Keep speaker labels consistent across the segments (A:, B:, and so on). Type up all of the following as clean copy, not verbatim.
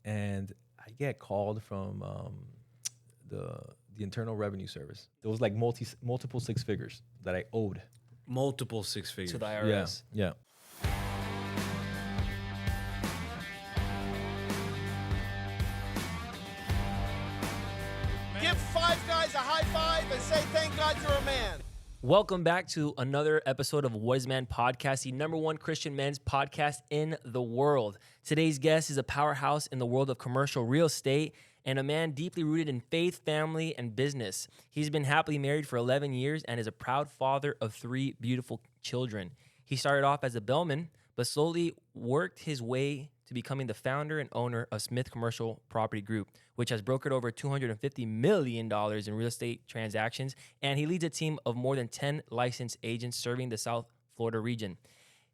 A: and I get called from the Internal Revenue Service. It was like multiple six figures that I owed.
B: Multiple six figures.
C: To the IRS.
A: Yeah.
D: Give five guys a high five and say thank God you're a man.
C: Welcome back to another episode of What is Man Podcast, the #1 Christian men's podcast in the world. Today's guest is a powerhouse in the world of commercial real estate and a man deeply rooted in faith, family, and business. He's been happily married for 11 years and is a proud father of 3 beautiful children. He started off as a bellman, but slowly worked his way to becoming the founder and owner of Smith Commercial Property Group, which has brokered over $250 million in real estate transactions, and he leads a team of more than 10 licensed agents serving the South Florida region.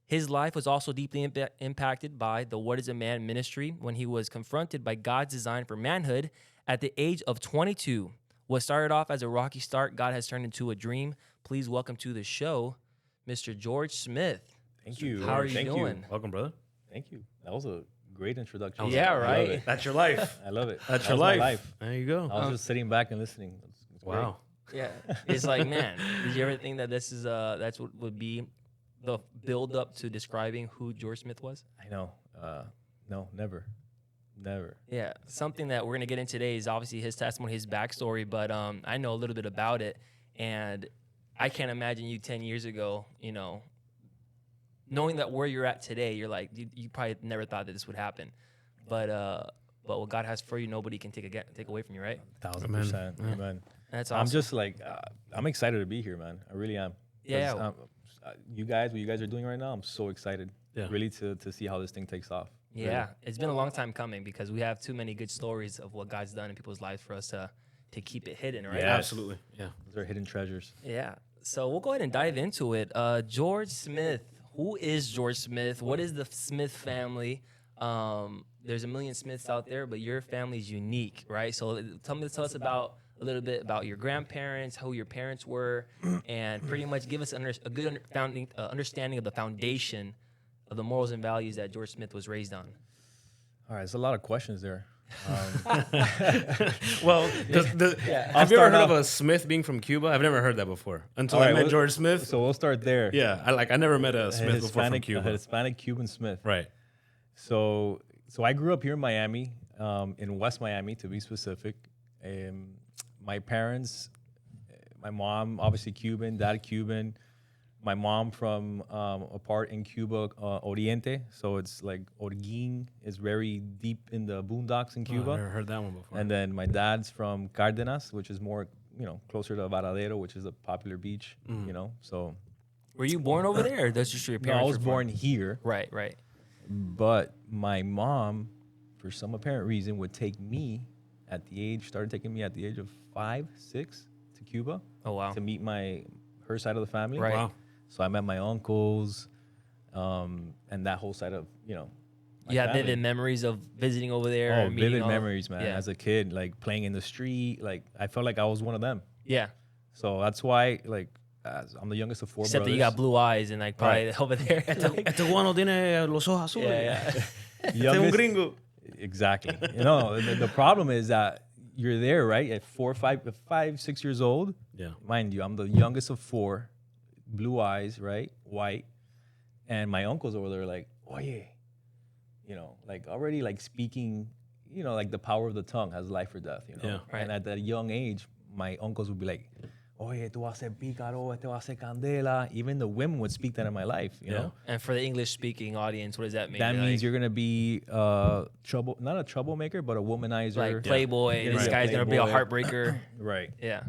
C: His life was also deeply impacted by the What is a Man ministry when he was confronted by God's design for manhood at the age of 22. What started off as a rocky start, God has turned into a dream. Please welcome to the show, Mr. George Smith.
A: Thank you.
C: How are you doing?
B: Welcome, brother.
A: Thank you. That was a great introduction.
C: Yeah,
A: I love
C: right?
A: it.
B: That's your life.
A: I love it.
B: That's
A: That
B: your
A: was my
B: life. There you go.
A: I was just sitting back and listening. It's
B: Wow.
C: Yeah, it's like, man, did you ever think that this is that's what would be the build up to describing who George Smith was?
A: great. I know. No, never.
C: Yeah, something that we're gonna get in today is obviously his testimony, his backstory, but I know a little bit about it, and I can't imagine you 10 years ago, you know, knowing that where you're at today, you're like, you probably never thought that this would happen, but what God has for you, nobody can take away from you, right?
A: 1,000%. Amen.
C: That's awesome.
A: I'm just like, I'm excited to be here, man. I really am. 'Cause,
C: Yeah.
A: what you guys are doing right now, I'm so excited.
B: Yeah.
A: Really to see how this thing takes off.
C: Yeah, it's been a long time coming because we have too many good stories of what God's done in people's lives for us to keep it hidden, right?
A: Yeah.
B: Absolutely. Yeah.
A: Those are hidden treasures.
C: Yeah. So we'll go ahead and dive into it. George Smith. Who is George Smith? What is the Smith family? There's a million Smiths out there, but your family is unique, right? So tell us about a little bit about your grandparents, who your parents were, and pretty much give us a good understanding of the foundation of the morals and values that George Smith was raised on.
A: All right, there's a lot of questions there.
B: Well, have
A: I'll
B: you ever
A: start
B: heard of
A: off-
B: a Smith being from Cuba? I've never heard that before until
A: All
B: I
A: right,
B: met
A: well,
B: George Smith.
A: So we'll start there.
B: Yeah, I never met a
A: A
B: Smith before from
A: a
B: Cuba.
A: Hispanic Cuban Smith.
B: Right.
A: So I grew up here in Miami, in West Miami to be specific. My parents, my mom obviously Cuban, dad Cuban. My mom from a part in Cuba, Oriente. So it's like Orguin is very deep in the boondocks in
B: Oh,
A: Cuba.
B: I've never heard that one before.
A: And then my dad's from Cardenas, which is more, closer to Varadero, which is a popular beach, So
C: Were you born over there, or that's just your
A: no,
C: parents?
A: I was
C: were
A: born here,
C: Right.
A: but my mom, for some apparent reason, would started taking me at the age of 5, 6 to Cuba
C: Oh, wow.
A: to meet her side of the family.
C: Right.
B: Wow.
A: So I met my uncles, and that whole side of, my
C: You have
A: family.
C: vivid memories of visiting over there.
A: Oh,
C: and meeting
A: vivid
C: all-
A: memories, man.
C: Yeah.
A: As a kid, like playing in the street, like I felt like I was one of them.
C: Yeah.
A: So that's why, like, as I'm the youngest of 4
C: Except that you
A: brothers.
C: got blue eyes and like probably
A: Right.
C: over there. like,
B: Este guano tiene los ojos azules.
C: yeah.
B: Este un
A: Youngest-
B: gringo.
A: Exactly. The problem is that you're there, right? At 5, 6 years old.
B: Yeah.
A: Mind you, I'm the youngest of 4, blue eyes, right? White. And my uncles over there like, oye, like already like speaking, like the power of the tongue has life or death,
B: Yeah.
C: Right.
A: And at that young age, my uncles would be like, oye, tú vas a ser pícaro, este va a ser candela. Even the women would speak that in my life, you know?
C: And for the English-speaking audience, what does that mean?
A: That
C: Like-
A: means you're gonna be not a troublemaker, but a womanizer.
C: like playboy.
A: You're
C: This
A: gonna be a
C: guy's gonna be a
A: playboy.
C: heartbreaker.
A: Right.
C: Yeah.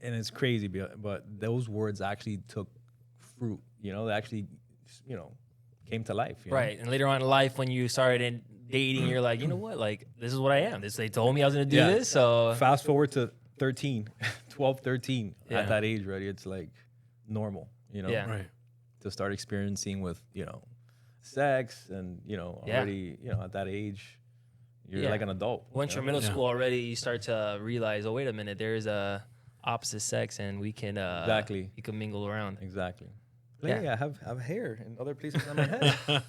A: And it's crazy, but those words actually took fruit. They actually, came to life. you know?
C: Right. And later on in life, when you started dating, you're like, you know what? Like, this is what I am. They told me I was gonna do
A: Yeah.
C: this. So
A: Fast forward to 13, 12, 13.
C: Yeah.
A: At that age, right? It's like normal,
C: Yeah.
B: Right.
A: to start experiencing with, sex and, already, at that age, you're
C: Yeah.
A: like an adult.
C: once you're middle school already, you start to realize, oh, wait a minute, there is a opposite sex, and we can
A: Exactly.
C: you can mingle around.
A: Exactly. Hey, I have hair in other places on my head.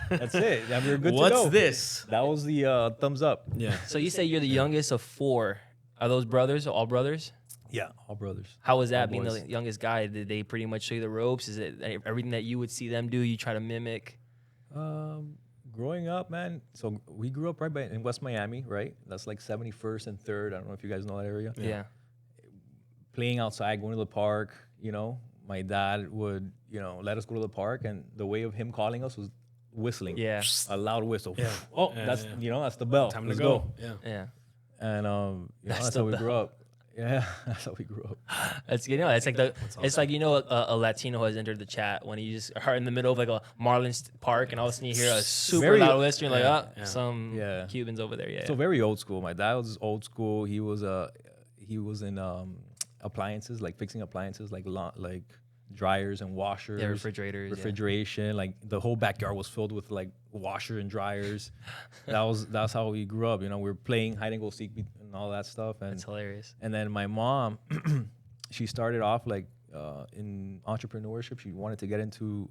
A: That's it. And we were good to
B: What's
A: go.
B: this?
A: That was the thumbs up.
B: Yeah.
C: So you say you're the youngest of 4. Are those brothers? All brothers?
A: Yeah, all brothers.
C: How was that
A: All
C: being
A: boys.
C: the youngest guy? Did they pretty much show you the ropes? Is it everything that you would see them do, you try to mimic?
A: Growing up, man. So we grew up in West Miami, right? That's like 71st and 3rd. I don't know if you guys know that area.
C: Yeah.
A: Playing outside, going to the park. My dad would, let us go to the park, and the way of him calling us was whistling.
C: Yeah.
A: A loud whistle.
B: Yeah.
A: Oh,
B: Yeah,
A: that's
B: yeah.
A: that's the bell.
B: Time
A: Let's
B: to go. Yeah.
C: Yeah.
A: And that's
C: the
A: how we
C: bell.
A: grew up. Yeah, that's how we grew up.
C: It's it's like it's like a Latino has entered the chat when you just are in the middle of like a Marlins park and all of a sudden you hear a super
A: Very-
C: loud whistle. You're like,
B: Yeah,
C: oh,
B: yeah.
C: some
A: Yeah.
C: Cubans over there. Yeah.
A: So very old school. My dad was old school. He was in appliances, like fixing appliances, like dryers and washers.
C: Yeah, refrigerators. Yeah.
A: Refrigeration. Like the whole backyard was filled with like washer and dryers. That's how we grew up. We were playing hide and go seek and all that stuff. And
C: That's hilarious.
A: and then my mom, she started off like in entrepreneurship. She wanted to get into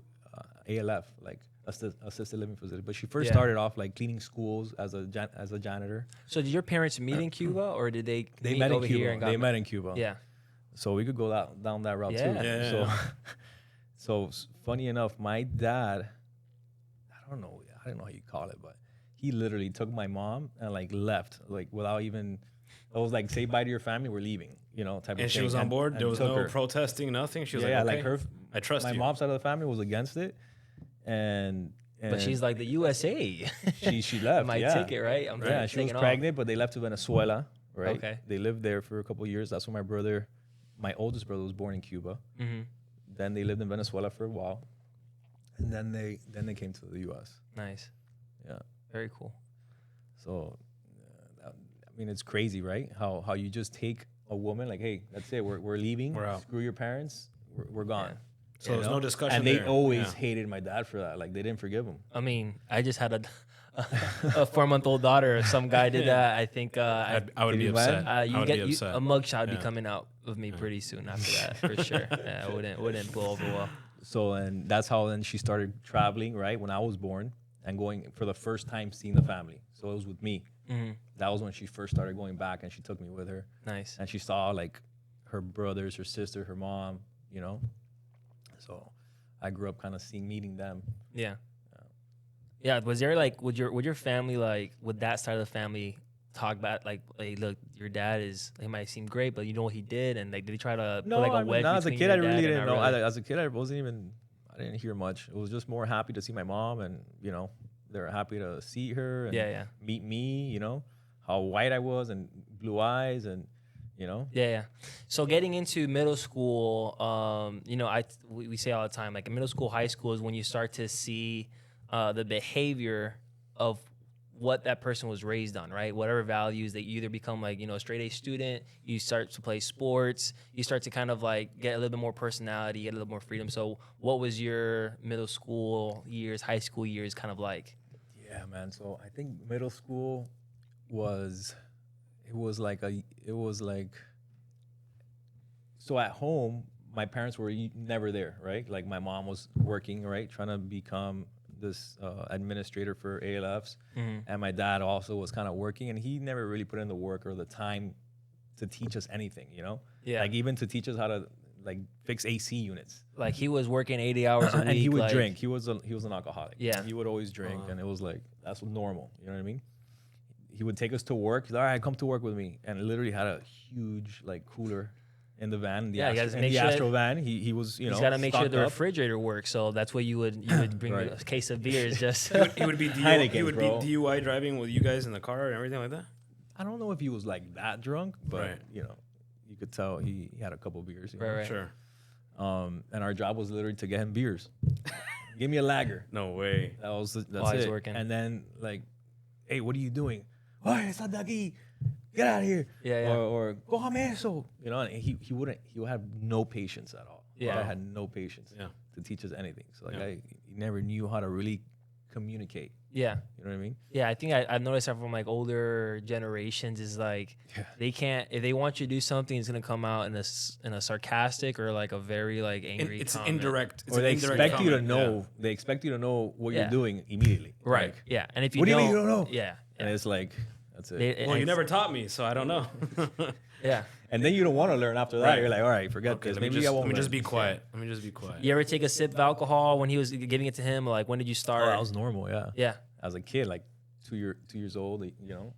A: ALF, like assisted living facility. But she first
C: Yeah.
A: started off like cleaning schools as a janitor.
C: So did your parents meet in Cuba or did they
A: They
C: meet
A: met in
C: over here
A: Cuba.
C: and got
A: They met in Cuba.
C: Yeah.
A: So we could go down that route
C: Yeah.
A: too.
B: Yeah,
A: So,
B: yeah.
A: funny enough, my dad, I don't know how you call it, but he literally took my mom and like left, like without even. I was like, say bye to your family, we're leaving, type of thing.
B: And she was on board. There was
A: took
B: no
A: her.
B: protesting, nothing. She was
A: Yeah,
B: like, okay,
A: her.
B: I trust
A: my
B: you.
A: mom's side of the family was against it, and
C: But she's like the USA.
A: she left.
C: My
A: yeah.
C: ticket, right? I'm
A: Yeah, she was
C: taking off.
A: pregnant, but they left to Venezuela, right?
C: Okay.
A: They lived there for a couple of years. That's when my oldest brother was born in Cuba.
C: Mhm.
A: Then they lived in Venezuela for a while, and then they came to the U.S.
C: Nice.
A: Yeah.
C: Very cool.
A: So, it's crazy, right? How you just take a woman like, hey, that's it. We're leaving.
B: We're out.
A: Screw your parents. We're gone.
B: So there's no discussion
A: And they
B: there.
A: always
B: Yeah.
A: hated my dad for that. Like they didn't forgive him.
C: I mean, I just had a 4-month-old daughter. If some guy did that, I think
B: I would
A: Did
B: be
A: you land?
B: upset. I
C: you
B: would
C: get
B: be upset.
C: a mugshot would be
B: Yeah.
C: coming out of me pretty soon after that, for sure. Yeah, it wouldn't go over well.
A: So, and that's how then she started traveling, right? When I was born and going for the first time seeing the family. So it was with me.
C: Mhm.
A: That was when she first started going back, and she took me with her.
C: Nice.
A: And she saw like her brothers, her sister, her mom, So I grew up kind of meeting them.
C: Yeah. Yeah. Was there like would your family would that side of the family talk about like, hey, look, your dad he might seem great, but you know what he did, and like did they try to
A: No,
C: put like a
A: I mean,
C: wedge
A: no, as a
C: between
A: kid,
C: your
A: I
C: dad
A: really
C: and
A: didn't
C: not
A: know.
C: really?
A: As a kid, I didn't hear much. It was just more happy to see my mom, and they were happy to see her and
C: Yeah.
A: meet me. How white I was and blue eyes, and
C: Yeah. So getting into middle school, we say all the time, like in middle school, high school is when you start to see the behavior of what that person was raised on, right? Whatever values, they either become like, a straight A student, you start to play sports, you start to kind of like get a little bit more personality, get a little more freedom. So what was your middle school years, high school years kind of like?
A: Yeah, man. So I think middle school was so at home, my parents were never there, right? Like my mom was working, right, trying to become this administrator for ALFs, and my dad also was kind of working, and he never really put in the work or the time to teach us anything,
C: Yeah.
A: like even to teach us how to like fix AC units.
C: Like he was working 80 hours a week.
A: And he would
C: like,
A: drink. He was an alcoholic.
C: Yeah.
A: He would always drink, and it was like that's normal. You know what I mean? He would take us to work. He's like, all right, come to work with me, and literally had a huge like cooler in the van.
C: Yeah, you gotta make sure
A: Astro van. He was
C: He's got to make sure
A: stocked
C: the
A: up.
C: refrigerator works. So that's why you would bring
A: Right.
C: a case of beers. Just
B: He would be
A: Heineken,
B: he would
A: bro.
B: be DUI driving with you guys in the car and everything like that.
A: I don't know if he was like that drunk, but
B: Right.
A: you could tell he had a couple beers.
C: Right.
B: Sure.
A: And our job was literally to get him beers. Give me a lager.
B: No way.
A: That's
C: While he's
A: it.
C: working.
A: And then like, hey, what are you doing? Oye, sal de aquí. Get out of here.
C: Yeah.
A: Or cójame eso. And he would have no patience at all.
C: Yeah.
A: I had no patience
B: Yeah.
A: to teach us anything. So like
B: Yeah.
A: he never knew how to really communicate
C: Yeah.
A: You know what I mean?
C: Yeah, I think I've noticed that from like older generations is like they can't, if they want you to do something, it's gonna come out in a sarcastic or like a very like angry.
B: It's
C: comment.
B: indirect. It's
A: Or
B: an
A: they
B: indirect
A: expect you to
B: comment,
A: know. They expect you to know what
C: Yeah.
A: you're doing immediately.
C: Right.
A: Like,
C: Yeah. And if you
A: what do
C: don't,
A: you mean you don't know?
C: Yeah.
A: And it's like, that's it.
C: They-
B: Well, you
C: and-
B: never taught me, so I don't know.
C: Yeah.
A: And then you don't want to learn after that.
B: Right.
A: You're like, all right, forget
B: Okay,
A: this.
B: let me
A: Maybe I
B: just,
A: won't
B: let me just
A: learn.
B: be quiet. Let me just be quiet.
C: You ever take a sip of alcohol when he was giving it to him? Like, when did you start?
A: Oh, that was normal, yeah.
C: Yeah.
A: As a kid, like 2 years old, you know,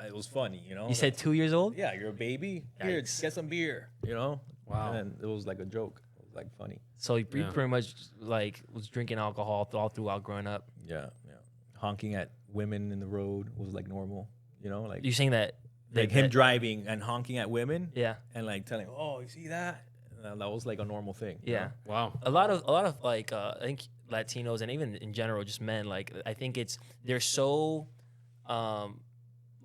A: it was funny, you know.
C: You said 2 years old?
A: yeah, you're a baby. Here,
C: Yikes.
A: get some beer, you know.
B: Wow.
A: And it was like a joke. It was like funny.
C: So you
B: Yeah.
C: pretty much like was drinking alcohol all throughout growing up.
A: Yeah, yeah. Honking at women in the road was like normal, you know, like
C: You're saying that,
A: like him driving and honking at women.
C: Yeah.
A: And like telling, oh, you see that? And that was like a normal thing. you
C: Yeah.
A: know?
B: Wow.
C: A lot of like I think Latinos and even in general just men, like I think they're so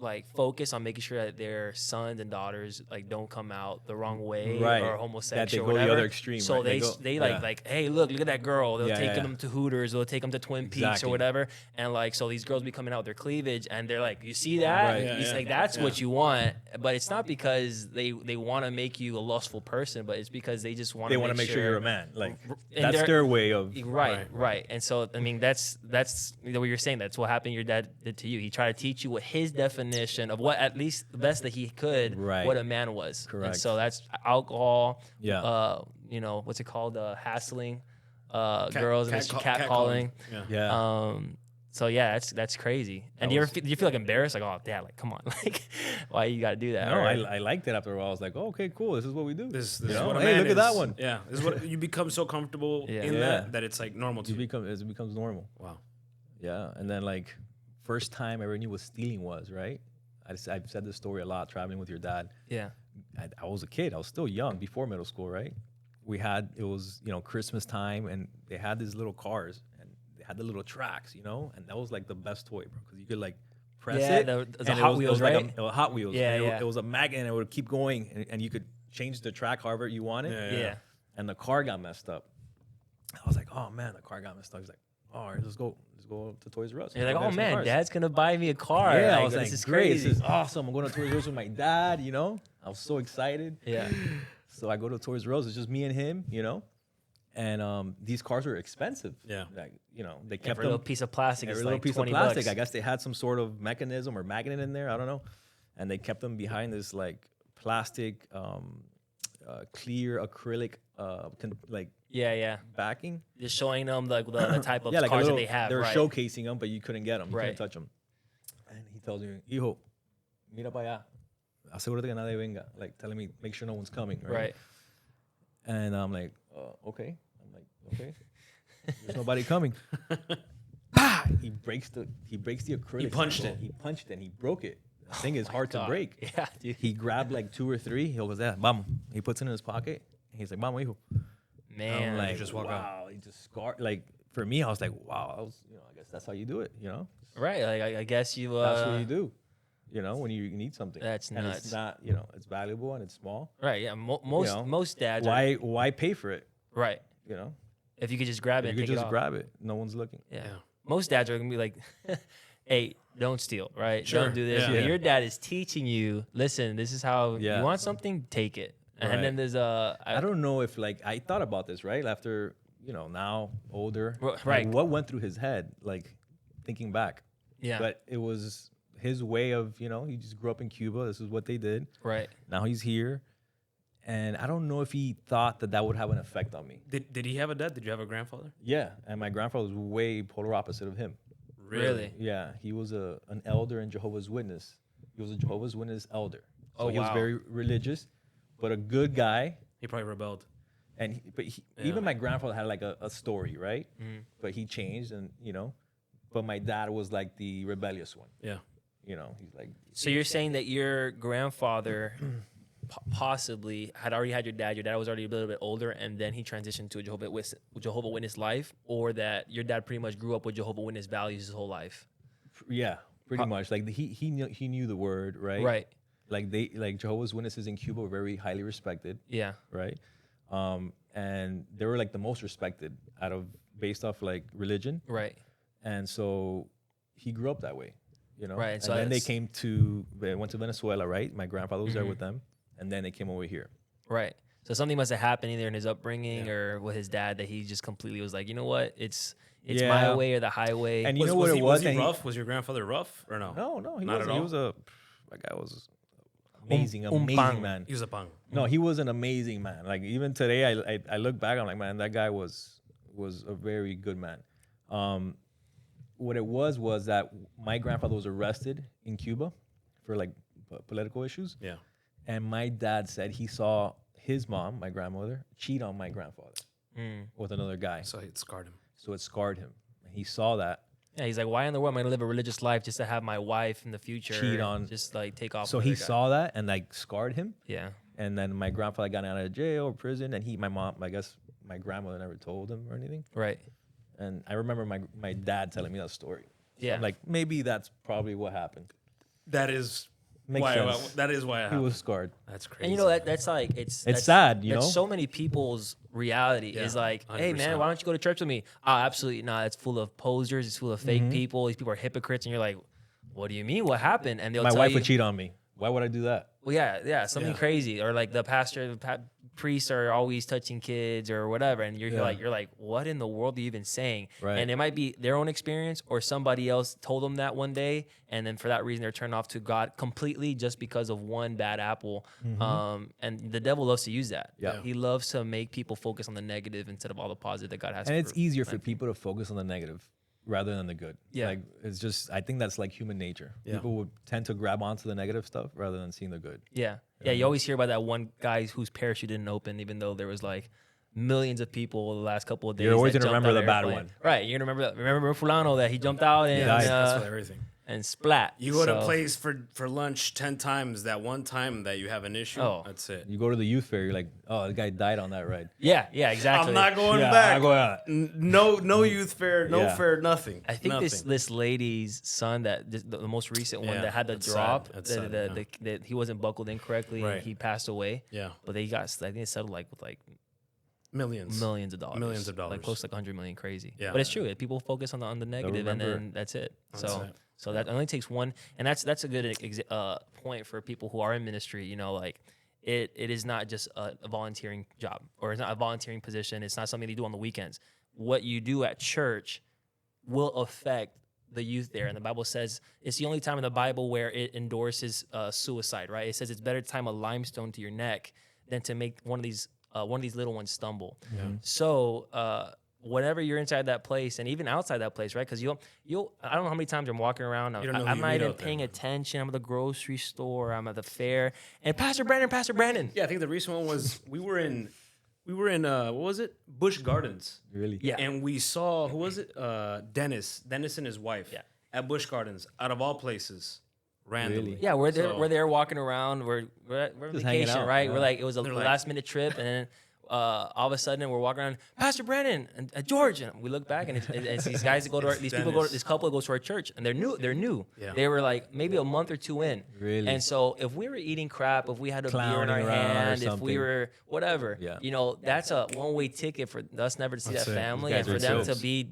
C: like focused on making sure that their sons and daughters like don't come out the wrong way
A: Right.
C: or
A: That
C: homosexual
A: they
C: or
A: go the
C: whatever.
A: other extreme,
C: So
A: right?
C: they
A: They go-
C: like
A: yeah.
C: like, hey, look at that girl. They'll
A: Yeah,
C: take
A: yeah.
C: them to Hooters. They'll take them to Twin Peaks or
A: Exactly.
C: whatever. And like so these girls be coming out with their cleavage and they're like, you see that?
A: Right.
B: Yeah,
C: It's
B: yeah.
C: like that's what you want, but it's not because they want to make you a lustful person, but it's because they just want
A: They want to make sure you're a man. Like that's their way of
C: Right. And so, I mean, that's what you're saying. That's what happened. Your dad did to you. He tried to teach you what his definition of what, at least the best that he could,
A: Right.
C: what a man was. And
A: Correct.
C: so that's alcohol.
A: Yeah.
C: You know, what's it called? Hassling, girls and catcalling.
B: Yeah.
A: yeah.
C: So yeah, that's crazy. And do you feel like embarrassed? Like, oh, dad, like, come on, like, why you got to do that?
A: No,
C: Or-
A: I liked it after a while. I was like, oh, okay, cool. This is what we do.
B: This
A: You
B: is
A: know?
B: what a
A: Hey,
B: man
A: look at that
B: is.
A: one.
B: Yeah. This is what you become so comfortable
C: Yeah.
B: in
A: Yeah.
B: that it's like normal to
A: It
B: you.
A: becomes normal.
B: Wow.
A: Yeah. And then like first time I ever knew what stealing was, right? I've said this story a lot, traveling with your dad.
C: Yeah.
A: I was a kid. I was still young before middle school, right? It was, you know, Christmas time, and they had these little cars, and they had the little tracks, you know, and that was like the best toy, bro, because you could like press
C: Yeah,
A: it.
C: the
A: and
C: Hot
A: it
C: Wheels,
A: like
C: right?
A: it was Hot Wheels.
C: Yeah,
A: and
C: yeah.
A: It was a magnet, and it would keep going, and you could change the track however you wanted.
C: Yeah.
A: And the car got messed up. I was like, oh man, the car got messed up. He's like, all right, let's go to Toys R Us.
C: You're like,
A: Go
C: oh
A: get some
C: man,
A: cars."
C: dad's gonna buy me a car.
A: Yeah, I was
C: this
A: like,
C: is
A: great,
C: crazy.
A: this is awesome. I'm going to Toys R Us with my dad, you know? I was so excited.
C: Yeah.
A: So I go to Toys R Us. It's just me and him, you know? And these cars were expensive.
B: Yeah.
A: Like, you know, they kept
C: Every little
A: them.
C: piece of plastic is
A: Every little
C: like
A: piece of
C: 20
A: plastic.
C: bucks.
A: I guess they had some sort of mechanism or magnet in there. I don't know. And they kept them behind this like plastic, clear acrylic, like
C: Yeah.
A: backing.
C: Just showing them the type of
A: Yeah, like a
C: cars
A: little,
C: that they have.
A: they were
C: Right.
A: showcasing them, but you couldn't get them. You
C: Right.
A: couldn't touch them. And he tells me, hijo, mira para allá. Asegúrate que nadie venga. Like telling me, make sure no one's coming.
C: Right.
A: And I'm like, okay. I'm like, okay. There's nobody coming. Ah! He breaks the acrylic.
B: He punched
A: bro.
B: it.
A: He punched it. And he broke it. The thing is hard to
C: God.
A: break.
C: Yeah, dude.
A: He grabbed like 2 or 3. He goes, yeah, vamos. He puts it in his pocket. And he's like, vamos, hijo.
C: Man.
A: I'm like,
B: just walk out.
A: wow. He just scarred. Like for me, I was like, wow. I guess that's how you do it. You know,
C: right. Like I guess you.
A: that's what you do. You know, when you need something.
C: That's
A: and
C: nuts.
A: It's not. You know, it's valuable and it's small.
C: Right. Yeah. Most
A: know,
C: most dads. Are,
A: Why pay for it?
C: right.
A: You know,
C: If you could just grab it,
A: you
C: and
A: could
C: take
A: just
C: it off.
A: grab it. No one's looking.
C: Yeah.
B: Yeah.
C: Most dads are gonna be like, "Hey, don't steal, right?
B: Sure.
C: Don't do this."
B: Yeah.
C: But
A: Yeah.
C: your dad is teaching you. Listen, this is how
A: Yeah.
C: you want something. Take it. And
A: Right.
C: then there's
A: I don't know if like I thought about this right after now older.
C: Right.
A: Like, what went through his head? Like thinking back.
C: yeah.
A: But it was his way of he just grew up in Cuba. This is what they did.
C: right.
A: Now he's here, and I don't know if he thought that would have an effect on me.
B: Did he have a dad? Did you have a grandfather?
A: Yeah, and my grandfather was way polar opposite of him.
C: Really?
A: Yeah, he was an elder in Jehovah's Witness. He was a Jehovah's Witness elder. So
C: Oh,
A: he was
C: wow.
A: very religious, but a good guy.
B: He probably rebelled.
A: And even my grandfather had like a story, right? But he changed, and but my dad was like the rebellious one.
B: Yeah.
A: He's like,
C: So you're saying that your grandfather possibly had already had your dad. Your dad was already a little bit older, and then he transitioned to a Jehovah Witness life, or that your dad pretty much grew up with Jehovah Witness values his whole life.
A: yeah, pretty much. Like he knew the word, right?
C: Right.
A: Like Jehovah's Witnesses in Cuba were very highly respected,
C: Yeah.
A: right? And they were like the most respected based off like religion.
C: Right.
A: And so he grew up that way, you know.
C: Right,
A: And
C: so
A: then they
C: it's-
A: went to Venezuela, right? My grandfather was there with them, and then they came over here.
C: Right. So something must have happened either in his upbringing or with his dad that he just completely was like, you know what, it's my
A: Yeah.
C: way or the highway.
A: And you know what it was?
B: Was he
A: And
B: rough? Was your grandfather rough or no?
A: No, he
B: Not
A: was.
B: at
A: He
B: all?
A: was that guy was amazing,
C: pan.
A: amazing man.
B: He was a pang.
A: No, he was an amazing man. Like even today, I look back, I'm like, man, that guy was a very good man. What it was that my grandfather was arrested in Cuba for like political issues,
B: Yeah.
A: and my dad said he saw his mom, my grandmother, cheat on my grandfather with another guy.
B: So it scarred him.
A: So it scarred him. And he saw that.
C: Yeah, he's like, why in the world am I gonna live a religious life just to have my wife in the future
A: Cheat on-
C: just like take off?
A: So
C: with
A: he
C: another guy?
A: saw that and like scarred him.
C: Yeah.
A: And then my grandfather got out of jail or prison, and my mom, I guess my grandmother never told him or anything.
C: Right.
A: And I remember my dad telling me that story. So
C: Yeah.
A: I'm like, maybe that's probably what happened.
B: That is
A: Makes
B: why.
A: sense.
B: That is why I
A: He was scarred.
B: That's crazy.
C: And you know that's like that's
A: sad, you
C: that's
A: know?
C: so many people's reality is
B: Yeah,
C: like, hey man,
B: 100%.
C: why don't you go to church with me? Oh, absolutely not. It's full of posers. It's full of fake people. These people are hypocrites, and you're like, what do you mean? What happened? And they'll
A: My
C: tell
A: wife
C: you,
A: would cheat on me. Why would I do that?
C: well, yeah, something
B: Yeah.
C: crazy, or like the priests are always touching kids or whatever, and you're like, what in the world are you even saying?
A: Right.
C: And it might be their own experience, or somebody else told them that one day, and then for that reason they're turned off to God completely just because of one bad apple. And the devil loves to use that.
A: Yeah.
C: He loves to make people focus on the negative instead of all the positive that God has.
A: And it's easier for people to focus on the negative rather than the good.
C: Yeah.
A: Like it's just, I think that's like human nature.
B: Yeah.
A: People would tend to grab onto the negative stuff rather than seeing the good.
C: Yeah. You always hear about that one guy whose parachute didn't open, even though there was like millions of people the last couple of days.
A: You're always
C: that
A: gonna
C: jumped
A: remember
C: out of
A: the bad
C: airplane.
A: one.
C: Right. You're gonna remember Fulano that he jumped out and
B: That's everything.
C: and splat.
B: You go to a
C: So-
B: place for lunch 10 times. That one time that you have an issue,
C: Oh.
B: that's it.
A: You go to the youth fair, you're like, oh, the guy died on that ride.
C: Yeah, exactly.
B: I'm not going
A: Yeah,
B: back.
A: I'm going out.
B: No youth fair, no
A: Yeah.
B: fair, nothing.
C: I think
B: nothing.
C: this lady's son the most recent one
B: Yeah,
C: that had the
B: that's sad.
C: drop
B: That's sad, yeah.
C: that he wasn't buckled in correctly
B: Right.
C: and he passed away.
B: Yeah,
C: But they got, I think it settled like with like
B: millions.
C: millions of dollars.
B: Millions of
C: Like
B: dollars.
C: close to like 100 million crazy.
B: Yeah.
C: But it's true. People focus on the negative and
A: remember-
C: then that's it.
B: That's
C: so
B: it.
C: so that only takes one, and that's a good point for people who are in ministry. You know, like it is not just a volunteering job, or it's not a volunteering position. It's not something you do on the weekends. What you do at church will affect the youth there. And the Bible says it's the only time in the Bible where it endorses suicide, right? It says it's better to tie a limestone to your neck than to make one of these little ones stumble. So whenever you're inside that place and even outside that place, right? Because you'll I don't know how many times I'm walking around.
B: You don't know who
C: I'm
B: you
C: not
B: meet
C: even
B: out there,
C: paying
B: man.
C: attention. I'm at the grocery store. I'm at the fair, and Pastor Brandon.
B: Yeah, I think the recent one was we were in what was it? Busch Gardens.
A: Really?
C: Yeah.
B: And we saw who was it? Dennis and his wife.
C: Yeah.
B: At Busch Gardens, out of all places, randomly.
A: Really?
C: Yeah, we're there.
B: So-
C: We're there walking around. We're on
A: Just hanging
C: vacation,
A: out,
C: right?
A: yeah.
C: We're like it was a
B: They're like-
C: last minute trip, and then all of a sudden we're walking around. Pastor Brandon and George, and we look back, and it's these guys that go to our, these people go to,
B: Dennis.
C: this couple that goes to our church, and they're new.
B: Yeah.
C: They were like maybe a month or two in.
A: Really?
C: And so if we were eating crap, if we had a beer in
A: Clowning
C: our
A: around or
C: hand, if we
A: something.
C: were whatever,
A: Yeah.
C: you know, that's a one-way ticket for us never to see
B: That's
C: that
B: it.
C: family,
A: These
C: and
A: guys
C: for
A: are
C: them to
A: adults.
C: be.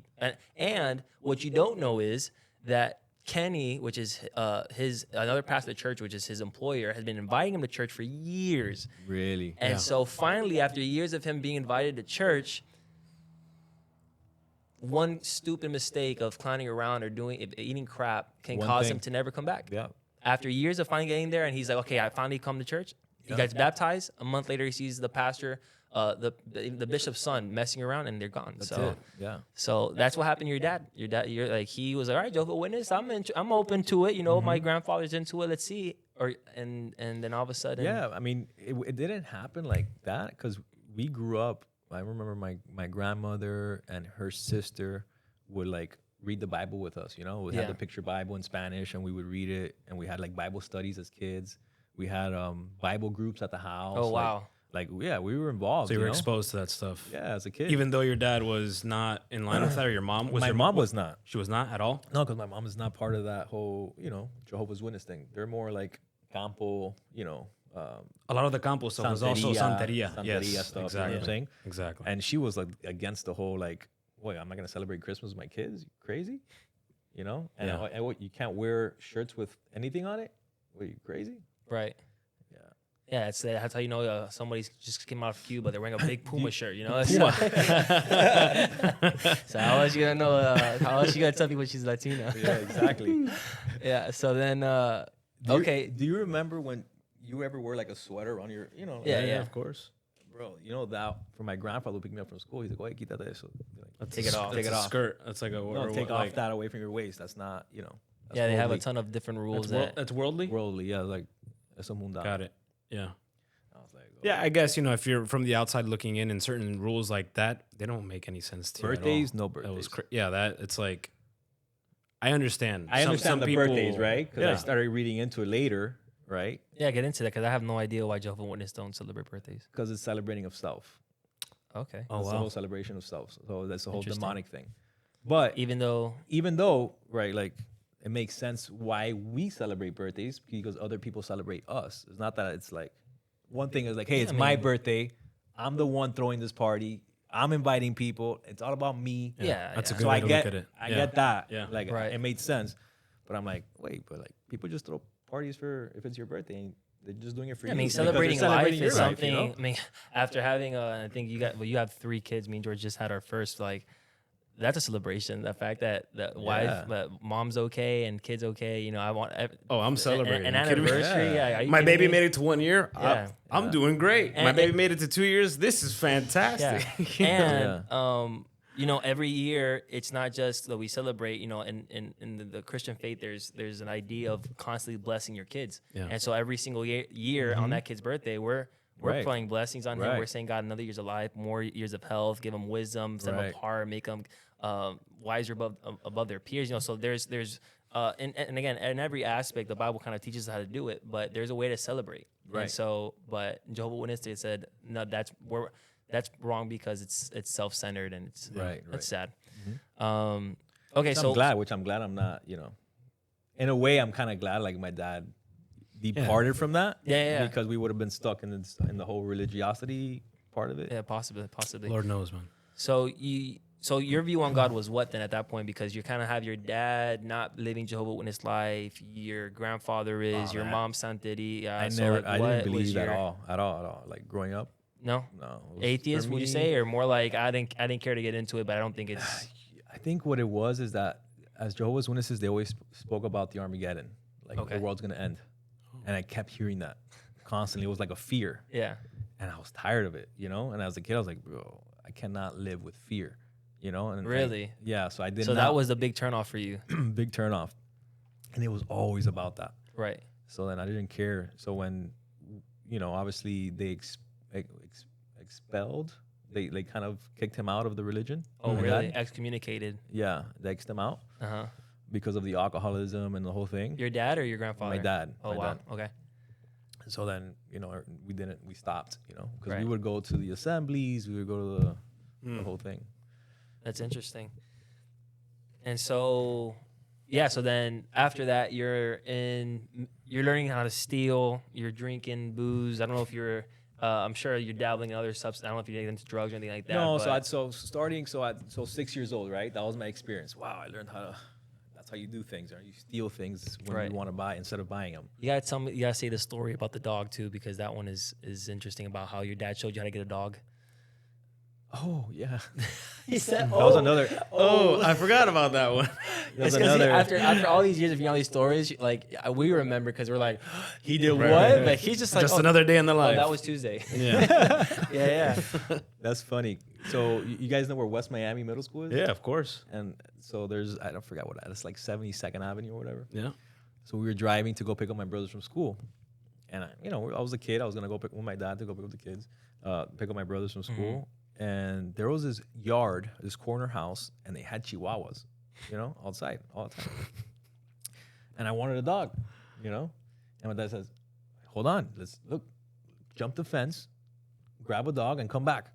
C: And what you don't know is that Kenny, which is another pastor of the church, which is his employer, has been inviting him to church for years.
A: Really?
C: And so finally, after years of him being invited to church, one stupid mistake of clowning around or eating crap can
A: One
C: cause
A: thing.
C: him to never come back.
A: Yeah.
C: After years of finally getting there, and he's like, okay, I finally come to church. He gets baptized. A month later, he sees the pastor, the bishop's son messing around, and they're gone.
A: That's
C: so
A: it. Yeah.
C: so that's what happened to your dad. You're like, he was like, all right, Jehovah's Witness, I'm open to it. You know, my grandfather's into it. Let's see. And then all of a sudden,
A: Yeah, I mean, it didn't happen like that because we grew up. I remember my grandmother and her sister would like read the Bible with us. You know, we
C: Yeah.
A: had the picture Bible in Spanish, and we would read it, and we had like Bible studies as kids. We had Bible groups at the house.
C: Oh, wow.
A: Like yeah, we were involved.
B: So you were
A: know?
B: exposed to that stuff.
A: Yeah, as a kid.
B: Even though your dad was not in line with that, or your mom was.
A: my
B: your
A: mom was not.
B: She was not at all.
A: No, because my mom is not part of that whole Jehovah's Witness thing. They're more like campo.
B: A lot of the campo stuff was also Santeria. Yes,
A: stuff.
B: exactly.
A: You know what I'm saying?
B: Exactly.
A: And she was like against the whole like, wait, I'm not gonna celebrate Christmas with my kids. You crazy? you know? And,
B: Yeah.
A: and what, you can't wear shirts with anything on it? What, are you crazy?
C: Right.
A: Yeah.
C: Yeah, that's how you know somebody just came out of Cuba. They're wearing a big Puma shirt, you know?
B: Puma.
C: So how else you gonna know? How else you gonna tell people she's Latina?
A: Yeah, exactly.
C: Yeah. So then,
A: Do you remember when you ever wore like a sweater on your, you know?
C: Yeah,
A: like,
C: yeah.
B: Of course.
A: Bro, you know that for my grandfather who picked me up from school, he's like, "Oye, quítate eso." Like,
C: Take it off.
A: Take
B: That's
A: it
B: a
A: off.
B: skirt. That's like a
A: No, take off that away from your waist. That's not, you know. That's
C: Yeah, they have a
A: worldly.
C: ton of different rules.
B: That's worldly.
A: Worldly, yeah, like eso mundano.
B: Got it. Yeah.
A: I was like, oh.
B: Yeah, I guess, you know, if you're from the outside looking in and certain rules like that, they don't make any sense to you at all.
A: Birthdays, no
B: That was
A: birthdays.
B: yeah, that it's like I understand.
A: I understand
B: some
A: the
B: people,
A: birthdays, right? Because I
B: Yeah.
A: started reading into it later, right?
C: Yeah, get into that because I have no idea why Jehovah's Witnesses don't celebrate birthdays.
A: Because it's celebrating of self.
C: Okay.
B: Oh
A: It's the
B: wow.
A: whole celebration of self. So that's the whole
C: Interesting.
A: demonic thing. But
C: Even though,
A: even though, right, like it makes sense why we celebrate birthdays because other people celebrate us. It's not that it's like one thing is like, hey, it's my birthday. I'm the one throwing this party. I'm inviting people. It's all about me.
C: yeah,
B: That's a
C: yeah.
B: good
A: So
B: way
A: I
B: to
A: get,
B: look at it.
A: I
B: Yeah.
A: get that.
B: Yeah.
A: Like
C: Right.
A: it made sense. But I'm like, wait, but like people just throw parties for if it's your birthday. And they're just doing it for
C: I
A: you.
C: mean,
A: because they're
C: celebrating
A: celebrating
C: life
A: your
C: is something.
A: you know?
C: I mean, after having, I think you have 3 kids. Me and George just had our first. Like, that's a celebration. The fact that wife, mom's okay and kids okay. You know, I want.
B: Oh, I'm celebrating.
C: An
B: You kidding me?
C: anniversary. Yeah. Are you
B: My
C: kidding
B: baby
C: me?
B: made it to 1 year.
C: Yeah.
B: I'm doing great. My
C: And-
B: baby made it to 2 years. This is fantastic.
C: Yeah. And you know, every year it's not just that we celebrate. You know, in the Christian faith, there's an idea of constantly blessing your kids.
B: Yeah.
C: And so every single year on that kid's birthday, we're
A: Right.
C: praying blessings on him.
A: Right.
C: We're saying, God, another years of life, more years of health, give him wisdom, set him
A: Right.
C: apart, make him wiser above their peers. You know, so there's and again, in every aspect, the Bible kind of teaches us how to do it, but there's a way to celebrate.
A: Right.
C: And so, but Jehovah's Witnesses said, no, that's wrong because it's self-centered and it's
A: Right,
C: That's
A: right.
C: sad. Okay,
A: So
C: so
A: I'm glad I'm not, you know. In a way, I'm kind of glad like my dad departed from that.
C: Yeah.
A: Because we would have been stuck in the whole religiosity part of it.
C: yeah, possibly.
B: Lord knows, man.
C: So your view on God was what then at that point? Because you kind of have your dad not living Jehovah's Witness life, your grandfather is, your
A: man.
C: mom Santidi.
A: I
C: so
A: never,
C: like,
A: I
C: what
A: didn't
C: was
A: believe at
C: your-
A: all. Like growing up,
C: No,
A: no. It was-
C: atheist
A: for
C: would you
A: me,
C: say, or more like I didn't care to get into it, but I don't think it's
A: I think what it was is that as Jehovah's Witnesses, they always spoke about the Armageddon, like
C: Okay.
A: the world's gonna end, and I kept hearing that constantly. It was like a fear,
C: yeah.
A: and I was tired of it, you know. And as a kid, I was like, bro, I cannot live with fear, you know. And
C: Really?
A: yeah. So I did.
C: So
A: not,
C: that was the big turnoff for you,
A: big turn off, and it was always about that.
C: right?
A: So then I didn't care. So when, you know, obviously they expelled, they kind of kicked him out of the religion.
C: Oh,
A: My
C: really?
A: dad.
C: Excommunicated.
A: Yeah, they kicked him out
C: Uh huh.
A: because of the alcoholism and the whole thing.
C: Your dad or your grandfather?
A: My dad.
C: Oh
A: my
C: wow.
A: dad.
C: Okay.
A: So then, you know, we stopped, you know, because
C: Right.
A: we would go to the assemblies, we would go to the whole thing.
C: That's interesting. And so, yeah. So then after that, you're learning how to steal. You're drinking booze. I don't know if you're. I'm sure you're dabbling in other substances. I don't know if you're getting into drugs or anything like that.
A: No,
C: but-
A: so 6 years old, right? That was my experience. Wow, I learned how to. That's how you do things, right? You steal things when
C: Right.
A: you want to buy instead of buying them.
C: You gotta tell me. You gotta say the story about the dog too, because that one is interesting about how your dad showed you how to get a dog.
A: Oh yeah,
C: He said,
A: that was another.
B: Oh, I forgot about that one.
A: That was
C: It's 'cause
A: another.
C: after all these years of hearing all these stories, like we remember because we're like, he did
B: Right,
C: what?
B: right.
C: But he's just like,
B: Just
C: oh,
B: another day in the
C: oh,
B: life.
C: that was Tuesday.
B: yeah.
C: yeah.
A: That's funny. So you guys know where West Miami Middle School is?
B: Yeah, of course.
A: And so there's I don't forget what it's like 72nd Avenue or whatever.
B: Yeah.
A: So we were driving to go pick up my brothers from school, and I was a kid. I was gonna go pick with my dad to go pick up the kids, pick up my brothers from school. And there was this yard, this corner house, and they had chihuahuas, outside all the time. And I wanted a dog, And my dad says, "Hold on, let's look, jump the fence, grab a dog, and come back."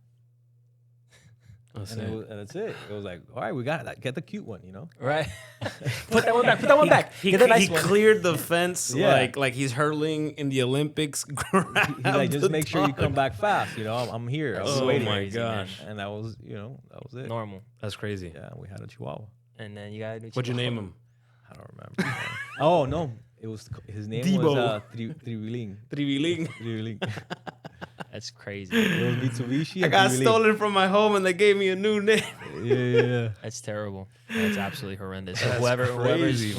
A: And that's it. It was like, all right, we got that. Get the cute one,
C: Right. Put that one back. Put that one back. Get the nice
B: he
C: one.
B: cleared the fence
A: Yeah.
B: like he's hurling in the Olympics.
A: He's like, just make sure you come back fast. I'm here. I was
B: Oh
A: waiting.
B: my gosh.
A: And that was, that was it.
C: Normal.
B: That's crazy.
A: Yeah, we had a chihuahua.
C: And then you got.
B: What'd you name him?
A: I don't remember. Oh no, it was his name
B: Debo.
A: was Triviling.
B: Triviling.
C: That's crazy.
A: It was Mitsubishi.
B: I
A: and
B: got
A: Triviling.
B: stolen from my home and they gave me a new name.
A: Yeah.
C: That's terrible. That's absolutely horrendous. So
B: That's
C: whoever
B: crazy,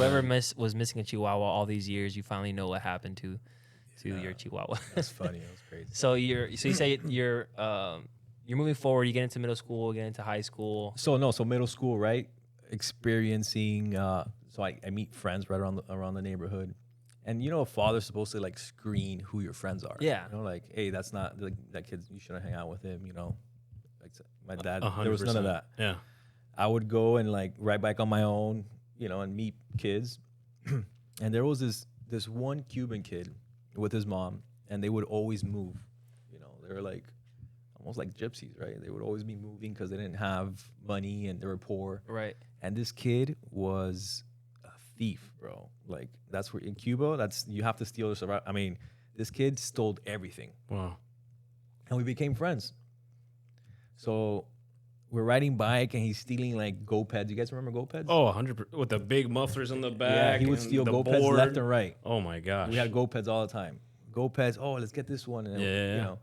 C: was missing a Chihuahua all these years, you finally know what happened to your Chihuahua.
A: That's funny. That was crazy.
C: So you say you're moving forward. You get into middle school, you get into high school.
A: So middle school, right? Experiencing. So I meet friends right around the neighborhood, and a father's supposed to like screen who your friends are.
C: Yeah.
A: Like, hey, that's not like that kid. You shouldn't hang out with him. Like my dad.
B: 100%.
A: There was none of that.
B: Yeah.
A: I would go and like ride bike on my own, and meet kids. And there was this one Cuban kid with his mom, and they would always move. They were like almost like gypsies, right? They would always be moving because they didn't have money and they were poor.
C: Right.
A: And this kid was a thief, bro. Like that's where in Cuba, you have to steal to survive. I mean, this kid stole everything,
B: Wow.
A: and we became friends. So we're riding bike, and he's stealing like go-pads. You guys remember go-pads?
B: Oh, 100% with the big mufflers on the back.
A: he would
B: and
A: steal
B: the
A: go-pads
B: board.
A: left and right.
B: Oh my gosh.
A: We had go-pads all the time. Go-pads. Oh, let's get this one. And
B: Yeah.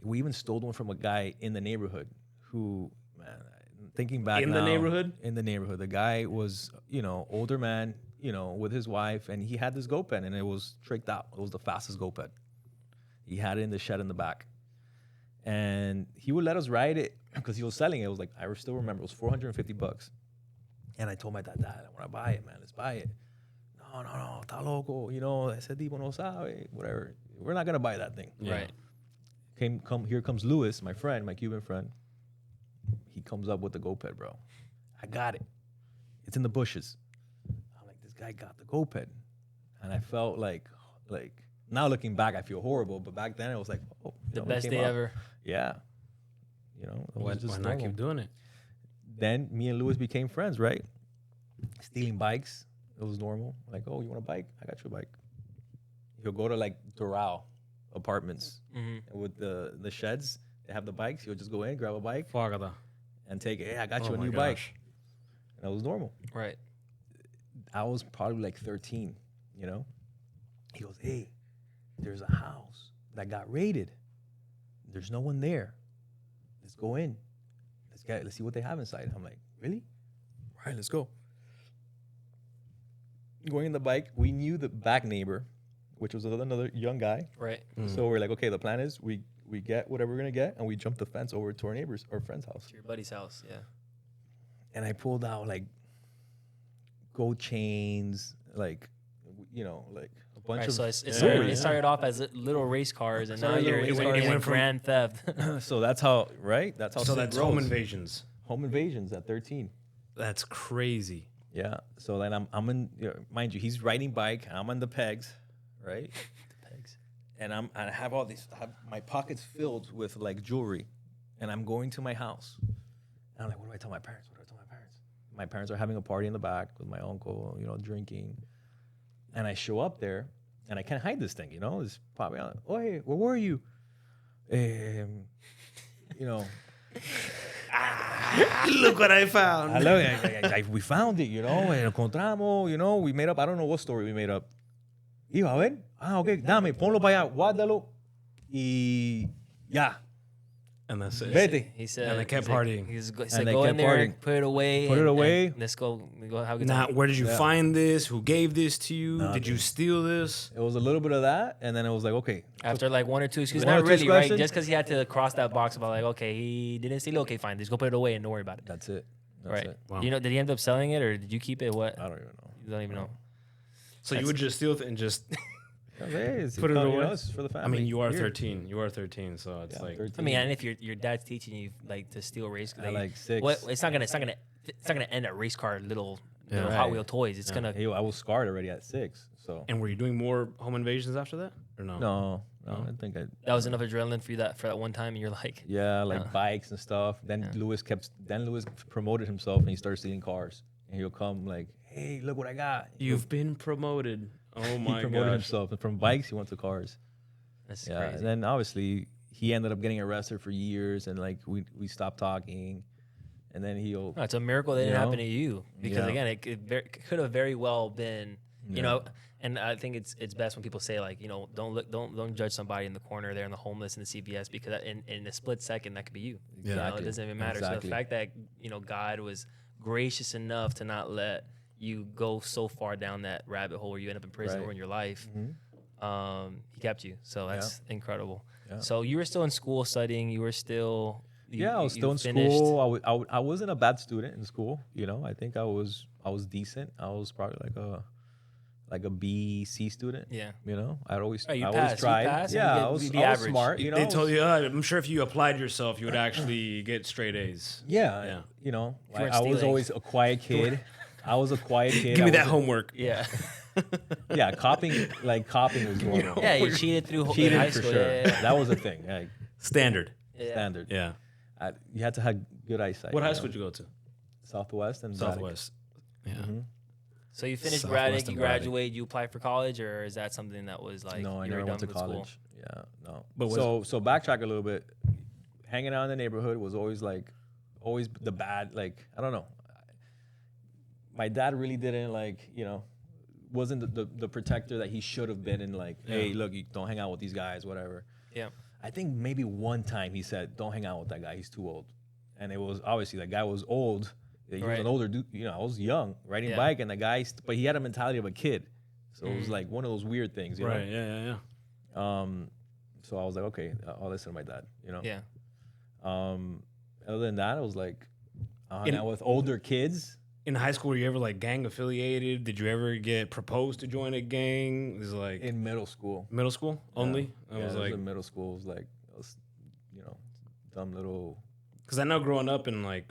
A: we even stole one from a guy in the neighborhood who, man, thinking back
B: In the
A: now,
B: neighborhood?
A: In the neighborhood. The guy was, older man, with his wife, and he had this go-pad, and it was tricked out. It was the fastest go-pad. He had it in the shed in the back. And he would let us ride it because he was selling it. It was like, I still remember, it was $450. And I told my dad, I want to buy it, man. Let's buy it. No, está loco. Ese tipo no sabe, whatever. We're not going to buy that thing.
B: Yeah.
C: Right.
A: Here comes Louis, my friend, my Cuban friend. He comes up with the go-pad, bro. I got it. It's in the bushes. I'm like, this guy got the go-pad. And I felt like now looking back, I feel horrible. But back then, it was like, oh.
C: The
A: it
C: best
A: came
C: day
A: up.
C: ever.
A: Yeah. It
B: Why
A: was just
B: not
A: normal.
B: keep doing it?
A: Then me and Louis became friends, right? Stealing bikes. It was normal. Like, oh, you want a bike? I got you a bike. He'll go to like Doral apartments with the sheds. They have the bikes. He'll just go in, grab a bike,
B: Fagada.
A: and take it. Hey, I got
B: Oh
A: you a
B: my
A: new bike.
B: gosh.
A: And that was normal.
C: Right.
A: I was probably like 13, He goes, hey, there's a house that got raided. There's no one there. Let's go in. Let's see what they have inside. I'm like, really? All right, let's go. Going in the bike, we knew the back neighbor, which was another young guy.
C: Right.
A: So we're like, okay, the plan is we get whatever we're gonna get, and we jump the fence over to our friend's house.
C: To your buddy's house. Yeah.
A: And I pulled out like gold chains, like a bunch
C: Right,
A: of
C: so it
A: jewelry.
C: started off as little race cars, and now
A: Started
C: you're
A: little race
C: in
A: cars.
C: grand theft.
A: So that's how, right? That's how.
B: So
A: sin
B: that's
A: grows.
B: home invasions.
A: Home invasions at 13.
B: That's crazy.
A: Yeah. So then I'm in. Mind you, he's riding bike. I'm on the pegs, right?
C: Pegs.
A: And I have all these. I have my pockets filled with like jewelry, and I'm going to my house. And I'm like, what do I tell my parents? My parents are having a party in the back with my uncle, drinking. And I show up there, and I can't hide this thing, It's probably, oh, hey, where were you?
B: Look what I found.
A: We found it, encontramos, we made up, I don't know what story we made up. Iba a ver, ok, dame, ponlo para allá, guárdalo, y ya.
B: And that's it.
A: Vete.
C: He said.
B: And they kept
C: he's like-
B: partying.
C: He
A: And
C: said,
A: they
C: go in
A: kept
C: there,
A: partying.
C: put it away.
A: Put it away.
C: And let's go have a good
B: Now,
C: time.
B: where did you
A: Yeah.
B: find this? Who gave this to you?
A: Nah,
B: Did you
A: dude.
B: steal this?
A: It was a little bit of that, and then it was like, okay.
C: After like one or two excuses,
A: One or
C: not
A: two
C: really, right?
A: questions?
C: Just because he had to cross that box about like, okay, he didn't steal. Okay, fine, just go put it away and don't worry about it.
A: That's it. That's
C: Right?
A: it.
B: Wow.
C: Did he end up selling it or did you keep it? What?
A: I don't even know.
C: You don't even know.
B: So you would just steal it and just.
A: Hey, it's
B: Put it away?
A: It's for the
B: I
A: family.
B: mean, you are
A: Here.
B: 13. You are 13, so it's
A: Yeah,
B: like.
A: 13.
C: I mean, and if your dad's teaching you like to steal race,
A: At like 6.
C: what? It's not gonna end at race car little
B: Yeah.
C: Hot
A: Right.
C: Wheel toys. It's gonna.
A: Hey, I was scarred already at 6. So
B: And were you doing more home invasions after that, or no?
A: no, I think
C: That was enough adrenaline for you for that one time, and you're like,
A: yeah, like
C: Yeah.
A: bikes and stuff. Then
C: Yeah.
A: Lewis promoted himself and he started stealing cars. And he'll come like, hey, look what I got.
B: You've been promoted. Oh
A: He
B: my
A: promoted
B: gosh.
A: himself, and from bikes he went to cars.
C: that's
A: Yeah,
C: crazy.
A: and then obviously he ended up getting arrested for years, and like we stopped talking, and then he'll.
C: No, it's a miracle that
A: You
C: didn't
A: know?
C: happen to you because
A: Yeah.
C: again, it could have very well been, you
A: Yeah.
C: know. And I think it's best when people say like, you know, don't judge somebody in the corner there in the homeless in the CVS because in a split second that could be you. You know, it doesn't even matter. So
A: Exactly.
C: the fact that you know God was gracious enough to not let you go so far down that rabbit hole where you end up in prison
A: Right.
C: or in your life, He kept you. So that's incredible.
A: Yeah.
C: So you were still in school studying. You were still.
A: I was still in school. I wasn't a bad student in school. You know, I think I was decent. I was probably like a B, C student.
C: Yeah.
A: You know, I always
C: you
A: always
C: passed. You
A: tried.
C: passed and
A: Yeah,
C: you
A: I
C: get
A: was,
C: the
A: I was
C: average.
A: smart. You know,
B: They
A: I was-
B: told you, I'm sure if you applied yourself, you would actually get straight A's.
A: Yeah. You know,
C: You weren't
A: I was
C: stealing.
A: always a quiet kid. I was a quiet kid.
B: Give me
A: I
B: that
A: wasn't-
B: homework.
C: Yeah.
A: Yeah, copying was normal.
C: Yeah, you cheated through in
A: Cheated
C: high
A: for
C: school.
A: sure.
C: Yeah.
A: That was a thing. Like,
B: Standard.
C: Yeah.
A: standard.
B: Yeah.
A: You had to have good eyesight.
B: What high
A: you
B: school
A: know?
B: did you go to?
A: Southwest and Braddock.
B: Southwest. Yeah.
C: So you finished
B: Southwest
C: Braddock,
B: and
C: you
B: Braddock.
C: graduate, you apply for college, or is that something that was like
A: No, I
C: you were
A: never went
C: done
A: to
C: with school?
A: college. Yeah, no.
B: But
A: So backtrack a little bit. Hanging out in the neighborhood was always the bad. Like, I don't know. My dad really didn't wasn't the protector that he should have been. In like, hey, look, you don't hang out with these guys, whatever.
C: Yeah.
A: I think maybe one time he said, don't hang out with that guy. He's too old. And it was obviously that guy was old. He was
C: Right.
A: an older dude. You know, I was young riding
C: Yeah.
A: bike, and the guy, but he had a mentality of a kid. So it was like one of those weird things, you know?
B: Right. Yeah.
A: So I was like, okay, I'll listen to my dad, you know?
C: Yeah.
A: Other than that, I was like, I hung
B: In-
A: out with older kids.
B: In high school, were you ever like gang affiliated? Did you ever get proposed to join a gang? It was like
A: In middle school.
B: middle school only. I was like,
A: in middle school. It was like, you know, dumb little.
B: because I know growing up in like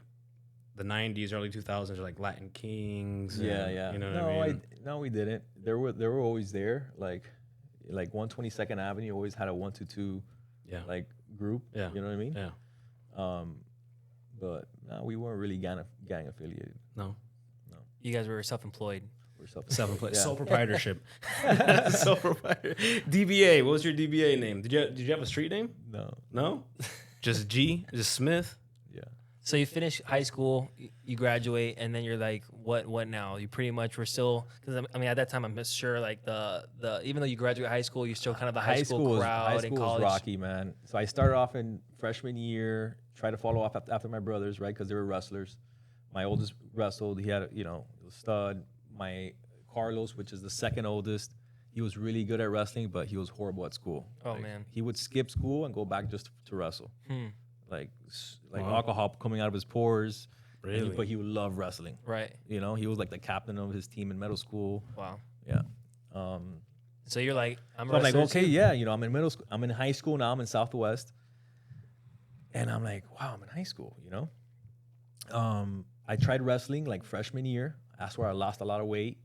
B: the '90s, early 2000s, like Latin Kings.
A: Yeah,
B: and,
A: yeah.
B: You know
A: no,
B: what I mean?
A: no, we didn't. They were always there. Like 122nd Avenue always had a 122
B: Yeah.
A: like group.
B: Yeah.
A: You know what I mean?
B: Yeah.
A: But no, we weren't really gang affiliated.
B: No.
C: You guys were self-employed.
A: We're
B: Self-employed.
A: Yeah.
B: Sole proprietorship. Sole proprietor. DBA. What was your DBA name? Did you have a street name?
A: No.
B: No. Just G. Just Smith.
A: Yeah.
C: So you finish high school, you graduate, and then you're like, what now? You pretty much were still, because I mean, at that time, I'm sure like the even though you graduate high school, you're still kind of the high school crowd
A: high
C: in
A: school
C: college.
A: was rocky, man. So I started off in freshman year, tried to follow off after my brothers, right? Because they were wrestlers. My oldest wrestled. He had, a stud. My Carlos, which is the second oldest, he was really good at wrestling, but he was horrible at school.
C: Oh, man.
A: He would skip school and go back just to wrestle. Like
B: Wow.
A: alcohol coming out of his pores.
B: Really?
A: But he would love wrestling.
C: Right.
A: You know, he was like the captain of his team in middle school.
C: Wow.
A: Yeah.
C: So you're like, I'm a
A: So I'm like,
C: wrestler
A: okay,
C: too?
A: yeah, I'm in middle school. I'm in high school now. I'm in Southwest. And I'm like, wow, I'm in high school, I tried wrestling like freshman year. That's where I lost a lot of weight,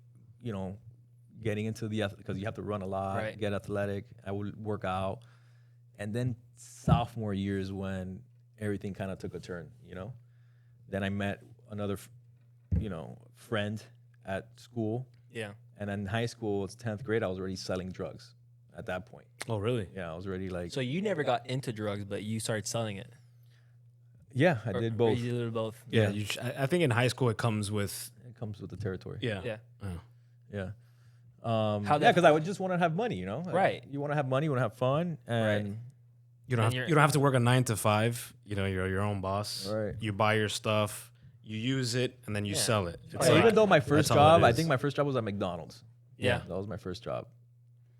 A: getting into because you have to run a lot,
C: Right.
A: get athletic. I would work out. And then sophomore year is when everything kind of took a turn, Then I met another, friend at school.
C: Yeah.
A: And in high school, it's 10th grade, I was already selling drugs at that point.
B: Oh, really?
A: Yeah, I was already like,
C: So you never got into drugs, but you started selling it.
A: yeah, I
C: Or-
A: did
C: or
A: both.
C: You did both.
B: Yeah. I think in high school it comes with.
A: It comes with the territory.
B: Yeah.
C: Yeah.
A: Yeah.
C: How
A: Yeah,
C: that-
A: because I would just want to have money,
C: Right.
A: You want to have money, you want to have fun, and
B: You don't
C: And
B: have to work a 9 to 5. You're your own boss.
A: Right.
B: You buy your stuff, you use it, and then you sell it. It's
A: Yeah,
B: like-
A: even though my first
B: that's all it
A: job, I
B: is.
A: think my first job was at McDonald's.
C: Yeah.
A: That was my first job.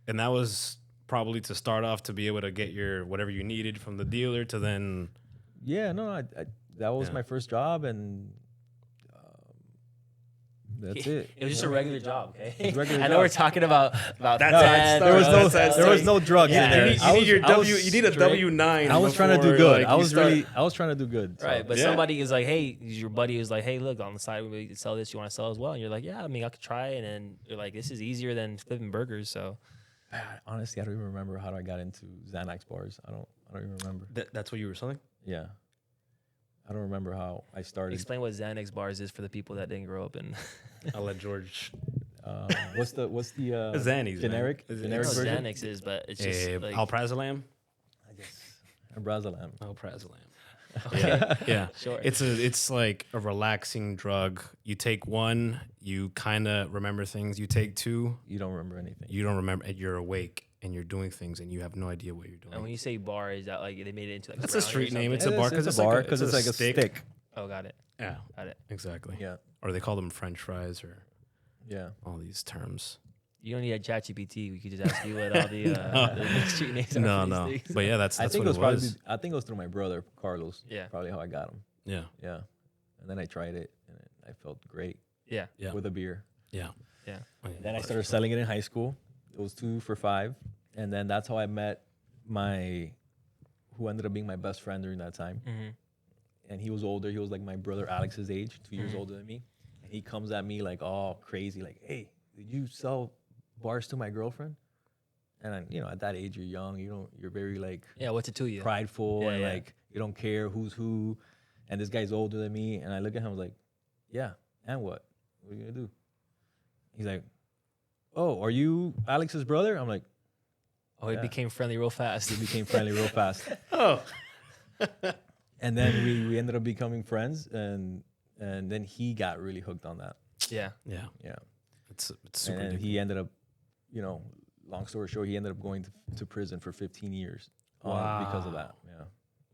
B: And that was probably to start off to be able to get your whatever you needed from the dealer to then.
A: Yeah, no, that was
B: Yeah.
A: my first job, and that's it.
C: It was just a regular job, okay?
A: Regular
C: I know
A: job.
C: we're talking about
B: That's
C: that.
B: sad
A: There was
B: story.
A: no,
B: That's sad
A: there was
B: story.
A: no drugs
C: Yeah.
A: in there.
C: You
B: You
A: I
B: need
A: was-
B: your
A: I
B: W.
A: was
B: You need a
A: straight-
B: W-9.
A: I was trying to do
B: before,
A: good.
B: like,
A: I
B: you
A: was
B: start-
A: I was trying to do good. so.
C: Right, but
B: Yeah.
C: somebody is like, hey, your buddy is like, hey, look, on the side we could sell this. You want to sell as well? And you're like, yeah, I mean, I could try it. And you're like, this is easier than flipping burgers. So
A: Honestly, I don't even remember how I got into Xanax bars. I don't even remember.
B: That's what you were selling?
A: Yeah. I don't remember how I started.
C: explain what Xanax bars is for the people that didn't grow up in.
B: I'll let George.
A: What's the
B: Xannies, man.
A: generic
B: Is it-
C: I
A: generic
C: know what
A: version?
C: Xanax is, but it's just like,
B: Alprazolam?
A: I guess Brazolam.
B: Alprazolam. Yeah.
C: Sure.
B: It's like a relaxing drug. You take one, you kind of remember things. You take two,
A: You don't remember anything.
B: you don't remember, and you're awake and you're doing things and you have no idea what you're doing.
C: And when you say bar, is that like they made it into like
B: That's a
C: brownie or
B: street name. It's
C: something?
B: a bar because
A: it's
B: it's
A: a bar
B: like
A: because it's like a stick.
C: Oh, got it.
B: Yeah,
C: Got it.
B: exactly.
A: Yeah,
B: Or they call them French fries or
A: yeah.
B: all these terms.
C: You don't need a ChatGPT. We could just ask you what all the street names are.
B: No,
C: for these
B: no.
C: things.
B: But yeah, that's
A: I think
B: what
A: it was
B: it
A: probably.
B: was.
A: I think it was through my brother Carlos.
C: Yeah.
A: Probably how I got him.
B: Yeah,
A: Yeah, and then I tried it and I felt great
C: Yeah.
B: yeah,
A: with a beer.
B: yeah.
C: Yeah.
B: Oh, yeah.
A: Then I started selling it in high school. It was 2 for $5, and then that's how I met who ended up being my best friend during that time.
C: Mm-hmm.
A: And he was older. He was like my brother Alex's age, 2 years older than me. And he comes at me like all crazy, like, "Hey, did you sell bars to my girlfriend?" And I, at that age, you're young. You're very like
C: Yeah. What's it to you?
A: prideful
C: Yeah,
A: and
C: yeah.
A: like you don't care who's who. And this guy's older than me, and I look at him I was like, "Yeah, and what? What are you gonna do?" He's like, "Oh, are you Alex's brother?" I'm like,
C: Oh, it
A: Yeah.
C: became friendly real fast.
A: we became friendly real fast.
B: Oh,
A: And then we ended up becoming friends, and then he got really hooked on that.
C: Yeah.
B: yeah.
A: Yeah.
B: It's super.
A: And
B: addictive.
A: he ended up, long story short, he ended up going to prison for 15 years because of that. Yeah.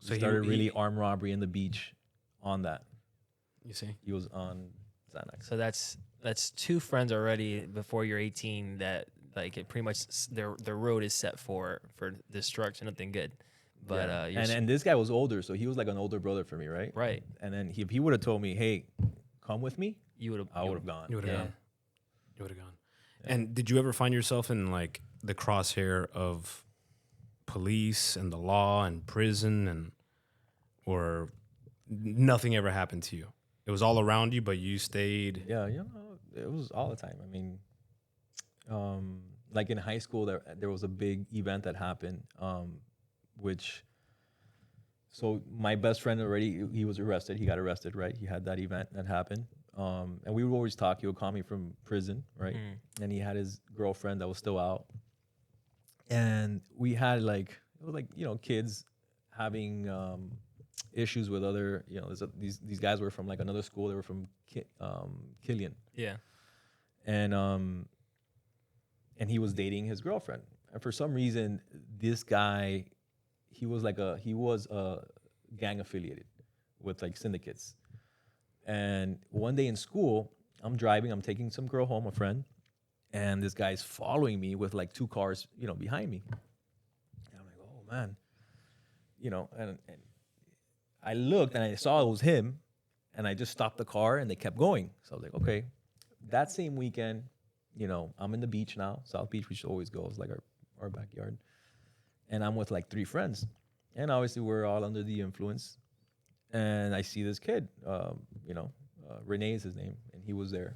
B: So
A: So he
B: he-
A: started really
B: he-
A: armed robbery in the beach on that.
B: You see.
A: He was on Xanax.
C: So that's 2 friends already before you're 18 that like it pretty much their road is set for destruction, nothing good. But
A: Yeah.
C: you're
A: and this guy was older, so he was like an older brother for me, right?
C: right.
A: And then if he would have told me, "Hey, come with me,"
C: You would have.
A: I would have gone.
B: You would have
C: Yeah.
B: gone. You would have gone. And did you ever find yourself in like the crosshair of police and the law and prison or nothing ever happened to you? It was all around you, but you stayed.
A: Yeah, it was all the time. I mean, like in high school, there was a big event that happened, so my best friend already, he was arrested. He got arrested, right? He had that event that happened. And we would always talk. He would call me from prison, right? And he had his girlfriend that was still out. And we had it was like, kids having issues with other, these guys were from like another school. They were from Killian.
C: Yeah.
A: And he was dating his girlfriend. And for some reason, this guy, he was gang affiliated with like syndicates. And one day in school, I'm driving, I'm taking some girl home, a friend, and this guy's following me with like 2 cars, behind me. And I'm like, oh man, and I looked and I saw it was him, and I just stopped the car and they kept going. So I was like, okay. That same weekend, I'm in the beach now, South Beach, which always goes like our backyard. And I'm with like 3 friends. And obviously we're all under the influence. And I see this kid, Renee is his name, and he was there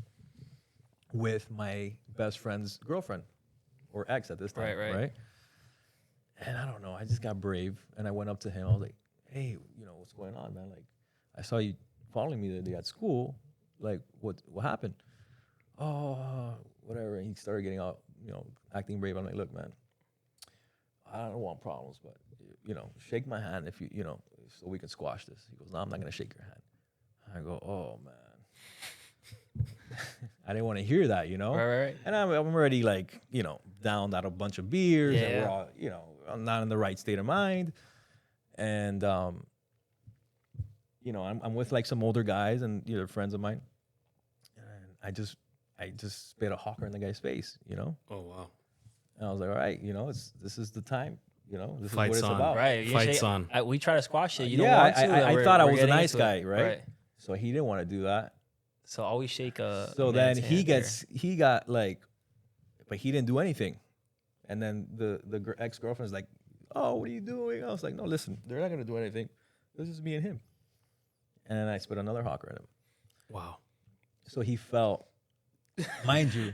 A: with my best friend's girlfriend, or ex at this time,
C: Right.
A: And I don't know, I just got brave, and I went up to him. I was like, "Hey, what's going on, man? Like, I saw you following me the other day at school. Like, what happened?" "Oh, whatever." And he started getting out, acting brave. I'm like, "Look, man, I don't want problems, but shake my hand if you so we can squash this." He goes, "No, I'm not gonna shake your hand." I go, "Oh man." I didn't want to hear that,
C: Right.
A: And I'm already like, downed out a bunch of beers, and
C: Yeah.
A: we're all, I'm not in the right state of mind, and I'm with like some older guys and friends of mine, and I just spit a hawker in the guy's face,
B: Oh wow.
A: and I was like, all right, this is the time, this is
B: Fights
A: what it's
B: on.
A: about.
C: Right. You
B: Fights
C: say-
B: on.
C: we try to squash it. You don't
A: Yeah,
C: want to. and
A: I
C: we're-
A: thought I
C: we're
A: was a
C: getting
A: nice
C: into
A: guy,
C: it.
A: right? So he didn't want to do that.
C: So always shake a.
A: So
C: a
A: then
C: man's
A: he
C: hand
A: he got like, but he didn't do anything. And then the ex-girlfriend's like, "Oh, what are you doing?" I was like, "No, listen, they're not gonna do anything. This is me and him." And then I spit another hawker at him.
B: Wow.
A: So he felt, mind you,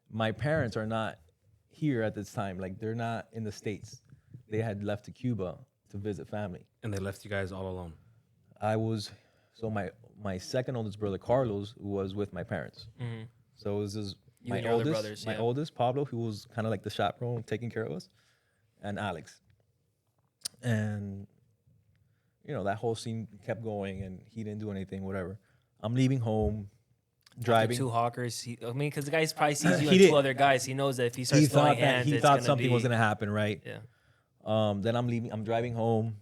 A: my parents are not here at this time. Like they're not in the States. They had left to Cuba to visit family.
B: And they left you guys all alone.
A: So my second oldest brother, Carlos, was with my parents.
C: Mhm.
A: So it was this,
C: You
A: my
C: and your other
A: oldest,
C: brothers,
A: my
C: yeah.
A: oldest, Pablo, who was kind of like the chaperone taking care of us, and Alex. And you know, that whole scene kept going, and he didn't do anything. Whatever. I'm leaving home, driving.
C: Two hawkers. Because the guy probably sees you
A: He
C: and
A: did-
C: two other guys. He knows that if he starts
A: He
C: throwing
A: thought that
C: hands,
A: he
C: it's
A: thought
C: gonna
A: something
C: be,
A: was gonna happen, right?
C: Yeah.
A: Then I'm leaving. I'm driving home.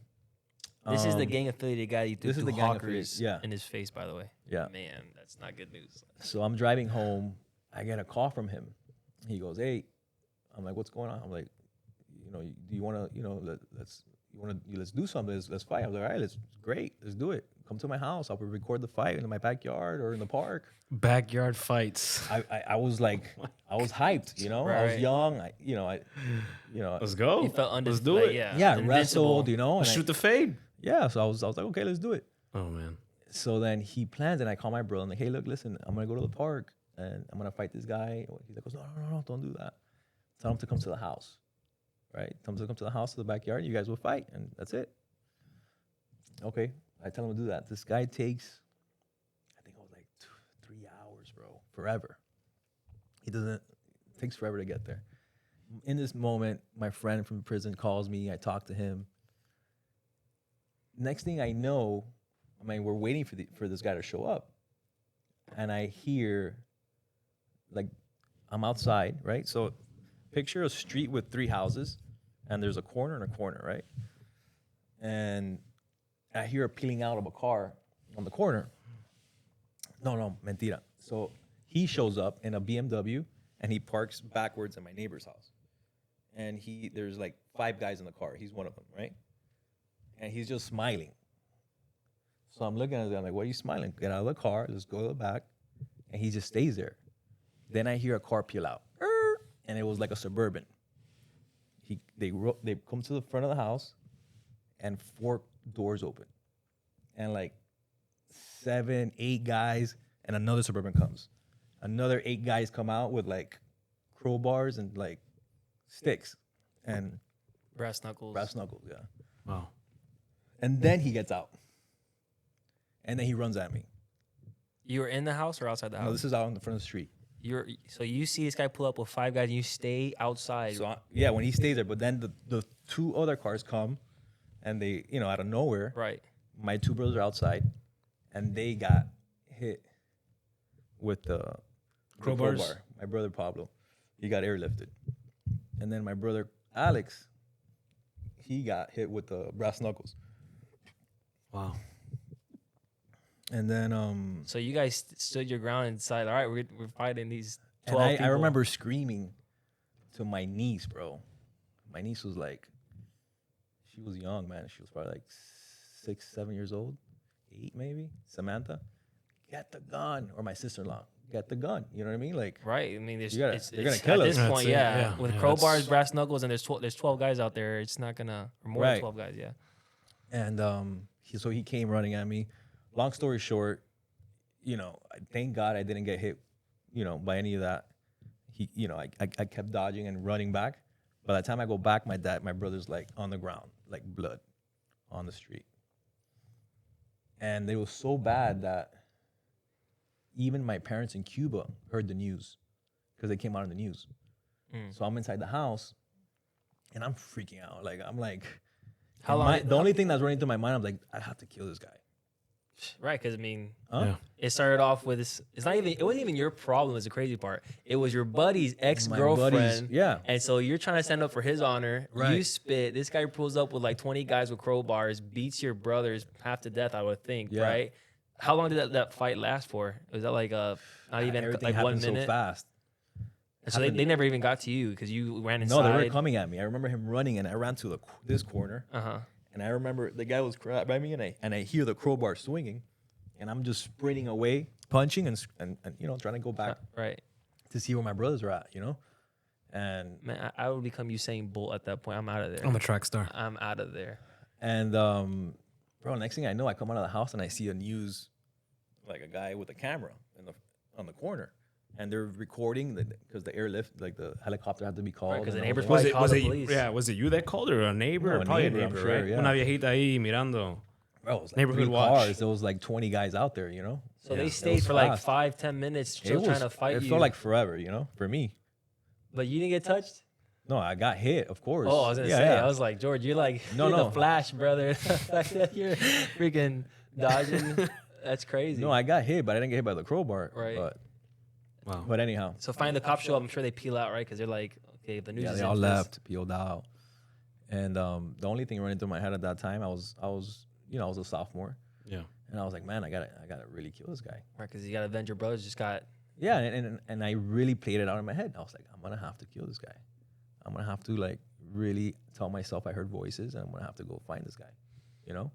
C: This is the gang affiliated guy you threw
A: this is
C: two
A: the gang
C: hawkers
A: affiliate, yeah.
C: in his face, by the way.
A: Yeah.
C: Man, that's not good news.
A: So I'm driving home. I get a call from him. He goes, "Hey," I'm like, "What's going on?" I'm like, "You know, do you want to, you know, let's do something. Let's fight." I was like, "All right, let's do it. Come to my house. I'll record the fight in my backyard or in the park."
B: Backyard fights.
A: I was like, I was hyped, you know. I was
C: Right.
A: young.
B: Let's go.
C: He felt
B: Let's
C: undefeated.
B: do it.
A: Yeah,
C: invincible.
A: wrestled, you know. And
B: Shoot the fade.
A: yeah, so I was like, okay, let's do it.
B: Oh man.
A: So then he plans, and I call my brother. I'm like, hey, look, listen, I'm gonna go to the park and I'm gonna fight this guy. He's like, no, don't do that. Tell him to come to the house, right? Tell him to come to the house, to the backyard. You guys will fight, and that's it. Okay, I tell him to do that. This guy takes, I think it was like 3 hours, bro, forever. It takes forever to get there. In this moment, my friend from prison calls me. I talk to him. Next thing I know, I mean, we're waiting for this guy to show up, and I hear, like, I'm outside, right? So, picture a street with 3 houses, and there's a corner and a corner, right? And I hear a peeling out of a car on the corner. No, mentira. So he shows up in a BMW, and he parks backwards at my neighbor's house. And there's like 5 guys in the car. He's one of them, right? And he's just smiling. So I'm looking at him, I'm like, what are you smiling? Get out of the car, let's go to the back. And he just stays there. Then I hear a car peel out. And it was like a Suburban. They come to the front of the house, and 4 doors open. And like 7, 8 guys, and another Suburban comes. Another 8 guys come out with like crowbars and like sticks and
C: Brass knuckles.
A: yeah.
B: Wow.
A: And then he gets out. And then he runs at me.
C: You were in the house or outside the house?
A: No, this is out in the front of the street.
C: So you see this guy pull up with 5 guys, and you stay outside.
A: So yeah, when he stays there, but then the 2 other cars come, and they, you know, out of nowhere,
C: Right.
A: my 2 brothers are outside, and they got hit with the
B: Crowbars?
A: crowbar. My brother Pablo, he got airlifted, and then my brother Alex, he got hit with the brass knuckles,
B: Wow.
A: and then
C: So you guys stood your ground and decided, all right, we're fighting these
A: and
C: 12
A: I
C: people.
A: remember screaming to my niece, bro. My niece was like, she was young, man. She was probably like 6, 7 years old, 8 maybe. Samantha, get the gun, or my sister-in-law, get the gun. You know what I mean? Like,
C: Right. I mean,
A: they're gonna kill
C: at
A: us.
C: this point,
B: That's it,
C: yeah.
B: yeah.
C: With
B: Yeah,
C: crowbars,
B: that's-
C: brass knuckles, and there's 12 guys out there. It's not gonna, or more
A: Right.
C: than 12 guys, yeah.
A: and he came running at me. Long story short, you know, thank God I didn't get hit, you know, by any of that. I kept dodging and running back. By the time I go back, my brother's like on the ground, like blood on the street. And it was so bad that even my parents in Cuba heard the news because they came out in the news. So I'm inside the house and I'm freaking out. Like, I'm like,
C: How long?
A: the only thing that's running through my mind, I'm like, I have to kill this guy.
C: Right, because I mean,
A: Huh?
B: Yeah.
C: it started off with this. It wasn't even your problem. Is the crazy part. It was your buddy's ex-girlfriend.
A: yeah.
C: And so you're trying to stand up for his honor. You
A: Right.
C: spit. This guy pulls up with like 20 guys with crowbars, beats your brothers half to death, I would think,
A: Yeah.
C: right? How long did that fight last for? Was that like not even
A: Everything
C: like 1
A: happened
C: minute?
A: so fast.
C: So they never even got to you because you ran inside.
A: No, they were coming at me. I remember him running, and I ran to this corner.
C: Uh-huh.
A: And I remember the guy was by me, and I hear the crowbar swinging, and I'm just sprinting away, punching, and you know, trying to go back
C: Right.
A: to see where my brothers are at, you know. And
C: Man, I would become Usain Bolt at that point. I'm out of there.
B: I'm a track star.
C: I'm out of there.
A: bro, next thing I know, I come out of the house and I see a news, like a guy with a camera on the corner. And they're recording because the airlift, like the helicopter had to be called.
C: Because the
A: and
C: neighbors
A: all that.
C: probably called the police.
B: was it you that called or a neighbor?
A: No,
B: Or
A: a
B: probably
A: neighbor,
B: a
A: I'm
B: neighbor,
A: sure,
B: right?
A: yeah.
B: Una viejita ahí mirando.
A: Bro, it was like
B: Neighborhood
A: 3
B: watch.
A: cars. There was like 20 guys out there, you know?
C: So
A: Yeah,
C: they
A: it
C: stayed
A: was
C: for like
A: fast.
C: 5-10 minutes
A: It
C: still
A: was-
C: trying to fight
A: It
C: you.
A: felt like forever, you know, for me.
C: But you didn't get touched?
A: No, I got hit, of course.
C: Oh, I was gonna say. I was like, George, you're like
A: No,
C: you're
A: no.
C: the Flash, brother. You're freaking dodging. That's crazy.
A: No, I got hit, but I didn't get hit by the crowbar.
C: Right.
B: Wow.
A: But anyhow.
C: So finally the cops show up. I'm sure they peel out, right? Because they're like, okay, the news
A: Yeah,
C: is
A: they
C: in
A: all
C: for this.
A: left, peeled out. And the only thing running through my head at that time, I was a sophomore.
B: Yeah.
A: And I was like, man, I gotta really kill this guy.
C: Right, because you got to avenge your brothers. Just got
A: Yeah, and I really played it out in my head. I was like, I'm gonna have to kill this guy. I'm gonna have to like really tell myself I heard voices, and I'm gonna have to go find this guy. You know,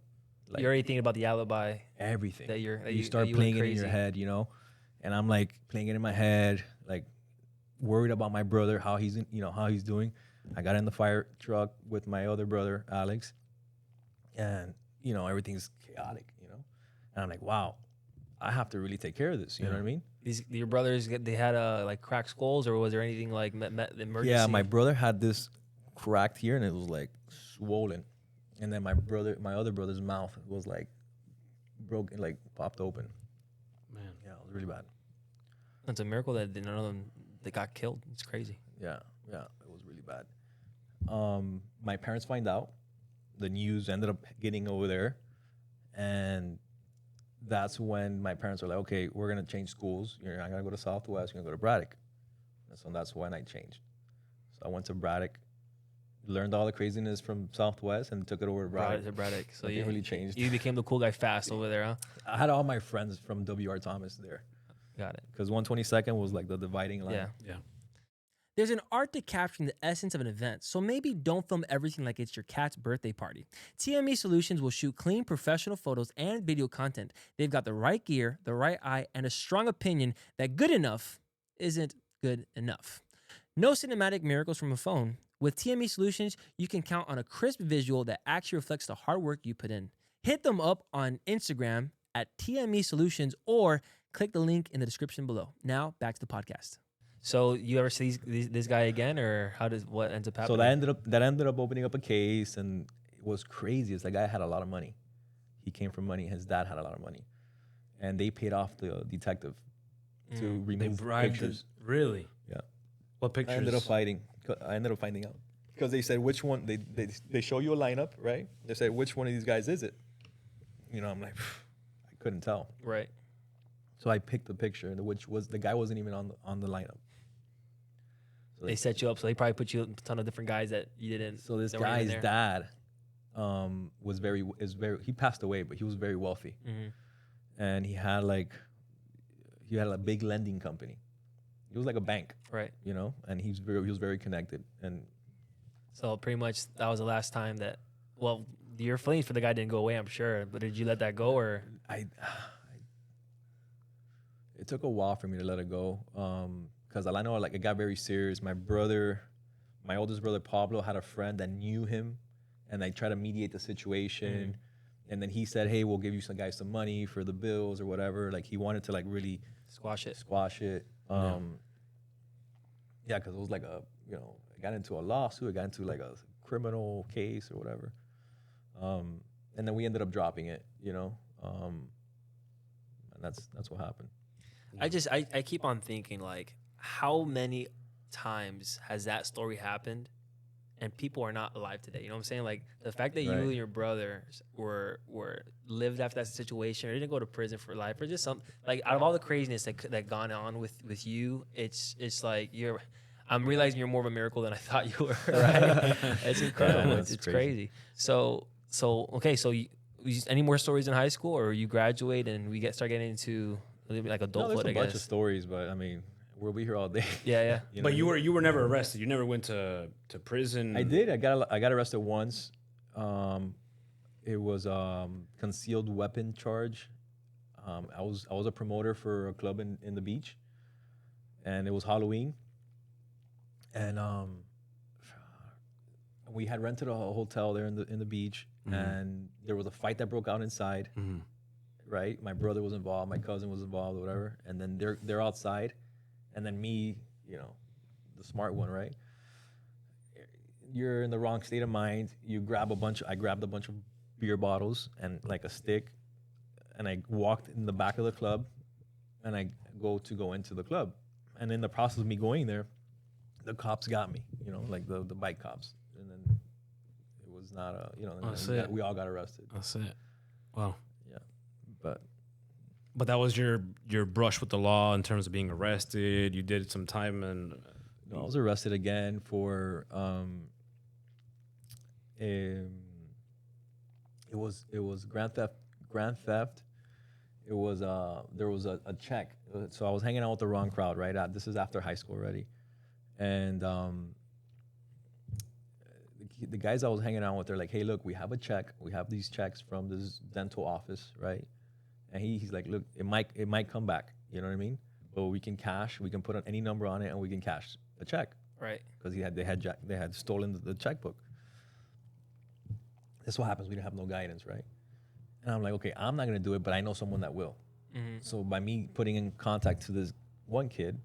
A: like
C: you're already thinking about the alibi.
A: everything.
C: that you're- that
A: you
C: you-
A: start
C: that you
A: playing
C: went
A: it in your
C: crazy.
A: head, you know, and I'm like playing it in my head, like worried about my brother, how he's doing. I got in the fire truck with my other brother Alex, and everything's chaotic, and I'm like, wow, I have to really take care of this. You know what I mean?
C: Your brothers, they had like cracked skulls, or was there anything like met the emergency?
A: Yeah, my brother had this cracked here, and it was like swollen, and then my other brother's mouth was like broken, like popped open.
B: Man.
A: Yeah, it was really bad.
C: It's a miracle that none of them they got killed. It's crazy.
A: Yeah, it was really bad. My parents find out. The news ended up getting over there, and that's when my parents were like, okay, we're gonna change schools. You're not gonna go to Southwest, you're gonna go to Braddock. And so that's when I changed. So I went to Braddock, learned all the craziness from Southwest, and took it over to Braddock.
C: Braddock. So
A: Nothing really changed.
C: You became the cool guy fast over there, huh?
A: I had all my friends from W.R. Thomas there,
C: Got it.
A: because 122nd was like the dividing line.
C: Yeah.
B: Yeah.
C: There's an art to capturing the essence of an event, so maybe don't film everything like it's your cat's birthday party. TME Solutions will shoot clean professional photos and video content. They've got the right gear, the right eye, and a strong opinion that good enough isn't good enough. No cinematic miracles from a phone. With TME Solutions, you can count on a crisp visual that actually reflects the hard work you put in. Hit them up on Instagram at TME Solutions or click the link in the description below. Now, back to the podcast. So you ever see this guy again, or what ends up happening?
A: So that ended up opening up a case, and it was crazy. It's the guy had a lot of money. He came from money. His dad had a lot of money, and they paid off the detective to
B: They
A: remove
B: bribed
A: pictures.
B: Really?
A: Yeah,
B: What pictures?
A: I ended up finding out because they said which one. They show you a lineup, right? They said which one of these guys is it? I'm like, I couldn't tell.
C: Right.
A: So I picked the picture, which was the guy wasn't even on the lineup. So
C: They set you up, so they probably put you a ton of different guys that you didn't.
A: So this
C: that weren't even
A: guy's
C: there.
A: dad was very he passed away, but he was very wealthy, and he had a big lending company. It was like a bank,
C: Right.
A: and he was very connected. And
C: So pretty much that was the last time that. Well, your feelings for the guy didn't go away, I'm sure. But did you let that go, or?
A: It took a while for me to let it go, because I know it got very serious. My oldest brother Pablo had a friend that knew him, and I tried to mediate the situation. And then he said, "Hey, we'll give you some money for the bills or whatever." Like he wanted to really
C: Squash it.
A: Yeah, because it was I got into a lawsuit. I got into a criminal case or whatever. And then we ended up dropping it, and that's what happened.
C: I keep on thinking, how many times has that story happened and people are not alive today? You know what I'm saying? Like the fact that you
A: Right.
C: and your brothers were lived after that situation, or didn't go to prison for life, or just something out of all the craziness that gone on with you, it's like I'm realizing you're more of a miracle than I thought you were. Right? It's incredible.
A: Yeah,
C: it's
A: that's
C: crazy. So okay. So any more stories in high school, or you graduate and we start getting into
A: No,
C: adulthood?
A: there's
C: I
A: a bunch of
C: guess.
A: stories, but I mean, we'll be here all day.
C: Yeah.
B: But you were never arrested. You never went to prison.
A: I did. I got arrested once. It was concealed weapon charge. I was a promoter for a club in the beach, and it was Halloween. And we had rented a hotel there in the beach, and there was a fight that broke out inside. Right, my brother was involved, my cousin was involved, or whatever. And then they're outside, and then me, the smart one, right? You're in the wrong state of mind. I grabbed a bunch of beer bottles and a stick, and I walked in the back of the club, and I go into the club. And in the process of me going there, the cops got me, like the bike cops. And then it was not we all got arrested.
B: That's it. Wow.
A: Yeah. But
B: that was your brush with the law in terms of being arrested. You did some time and
A: no, I was arrested again for it was grand theft. It was there was a check. So I was hanging out with the wrong crowd, right? This is after high school already. And the guys I was hanging out with, they're like, hey, look, we have a check. We have these checks from this dental office, right? And he's like, look, it might come back. You know what I mean? But we can cash. We can put any number on it, and we can cash the check.
C: Right.
A: Because they had stolen the checkbook. That's what happens. We didn't have no guidance, right? And I'm like, okay, I'm not gonna do it, but I know someone that will.
C: Mm-hmm.
A: So by me putting in contact to this one kid,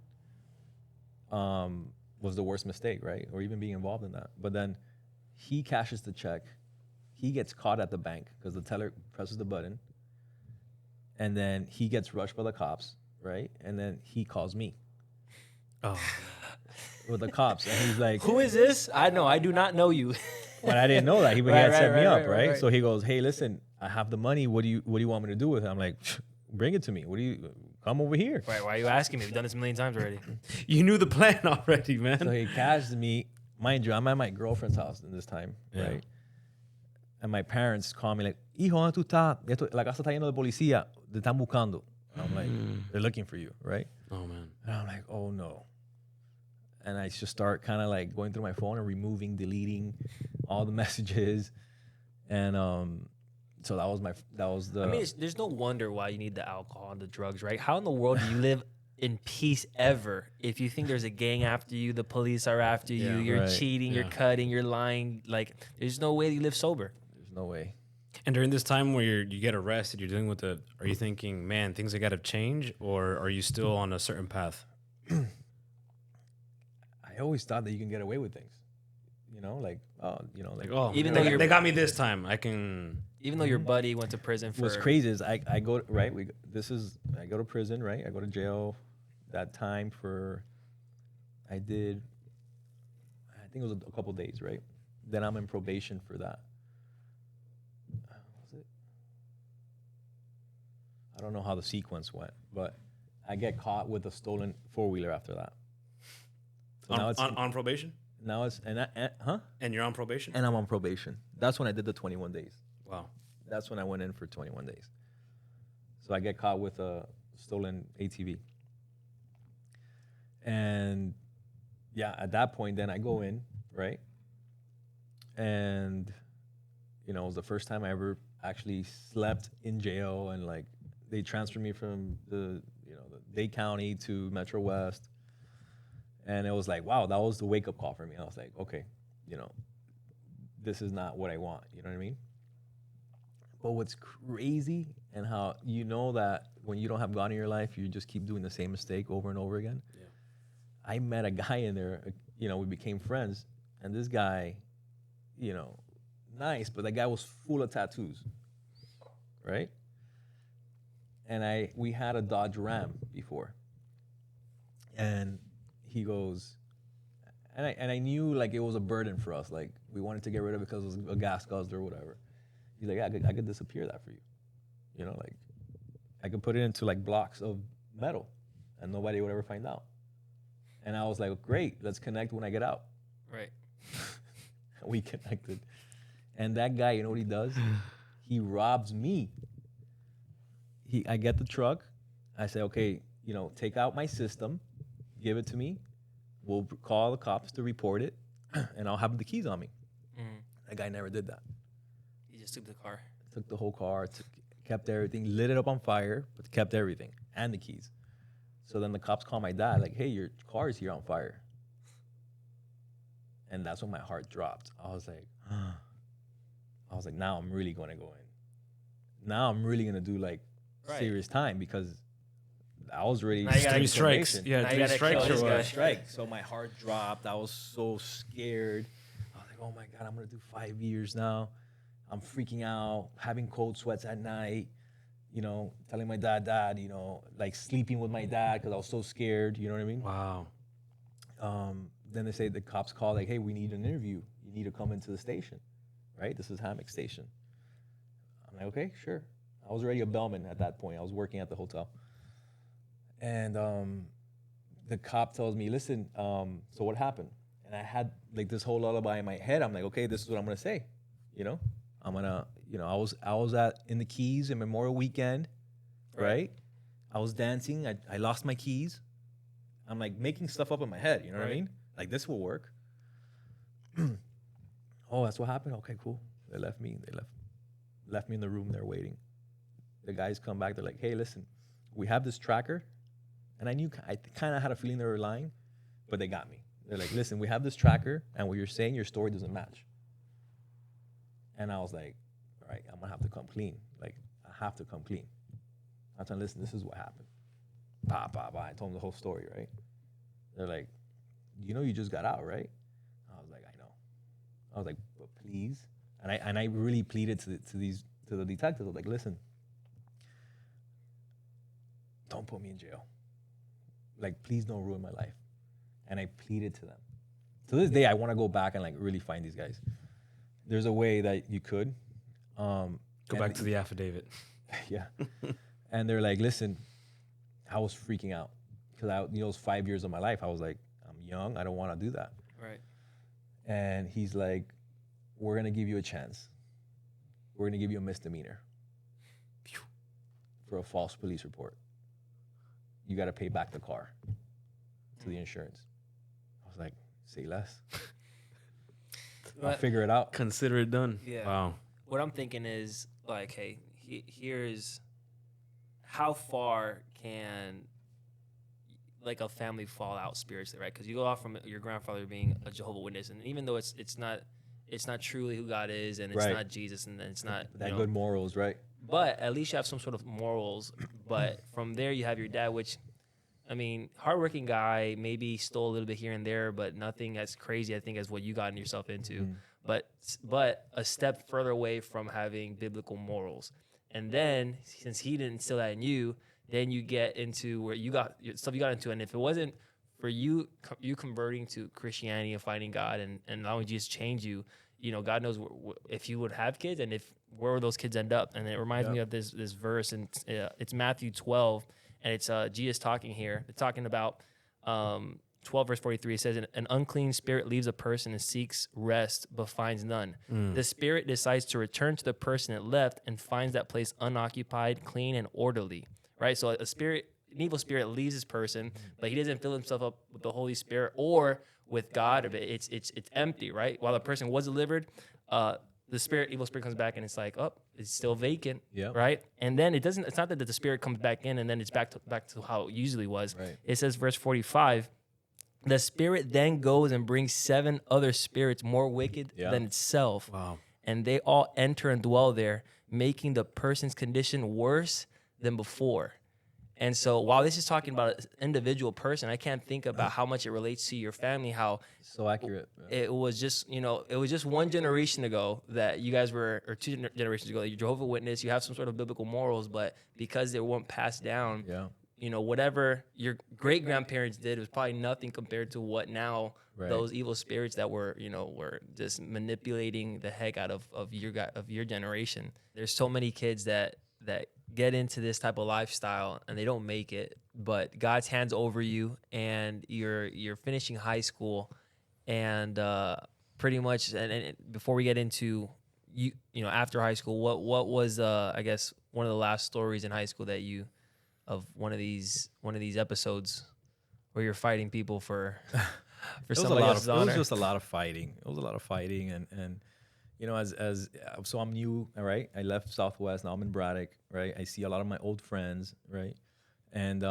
A: was the worst mistake, right? Or even being involved in that. But then he cashes the check. He gets caught at the bank because the teller presses the button. And then he gets rushed by the cops, right? And then he calls me.
B: Oh.
A: With the cops. And he's like,
C: Who is this? I do not know you.
A: but I didn't know that. He had set me up, right?
C: Right.
A: So he goes, hey, listen, I have the money. What do you want me to do with it? I'm like, bring it to me. Come over here.
C: Right, why are you asking me? We've done this a million times already.
B: You knew the plan already, man.
A: So he cashed me. Mind you, I'm at my girlfriend's house in this time, right? And my parents call me like, hijo, ¿dónde tú estás? La casa está llena de policía. Te están buscando. And I'm like, they're looking for you, right?
B: Oh, man.
A: And I'm like, oh, no. And I just start kind of like going through my phone and deleting all the messages. And so that was the...
C: I mean, there's no wonder why you need the alcohol and the drugs, right? How in the world do you live in peace ever if you think there's a gang after you, the police are after you, you're cheating, you're cutting, you're lying? Like, there's no way you live sober.
A: There's no way.
B: And during this time where you get arrested, you're dealing with are you thinking, man, things have got to change, or are you still on a certain path?
A: I always thought that you can get away with things,
C: even though
B: they got me this time, I can.
C: Even though your buddy went to prison for.
A: What's crazy is I go right. I go to prison, right? I go to jail that time for. I think it was a couple days, right? Then I'm in probation for that. Was it? I don't know how the sequence went, but I get caught with a stolen 4-wheeler after that. So now it's
B: on probation?
A: Now it's
B: And you're on probation?
A: And I'm on probation. That's when I did the 21 days.
B: Wow.
A: That's when I went in for 21 days. So I get caught with a stolen ATV. And yeah, at that point, then I go in, right? And, it was the first time I ever actually slept in jail, and like they transferred me from the Dade County to Metro West. And it was like, wow, that was the wake-up call for me. I was like, okay, this is not what I want. You know what I mean? But what's crazy, and how that when you don't have God in your life, you just keep doing the same mistake over and over again. Yeah. I met a guy in there, we became friends, and this guy, nice, but that guy was full of tattoos, right? And we had a Dodge Ram before. And he goes, and I knew like it was a burden for us. Like we wanted to get rid of it because it was a gas guzzler or whatever. He's like, yeah, I could disappear that for you. Like I could put it into like blocks of metal and nobody would ever find out. And I was like, great, let's connect when I get out.
C: Right.
A: We connected. And that guy, you know what he does? He robs me. I get the truck. I say, okay, take out my system, give it to me. We'll call the cops to report it, and I'll have the keys on me. Mm-hmm. That guy never did that.
C: He just took the car.
A: Took the whole car, kept everything, lit it up on fire, but kept everything and the keys. So then the cops call my dad, like, hey, your car is here on fire. And that's when my heart dropped. I was like, now I'm really going to go in. Now I'm really going to do like serious time, because I was ready.
B: 3 strikes. Yeah, 3 strikes or what?
A: Strike. So my heart dropped. I was so scared. I was like, oh my God, I'm going to do 5 years now. I'm freaking out, having cold sweats at night, telling my dad, like sleeping with my dad because I was so scared. You know what I mean?
B: Wow.
A: then they say the cops call like, hey, we need an interview. You need to come into the station, right? This is Hammock Station. I'm like, okay, sure. I was already a bellman at that point. I was working at the hotel. And the cop tells me, listen, so what happened? And I had like this whole lullaby in my head. I'm like, okay, this is what I'm gonna say. You know, I'm gonna, you know, I was in the Keys in Memorial Weekend, right? I was dancing. I lost my keys. I'm like making stuff up in my head. You know what I mean? Like this will work. Oh, that's what happened. Okay, cool. They left me. They left me in the room. They're waiting. The guys come back. They're like, hey, listen, we have this tracker. And I kind of had a feeling they were lying, but they got me. They're like, listen, we have this tracker, and what you're saying, your story doesn't match. And I was like, all right, I'm gonna have to come clean. Like, I have to come clean. I told them, listen, this is what happened. Bah, bah, bah. I told them the whole story, right? They're like, you know you just got out, right? I was like, I know. I was like, but please. And I really pleaded to the detectives. I was like, listen, don't put me in jail. Like, please don't ruin my life. And I pleaded to them. To this day, I want to go back and like really find these guys. There's a way that you could.
B: Go back to the affidavit.
A: Yeah. And they're like, listen, I was freaking out. Because those 5 years of my life, I was like, I'm young. I don't want to do that.
C: Right.
A: And he's like, we're going to give you a chance. We're going to give you a misdemeanor for a false police report. You got to pay back the car to the insurance. I was like, say less. I'll figure it out.
B: Consider it done.
C: Yeah.
B: Wow.
C: What I'm thinking is like, hey, here's how far can like a family fall out spiritually, right? Because you go off from your grandfather being a Jehovah's Witness, and even though it's not truly who God is, and it's not Jesus, and it's not
A: that good morals, right?
C: But at least you have some sort of morals. But from there, you have your dad, which, I mean, hardworking guy, maybe stole a little bit here and there, but nothing as crazy, I think, as what you gotten yourself into. But a step further away from having biblical morals. And then, since he didn't instill that in you, then you get into where you got into. And if it wasn't for you converting to Christianity and finding God and allowing Jesus to change you, you know, God knows if you would have kids and where would those kids end up. And it reminds me of this verse, and it's Matthew 12, and it's Jesus talking here. It's talking about 12 verse 43. It says, an unclean spirit leaves a person and seeks rest but finds none. The spirit decides to return to the person it left and finds that place unoccupied, clean, and orderly. Right? So an evil spirit leaves this person, but he doesn't fill himself up with the Holy Spirit or with God. It's empty, right? While the person was delivered, the evil spirit comes back and it's like, oh, it's still vacant, right? And then it's not that the spirit comes back in and then it's back to how it usually was. Right. It says, verse 45, the spirit then goes and brings 7 other spirits more wicked than itself. Wow. And they all enter and dwell there, making the person's condition worse than before. And so while this is talking about an individual person, I can't think about how much it relates to your family, how
A: so accurate.
C: It was just, it was just one generation ago that you guys were, or 2 generations ago, that you're Jehovah's Witness, you have some sort of biblical morals, but because they weren't passed down, whatever your great grandparents did was probably nothing compared to what now those evil spirits that were just manipulating the heck out of your generation. There's so many kids that get into this type of lifestyle and they don't make it, but God's hand's over you and you're finishing high school, and pretty much. And before we get into after high school, what was I guess one of the last stories in high school that you of one of these episodes where you're fighting people for somebody else's honor?
A: It was just a lot of fighting. It was a lot of fighting, and so I'm new, all right? I left Southwest, now I'm in Braddock, right? I see a lot of my old friends, right? And,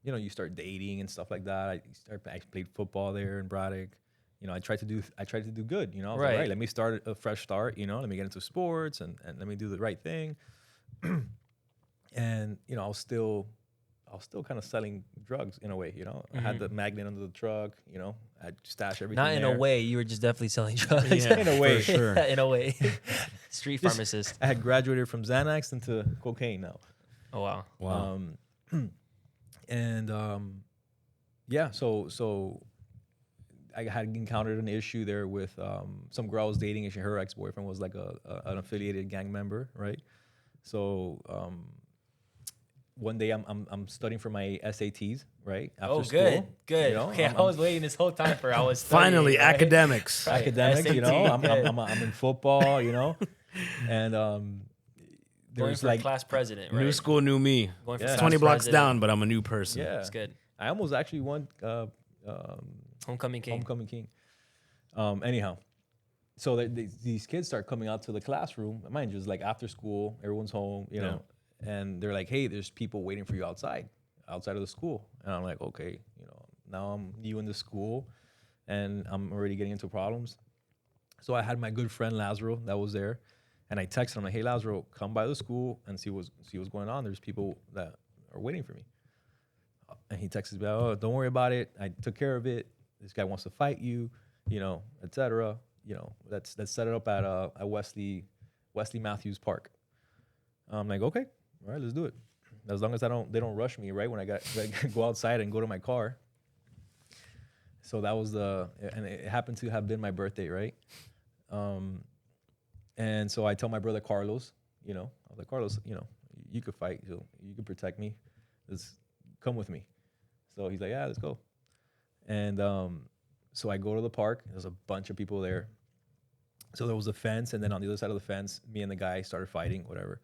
A: you start dating and stuff like that. I played football there in Braddock. I tried to do good, I was like, all right, let me start a fresh start, let me get into sports and let me do the right thing. And, I was still kind of selling drugs in a way, I had the magnet under the truck, I'd stash everything.
C: Not in a way, you were just definitely selling drugs.
A: Yeah, in a way,
B: for sure.
C: In a way. Street pharmacist.
A: I had graduated from Xanax into cocaine now.
C: Oh, wow.
B: Wow.
A: And Yeah, so I had encountered an issue there with some girl I was dating, and her ex-boyfriend was like an affiliated gang member, right? So one day I'm studying for my SATs, right? After
C: Oh,
A: school,
C: good.
A: You know,
C: Okay,
A: I'm
C: I was waiting this whole time for I was studying,
B: Finally,
C: right?
B: academics.
C: Right.
A: academics, you know,
C: SAT, good.
A: I'm in football, you know, and
C: Going
A: there's
C: for
A: like
C: class president, right?
B: New school, new me.
C: Going for
A: Yeah.
C: class
B: 20 blocks
C: president.
B: down, but I'm a new person.
A: yeah,
C: It's good.
A: I almost actually won
C: Homecoming king.
A: homecoming king. Anyhow, so these kids start coming out to the classroom. Mind you, it's like after school, everyone's home, you know, and they're like, "Hey, there's people waiting for you outside of the school." And I'm like, "Okay, you know, now I'm new in the school, and I'm already getting into problems." So I had my good friend Lazaro that was there, and I texted him like, "Hey, Lazaro, come by the school and see what's going on. There's people that are waiting for me." And he texts me, "Oh, don't worry about it. I took care of it. This guy wants to fight you, you know, etc. You know, let's set it up at Wesley Matthews Park." I'm like, "Okay, all right, let's do it. As long as they don't rush me right when I go outside and go to my car." So that was and it happened to have been my birthday, right? And so I tell my brother Carlos, you know, I was like, "Carlos, you know, you could fight, you could protect me. Let's come with me." So he's like, "Yeah, let's go." And so I go to the park. There's a bunch of people there. So there was a fence, and then on the other side of the fence, me and the guy started fighting, whatever.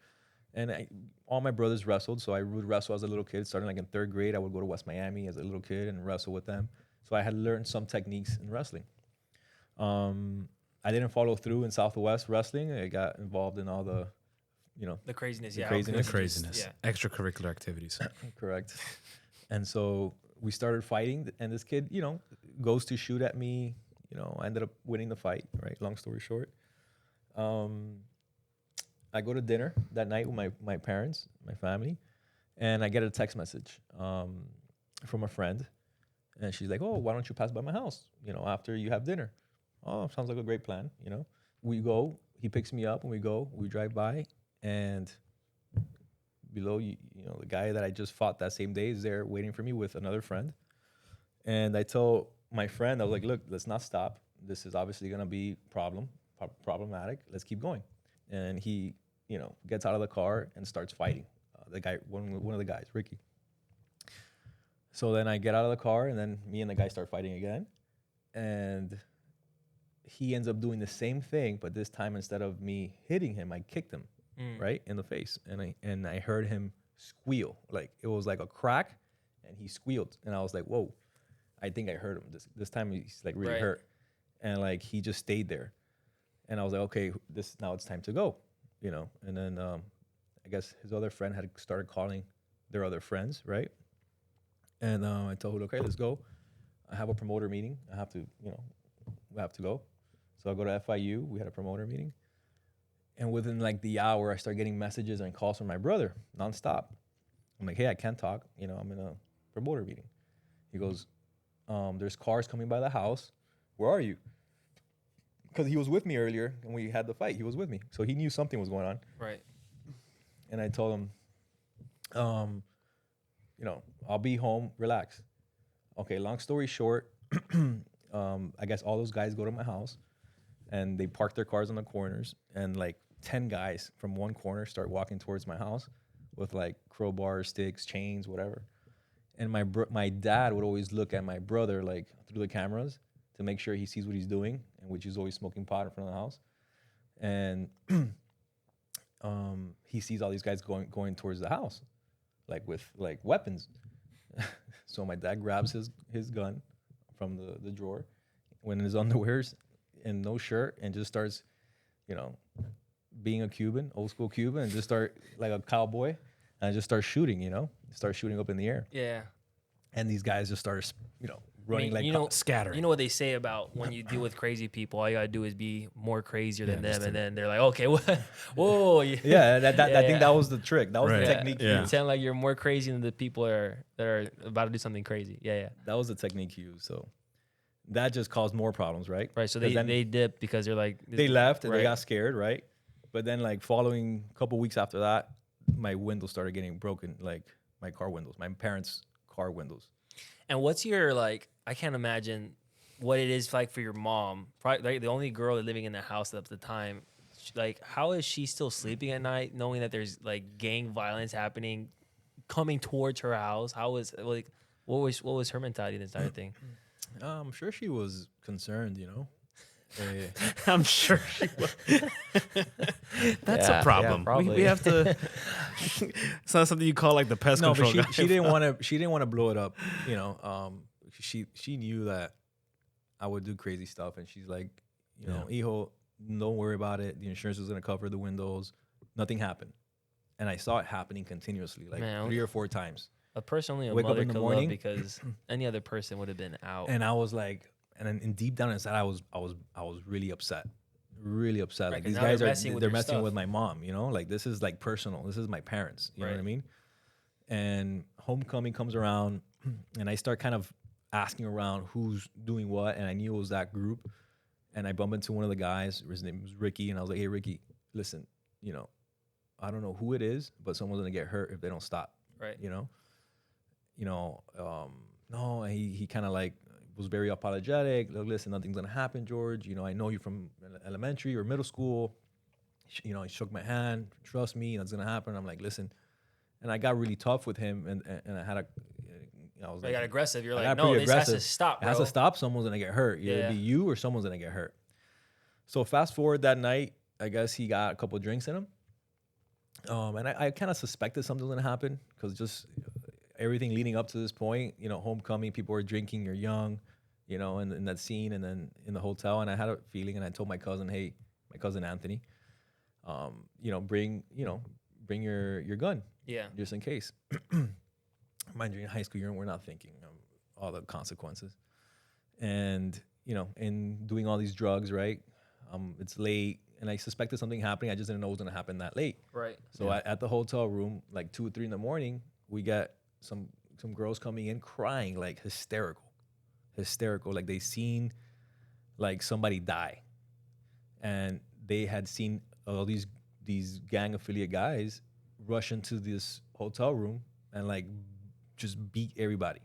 A: And all my brothers wrestled, so I would wrestle as a little kid. Starting like in 3rd grade, I would go to West Miami as a little kid and wrestle with them. So I had learned some techniques in wrestling. I didn't follow through in Southwest wrestling. I got involved in all the, you know,
C: The craziness,
A: The
C: yeah.
A: craziness.
B: The craziness.
C: Yeah.
B: Extracurricular activities.
A: correct. And so we started fighting, and this kid, you know, goes to shoot at me. You know, I ended up winning the fight, right? Long story short. I go to dinner that night with my parents, my family, and I get a text message from a friend. And she's like, "Oh, why don't you pass by my house, you know, after you have dinner?" Oh, sounds like a great plan, you know. We go, he picks me up, and we drive by, and below, you know, the guy that I just fought that same day is there waiting for me with another friend. And I told my friend, I was like, "Look, let's not stop. This is obviously going to be problematic. Let's keep going." And he, you know, gets out of the car and starts fighting. The guy, one of the guys, Ricky. So then I get out of the car, and then me and the guy start fighting again. And he ends up doing the same thing, but this time instead of me hitting him, I kicked him right in the face. And I heard him squeal. Like it was like a crack, and he squealed. And I was like, "Whoa, I think I heard him. This time he's like really hurt." And like he just stayed there. And I was like, "Okay, now it's time to go," you know. And then I guess his other friend had started calling their other friends, right? And I told him, "Okay, let's go. I have a promoter meeting. I have to, you know, we have to go." So I go to FIU. We had a promoter meeting. And within like the hour, I start getting messages and calls from my brother nonstop. I'm like, "Hey, I can't talk. You know, I'm in a promoter meeting." He goes, "There's cars coming by the house. Where are you?" Because he was with me earlier and we had the fight. He was with me. So he knew something was going on.
C: Right.
A: And I told him, you know, "I'll be home, relax." Okay, long story short, I guess all those guys go to my house and they park their cars on the corners, and like 10 guys from one corner start walking towards my house with like crowbars, sticks, chains, whatever. And my dad would always look at my brother like through the cameras to make sure he sees what he's doing, and which is always smoking pot in front of the house. And he sees all these guys going towards the house, like with like weapons. So my dad grabs his gun from the drawer, when in his underwears and no shirt, and just starts, you know, being a Cuban, old school Cuban, and just start like a cowboy, and just start shooting, you know, start shooting up in the air.
C: Yeah.
A: And these guys just started, you know, running
C: you know,
B: scattering.
C: You know what they say about when you deal with crazy people, all you gotta do is be more crazier than them, and then they're like, "Okay, whoa."
A: Yeah, I think that was the trick. That was the technique.
B: Yeah.
C: Pretend like you're more crazy than the people that are about to do something crazy. Yeah.
A: That was the technique used. So that just caused more problems, right?
C: Right. So
A: 'Cause then
C: they dip because they're like
A: they left and they
C: right.
A: got scared, right? But then like following a couple weeks after that, my windows started getting broken, like my car windows, my parents' car windows.
C: And what's your like? I can't imagine what it is like for your mom. Probably like, the only girl living in the house at the time. Like, how is she still sleeping at night, knowing that there's like gang violence happening, coming towards her house? How was like, what was her mentality in the entire thing?
A: I'm sure she was concerned, you know.
B: I'm sure she was. That's
C: Yeah,
B: a problem.
C: yeah, probably.
B: We have to. It's not something you call like the pest
A: No,
B: control
A: but
B: guy.
A: she didn't want to. She didn't want to blow it up, you know. She knew that I would do crazy stuff, and she's like, you know, Hijo, don't worry about it. The insurance was gonna cover the windows. Nothing happened, and I saw it happening continuously, like 3 or 4 times.
C: A person only a
A: Wake up
C: mother
A: in the
C: could
A: morning.
C: love because any other person would have been out.
A: And I was like, and then deep down inside, I was really upset, really upset.
C: Right,
A: Like
C: 'cause
A: these
C: now they're
A: guys
C: messing with
A: they're
C: your
A: messing
C: stuff.
A: with my mom, you know. Like this is like personal. This is my parents. You know what I mean? And homecoming comes around, and I start kind of asking around who's doing what, and I knew it was that group. And I bump into one of the guys. His name was Ricky, and I was like, "Hey, Ricky, listen, you know, I don't know who it is, but someone's gonna get hurt if they don't stop."
C: Right.
A: You know, no, and he kind of like was very apologetic. Look, listen, nothing's gonna happen, George. You know, I know you from elementary or middle school. You know, he shook my hand. Trust me, that's gonna happen. I'm like, listen, and I got really tough with him, and I had a, I was
C: They
A: like,
C: got aggressive. You're
A: I
C: like,
A: got
C: no,
A: pretty
C: this has to
A: aggressive.
C: stop,
A: It
C: bro.
A: has to stop. Someone's gonna get hurt. Either
C: Yeah.
A: be you or someone's gonna get hurt. So fast forward that night, I guess he got a couple of drinks in him. And I kind of suspected something was gonna happen because just everything leading up to this point, you know, homecoming, people were drinking, you're young, you know, and in that scene, and then in the hotel, and I had a feeling, and I told my cousin, hey, my cousin Anthony, you know, bring your gun,
C: Yeah.
A: just in case. Mind you, in high school, we're not thinking of all the consequences, and you know, in doing all these drugs, right? It's late, and I suspected something happening. I just didn't know it was gonna happen that late.
C: Right.
A: So at the hotel room, like 2 or 3 in the morning, we got some girls coming in crying, like hysterical, like they seen like somebody die, and they had seen all these gang affiliate guys rush into this hotel room and like just beat everybody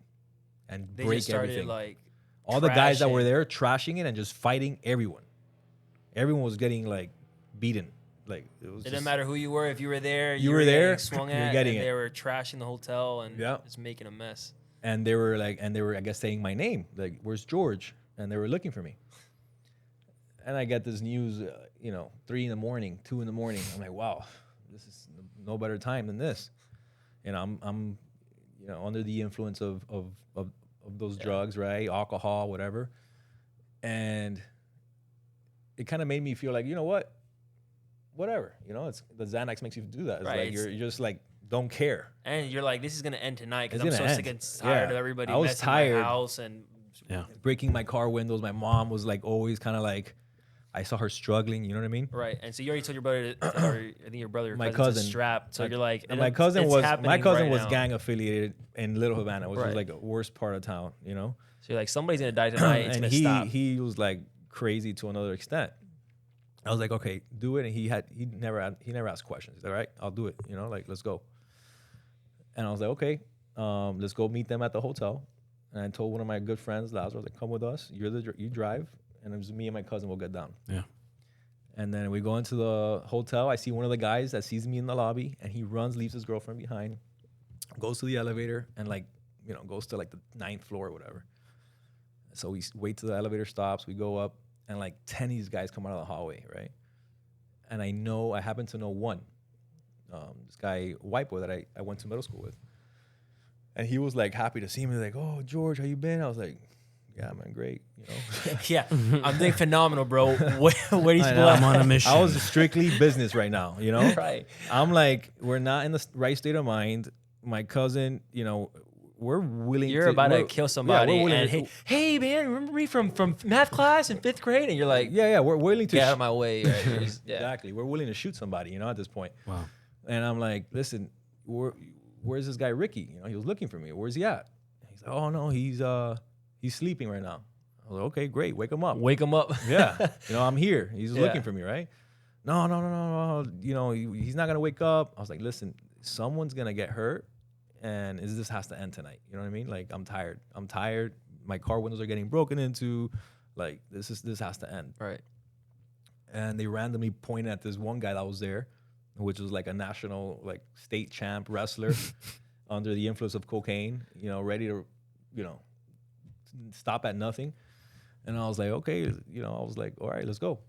A: and
C: They
A: break
C: just started
A: everything.
C: like
A: All the guys that were
C: trashing.
A: there trashing it and just fighting everyone. Everyone was getting like beaten. Like it was.
C: It didn't matter who you were. If you were there,
A: You were there,
C: getting swung
A: you're
C: at,
A: getting
C: and
A: it.
C: they were trashing the hotel and
A: Yeah.
C: just making a mess.
A: And they were I guess saying my name, like, where's George? And they were looking for me. And I got this news, 3 in the morning, 2 in the morning. I'm like, wow, this is no better time than this. And I'm under the influence of those drugs, right? Alcohol, whatever. And it kind of made me feel like, you know what? Whatever. It's the Xanax makes you do that. It's
C: Right,
A: like you're just like, don't care.
C: And you're like, this is gonna end tonight because
A: It's
C: I'm so
A: gonna
C: sick
A: end.
C: and tired
A: Yeah.
C: of everybody
A: I was
C: messing
A: tired.
C: my house and
A: Breaking my car windows. My mom was like always kind of like, I saw her struggling. You know what I mean?
C: right. And so you already told your brother, or I think your brother, or
A: My
C: cousin's
A: cousin.
C: strapped. So you're like,
A: And my
C: it's
A: cousin was
C: happening right now.
A: gang affiliated in Little Havana, which
C: Right.
A: was like the worst part of town.
C: So you're like, somebody's gonna die tonight. It's
A: And
C: gonna stop.
A: he was like crazy to another extent. I was like, okay, do it. And he never asked questions. He's like, all right, I'll do it. Like, let's go. And I was like, okay, let's go meet them at the hotel. And I told one of my good friends, Lazaro, I was like, come with us. You drive, and it was me and my cousin will get down.
B: Yeah.
A: And then we go into the hotel. I see one of the guys that sees me in the lobby, and he runs, leaves his girlfriend behind, goes to the elevator, and goes to like the 9th floor or whatever. So we wait till the elevator stops. We go up, and like 10 of these guys come out of the hallway, right? And I happen to know one, this guy, white boy that I went to middle school with. And he was like happy to see me, like, oh, George, how you been? I was like, yeah, man, great.
C: Yeah, I'm doing phenomenal, bro. Where do you
A: I know.
B: I'm on a mission.
A: I was strictly business right now,
C: Right.
A: I'm like, we're not in the right state of mind. My cousin, we're willing
C: You're
A: to.
C: about to
A: we're-
C: kill
A: yeah,
C: somebody,
A: we're willing
C: and
A: to-
C: hey, man, remember me from math class in 5th grade? And you're like,
A: yeah, we're willing to.
C: get out of my way. Right? You're just- yeah.
A: Exactly. We're willing to shoot somebody, at this point.
B: Wow.
A: And I'm like, listen, where's this guy Ricky? He was looking for me. Where's he at? And he's like, oh no, he's sleeping right now. I was like, okay, great, wake him up.
C: Wake them up.
A: Yeah, I'm here. He's
C: Yeah.
A: looking for me, right? No. He's not gonna wake up. I was like, listen, someone's gonna get hurt and this has to end tonight. You know what I mean? Like, I'm tired. My car windows are getting broken into. Like, this has to end.
C: Right.
A: And they randomly pointed at this one guy that was there, which was like a national, like, state champ wrestler under the influence of cocaine, you know, ready to, you know, stop at nothing. And I was like, okay, you know, I was like, all right, let's go.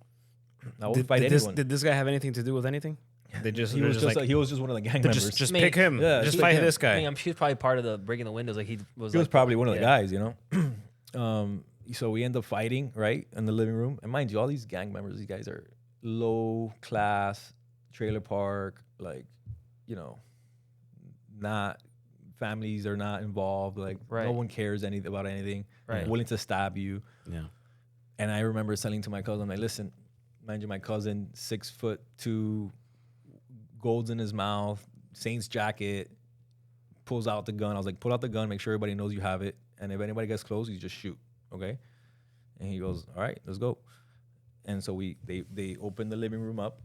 A: I won't fight anyone.
B: Did this guy have anything to do with anything? They just
A: he was just one of the gang members.
B: just
C: I mean,
B: pick him.
A: yeah,
B: just
A: pick
B: fight
A: him.
B: this guy.
C: I mean, he was probably part of the breaking the windows. Like he was
A: probably one of the
C: yeah.
A: guys, you know. So we end up fighting, right, in the living room. And mind you, all these gang members, these guys are low class, trailer park, like, you know, not families are not involved. Like,
C: Right.
A: no one cares about anything.
C: Right.
A: Willing to stab you.
B: Yeah.
A: And I remember telling to my cousin, like, listen, mind you, my cousin, 6'2", golds in his mouth, Saints jacket, pulls out the gun. I was like, pull out the gun, make sure everybody knows you have it. And if anybody gets close, you just shoot, okay? And he goes, all right, let's go. And so they open the living room up.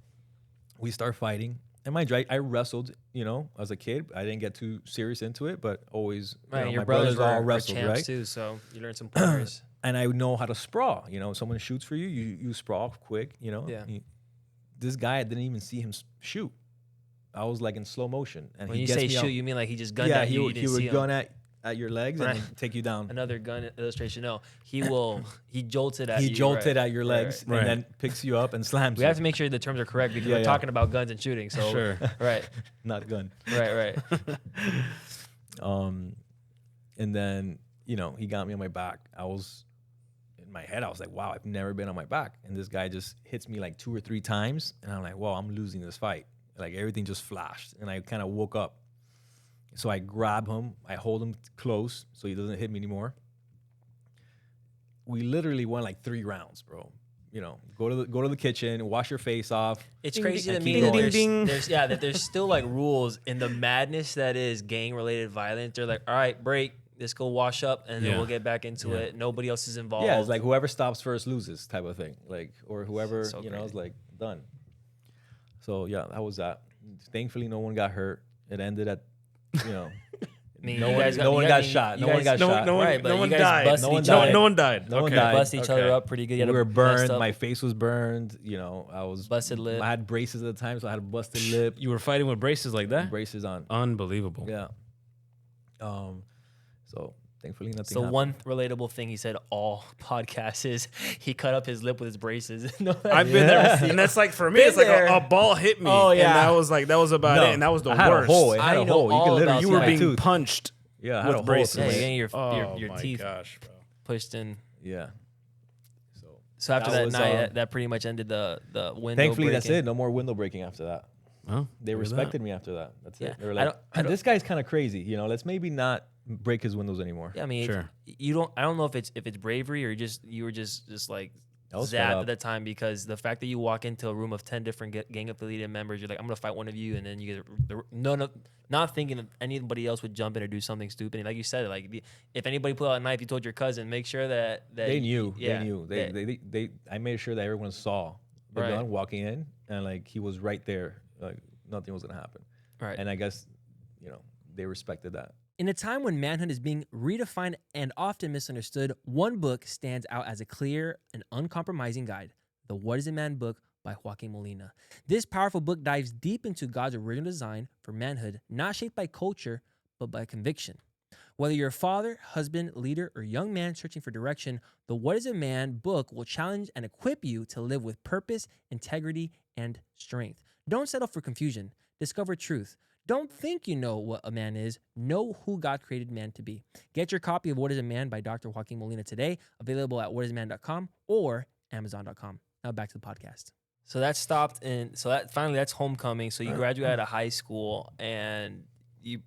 A: We start fighting. And mind you, I wrestled, you know, as a kid. I didn't get too serious into it, but always, you
C: Right.
A: know,
C: Your
A: my
C: brothers
A: brothers all
C: were
A: wrestled,
C: champs
A: right?
C: too, so you learned some pointers.
A: And I know how to sprawl. You know, if someone shoots for you, you sprawl quick, you know.
C: Yeah.
A: This guy, I didn't even see him shoot. I was like in slow motion. And
C: When
A: he
C: you
A: gets
C: say
A: me
C: shoot,
A: out.
C: you mean like he just gunned
A: Yeah,
C: at you? You
A: he
C: didn't see
A: would
C: him.
A: gun at your legs
C: Right.
A: and then take you down.
C: Another gun illustration. No, he jolted at you.
A: He jolted
C: right.
A: at your
C: Right,
A: legs
C: right.
A: and then picks you up and slams
C: We
A: you.
C: have to make sure the terms are correct because
A: Yeah,
C: we're
A: yeah.
C: talking about guns and shooting. So
B: Sure.
C: right,
A: Not gun.
C: right.
A: And then, you know, he got me on my back. In my head, I was like, wow, I've never been on my back. And this guy just hits me like 2 or 3 times. And I'm like, well, I'm losing this fight. Like, everything just flashed. And I kind of woke up. So I grab him. I hold him close so he doesn't hit me anymore. We literally won like 3 rounds, bro. You know, go to the kitchen, wash your face off.
C: It's
B: Ding,
C: crazy
B: ding,
C: to
B: ding,
C: me
B: ding,
C: that
B: ding.
C: there's still like rules in the madness that is gang related violence. They're like, all right, break. Let's go wash up and then
B: Yeah.
C: we'll get back into
B: Yeah.
C: it. Nobody else is involved.
A: Yeah, it's like whoever stops first loses type of thing. Like, or whoever,
C: So
A: you know, is
C: crazy.
A: like done. So yeah, that was that. Thankfully, no one got hurt. It ended at, you know,
C: I mean,
A: no
C: you
A: one,
C: guys
A: no one
C: you
A: got
C: guys-
A: shot.
C: you
A: No one
C: guys-
A: got shot.
C: Right, but
B: no
C: you
B: one
C: guys
B: died.
C: busted
A: No one
C: each
A: died.
C: other.
B: No one died.
A: No one
B: Okay.
A: died.
C: Bust each other
B: Okay.
C: up pretty good. You
A: We
C: had a
A: were
C: messed
A: burned.
C: up-
A: My face was burned. You know, I was
C: Busted lip.
A: I had braces at the time, so I had a busted lip.
B: You were fighting with braces like that?
A: Braces on.
B: Unbelievable.
A: Yeah. So thankfully nothing.
C: So
A: happened.
C: one relatable thing he said all podcasts is he cut up his lip with his braces. No,
B: I've been there, and that's like for me,
C: Been
B: it's like
C: there.
B: a ball hit me.
C: Oh, yeah.
B: and that was about
A: No,
B: it, and that was the
A: I had
B: worst.
A: a hole. It had
C: I
A: a
C: know
A: hole. You
C: all
A: could literally.
C: about
B: You
C: that.
B: were
C: my
B: being punched.
A: Yeah, I had
B: with
A: a hole.
B: braces.
C: Yeah,
A: through
C: you're
A: it.
C: getting your
B: Oh
C: your
B: my
C: teeth
B: gosh, bro.
C: pushed in.
A: Yeah. So
C: So after
A: That
C: that,
A: was,
C: night, that pretty much ended the window.
A: thankfully that's
C: breaking.
A: it. No more window breaking after that.
B: Oh,
A: They
B: look at that.
A: respected me after that. That's
C: Yeah.
A: it. They were
C: I
A: like,
C: don't- I don't-
A: this guy's kind of crazy. You know, let's maybe not break his windows anymore.
C: Yeah, I mean,
B: Sure.
C: you don't. I don't know if it's bravery or you were just like
A: I was fed
C: zapped
A: up.
C: at that time because the fact that you walk into a room of 10 different gang affiliated members, you're like, I'm gonna fight one of you, and then you get not thinking that anybody else would jump in or do something stupid. And like you said, like if anybody pulled out a knife, you told your cousin, make sure that
A: They knew.
C: Yeah,
A: They knew.
C: that-
A: They. I made sure that everyone saw the
C: Right.
A: gun walking in, and like he was right there. Like nothing was gonna happen.
C: right.
A: And I guess, you know, they respected that.
C: In a time when manhood is being redefined and often misunderstood, one book stands out as a clear and uncompromising guide: the What is a Man book by Joaquin Molina. This powerful book dives deep into God's original design for manhood, not shaped by culture, but by conviction. Whether you're a father, husband, leader, or young man searching for direction, the What is a Man book will challenge and equip you to live with purpose, integrity, and strength. Don't settle for confusion. Discover truth. Don't think you know what a man is. Know who God created man to be. Get your copy of What is a Man by Dr. Joaquin Molina today, available at whatisaman.com or amazon.com. Now back to the podcast. So that stopped that's homecoming. So you graduate out of high school and you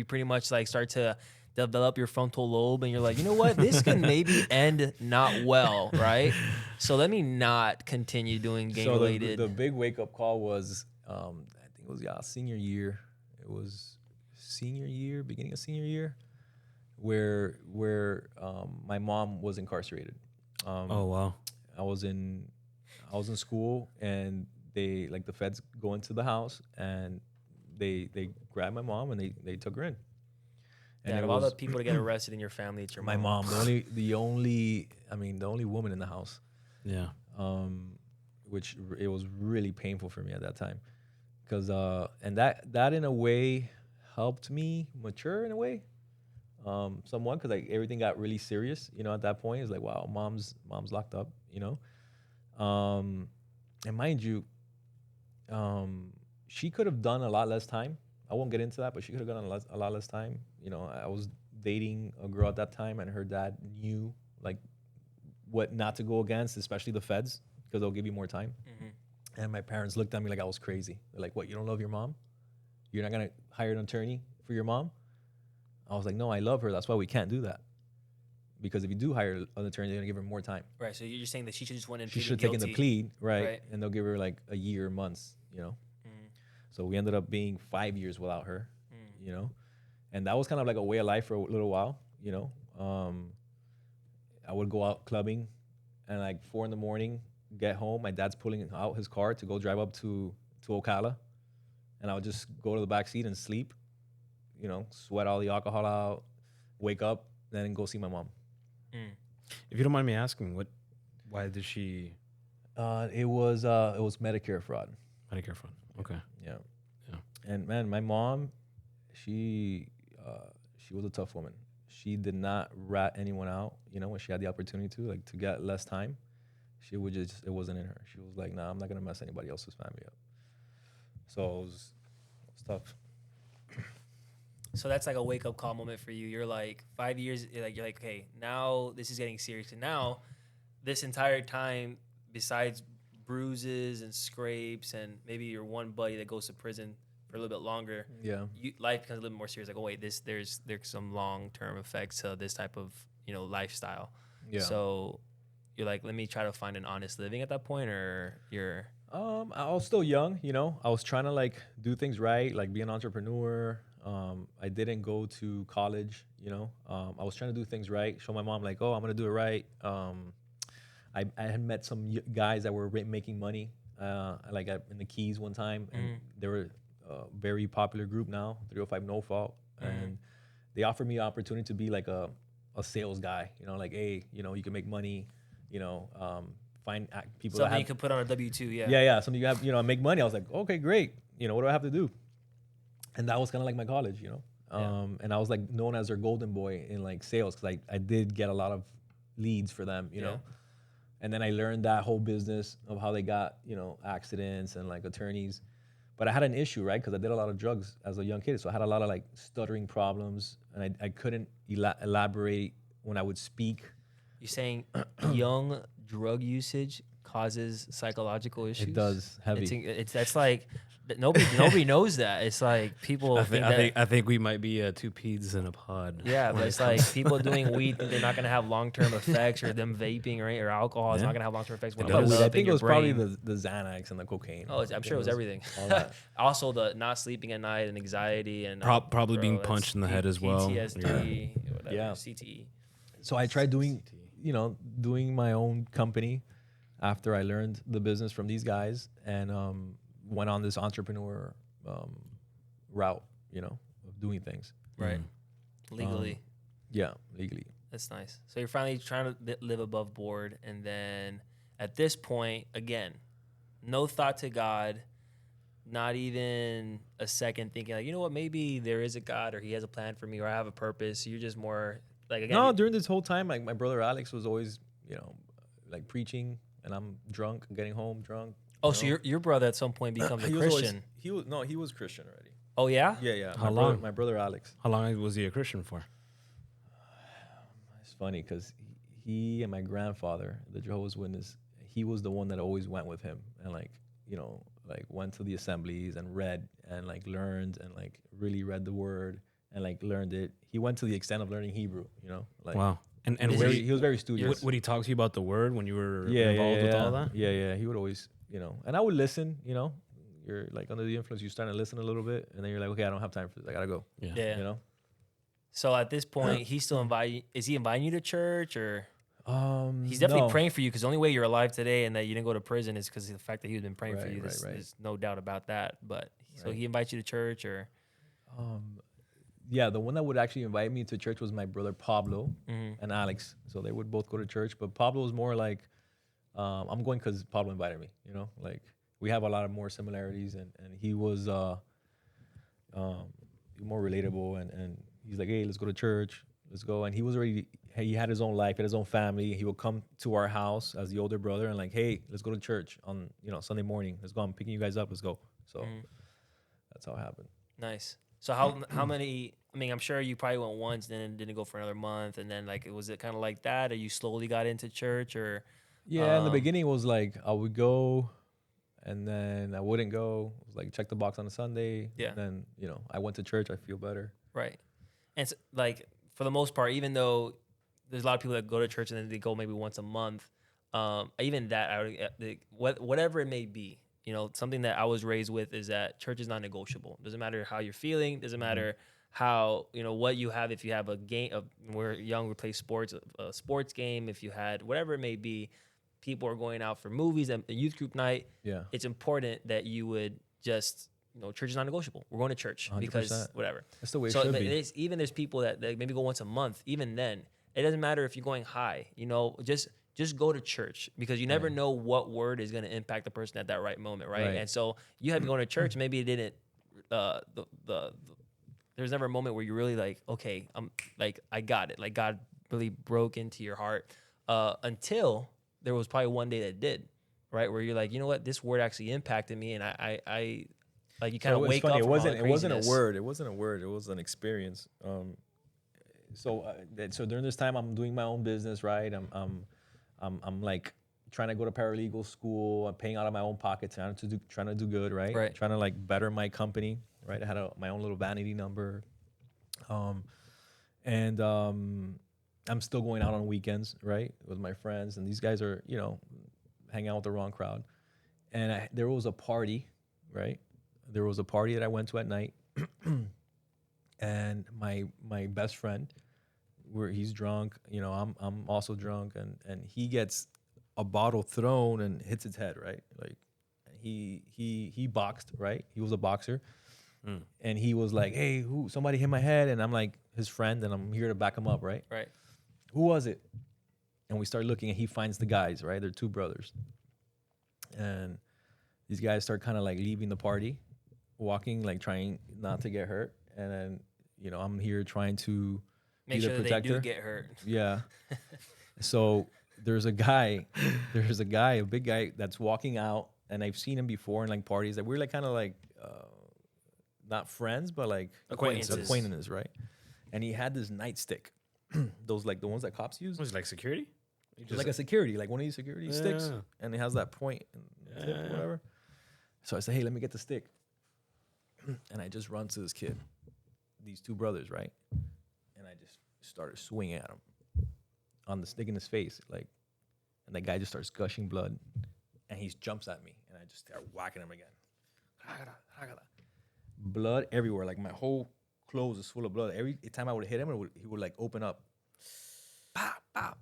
C: pretty much like start to develop your frontal lobe and you're like, you know what? This can maybe end not well, right? So let me not continue doing gang
A: So
C: related.
A: the big wake up call was, I think it was senior year. It was senior year, beginning of senior year, where my mom was incarcerated.
B: Oh wow.
A: I was in school, and they like the feds go into the house and they grabbed my mom and they took her in. And
C: Yeah,
A: it
C: of all the
A: was
C: people to get arrested in your family, it's your
A: my mom, the only woman in the house.
B: Yeah.
A: Which it was really painful for me at that time, because and that in a way helped me mature in a way, somewhat, because like everything got really serious. At that point, it's like, wow, mom's locked up. And mind you, she could have done a lot less time. I won't get into that, but she could have done a lot less time. I was dating a girl at that time, and her dad knew like what not to go against, especially the feds, because they'll give you more time. And my parents looked at me like I was crazy. They're like, "What? You don't love your mom? You're not gonna hire an attorney for your mom?" I was like, "No, I love her. That's why we can't do that. Because if you do hire an attorney, they're gonna give her more time.
C: Right. So you're saying that she should just went in.
A: She should have taken the plea, right?
C: Right.
A: And they'll give her like a year, months. So we ended up being 5 years without her. And that was kind of like a way of life for a little while. I would go out clubbing, and like 4 a.m, get home. My dad's pulling out his car to go drive up to Ocala, and I would just go to the back seat and sleep. Sweat all the alcohol out, wake up, then go see my mom.
B: If you don't mind me asking, why did she
A: It was Medicare fraud.
B: Medicare fraud? Okay.
A: Yeah.
B: Yeah.
A: And man, my mom, she was a tough woman. She did not rat anyone out, when she had the opportunity to get less time. She would it wasn't in her. She was like, nah, I'm not gonna mess anybody else's family up. So it was tough.
C: So that's like a wake up call moment for you. You're like 5 years, you're like, okay, now this is getting serious. And now this entire time, besides bruises and scrapes and maybe your one buddy that goes to prison for a little bit longer,
A: Yeah.
C: Life becomes a little more serious. Like, oh wait, there's some long term effects to this type of lifestyle.
A: Yeah.
C: So you're like, let me try to find an honest living at that point, or you're
A: I was still young, I was trying to like do things right, like be an entrepreneur. I didn't go to college, I was trying to do things right, show my mom like, oh, I'm gonna do it right. I had met some guys that were making money, in the Keys one time, and they were a very popular group now, 305 No Fault, and they offered me the opportunity to be like a sales guy, like, hey, you can make money, find people
C: something
A: that
C: you could put on a W-2,
A: yeah, something you have, make money. I was like, okay, great. What do I have to do? And that was kind of like my college, and I was like known as their golden boy in like sales, because I did get a lot of leads for them, know. And then I learned that whole business of how they got, accidents and like attorneys. But I had an issue, right? Because I did a lot of drugs as a young kid. So I had a lot of like stuttering problems, and I couldn't elaborate when I would speak.
C: You're saying young drug usage causes psychological issues?
A: It does, heavy.
C: That's like nobody knows that. It's like people.
B: I think we might be two peas in a pod.
C: Yeah, but it's like people doing weed think they're not gonna have long term effects, or them vaping or alcohol is not gonna have long term effects. When
A: I think it was probably the Xanax and the cocaine.
C: Oh, I'm sure it was everything. Also, the not sleeping at night and anxiety and
B: probably being punched in the head as well.
C: PTSD, whatever,
A: Yeah.
C: CTE.
A: So I tried doing my own company after I learned the business from these guys, and went on this entrepreneur route, of doing things.
C: Right. Legally.
A: Yeah, legally.
C: That's nice. So you're finally trying to live above board, and then at this point, again, no thought to God, not even a second thinking like, you know what, maybe there is a God, or he has a plan for me, or I have a purpose. You're just more like, again.
A: No, during this whole time, like my brother Alex was always, like preaching, and I'm drunk, getting home drunk.
C: Oh, so your brother at some point becomes a Christian.
A: He was Christian already.
C: Oh yeah?
A: Yeah.
B: How long?
A: My brother Alex.
B: How long was he a Christian for?
A: It's funny because he and my grandfather, the Jehovah's Witness, he was the one that always went with him, and like went to the assemblies and read and like learned and like really read the word and like learned it. He went to the extent of learning Hebrew, like
B: Wow. And
A: he was very studious.
B: Would he talk to you about the word when you were involved with all that?
A: Yeah. He would always, and I would listen, you're like under the influence, you start to listen a little bit, and then you're like, okay, I don't have time for this. I gotta go.
C: Yeah. So at this point, he's still is he inviting you to church, or he's definitely praying for you? Because the only way you're alive today and that you didn't go to prison is because of the fact that he's been praying for you. There's no doubt about that. But so he invites you to church, or
A: yeah, the one that would actually invite me to church was my brother Pablo and Alex. So they would both go to church, but Pablo was more like, I'm going because Pablo invited me. You know, like we have a lot of more similarities, and he was more relatable, and he's like, hey, let's go to church, let's go. And he was already, he had his own life, had his own family. He would come to our house as the older brother and like, hey, let's go to church on Sunday morning. Let's go. I'm picking you guys up. Let's go. So that's how it happened.
C: Nice. So how many? I mean, I'm sure you probably went once, then didn't go for another month, and then like was it kind of like that, or you slowly got into church, or?
A: Yeah, in the beginning it was like I would go, and then I wouldn't go. It was like check the box on a Sunday.
C: Yeah.
A: And then I went to church. I feel better.
C: Right. And so, like for the most part, even though there's a lot of people that go to church and then they go maybe once a month, even that I would, whatever it may be, something that I was raised with is that church is non-negotiable. Doesn't matter how you're feeling. Doesn't matter how what you have. If you have a game, we're young, we play sports, a sports game. If you had whatever it may be, people are going out for movies and a youth group night.
A: Yeah.
C: It's important that you would just. Church is non-negotiable. We're going to church
A: 100%.
C: because whatever.
A: That's the way it should be.
C: Even there's people that maybe go once a month. Even then, it doesn't matter if you're going high. Just go to church because you never know what word is going to impact the person at that right moment, right? And so you have to go to church. Maybe it didn't. There's never a moment where you're really like, okay, I'm like, I got it. Like God really broke into your heart until there was probably one day that did, right? Where you're like, you know what, this word actually impacted me, and I like you kind of wake up.
A: It wasn't a word. It wasn't a word. It was an experience. So during this time, I'm doing my own business, right? I'm like trying to go to paralegal school. I'm paying out of my own pocket, trying to do good, right?
C: Right.
A: Trying to like better my company, right? I had my own little vanity number, and I'm still going out on weekends, right, with my friends, and these guys are hanging out with the wrong crowd. And there was a party, right? There was a party that I went to at night, and my best friend, he's drunk, I'm also drunk, and he gets a bottle thrown and hits his head, right? Like he boxed, right? He was a boxer, and he was like, "Hey, somebody hit my head," and I'm like his friend, and I'm here to back him up, right?
C: Right.
A: Who was it? And we start looking, and he finds the guys, right? They're two brothers, and these guys start kind of like leaving the party, walking, like trying not to get hurt. And then, I'm here trying to
C: make
A: be
C: sure
A: the
C: that
A: protector.
C: they do get hurt.
A: Yeah. So there's a guy, a big guy that's walking out, and I've seen him before in like parties that we're like kind of like not friends, but like acquaintances, right? And he had this nightstick, those like the ones that cops use.
B: Was it like security?
A: Like a security, like one of these security sticks, and it has that point and tip, whatever. So I said, "Hey, let me get the stick," and I just run to this kid, these two brothers, right? And I just started swinging at him on the stick in his face, like, and the guy just starts gushing blood, and he jumps at me, and I just start whacking him again. Blood everywhere, like my whole clothes is full of blood. Every time I would hit him, he would like open up. Pow, pow.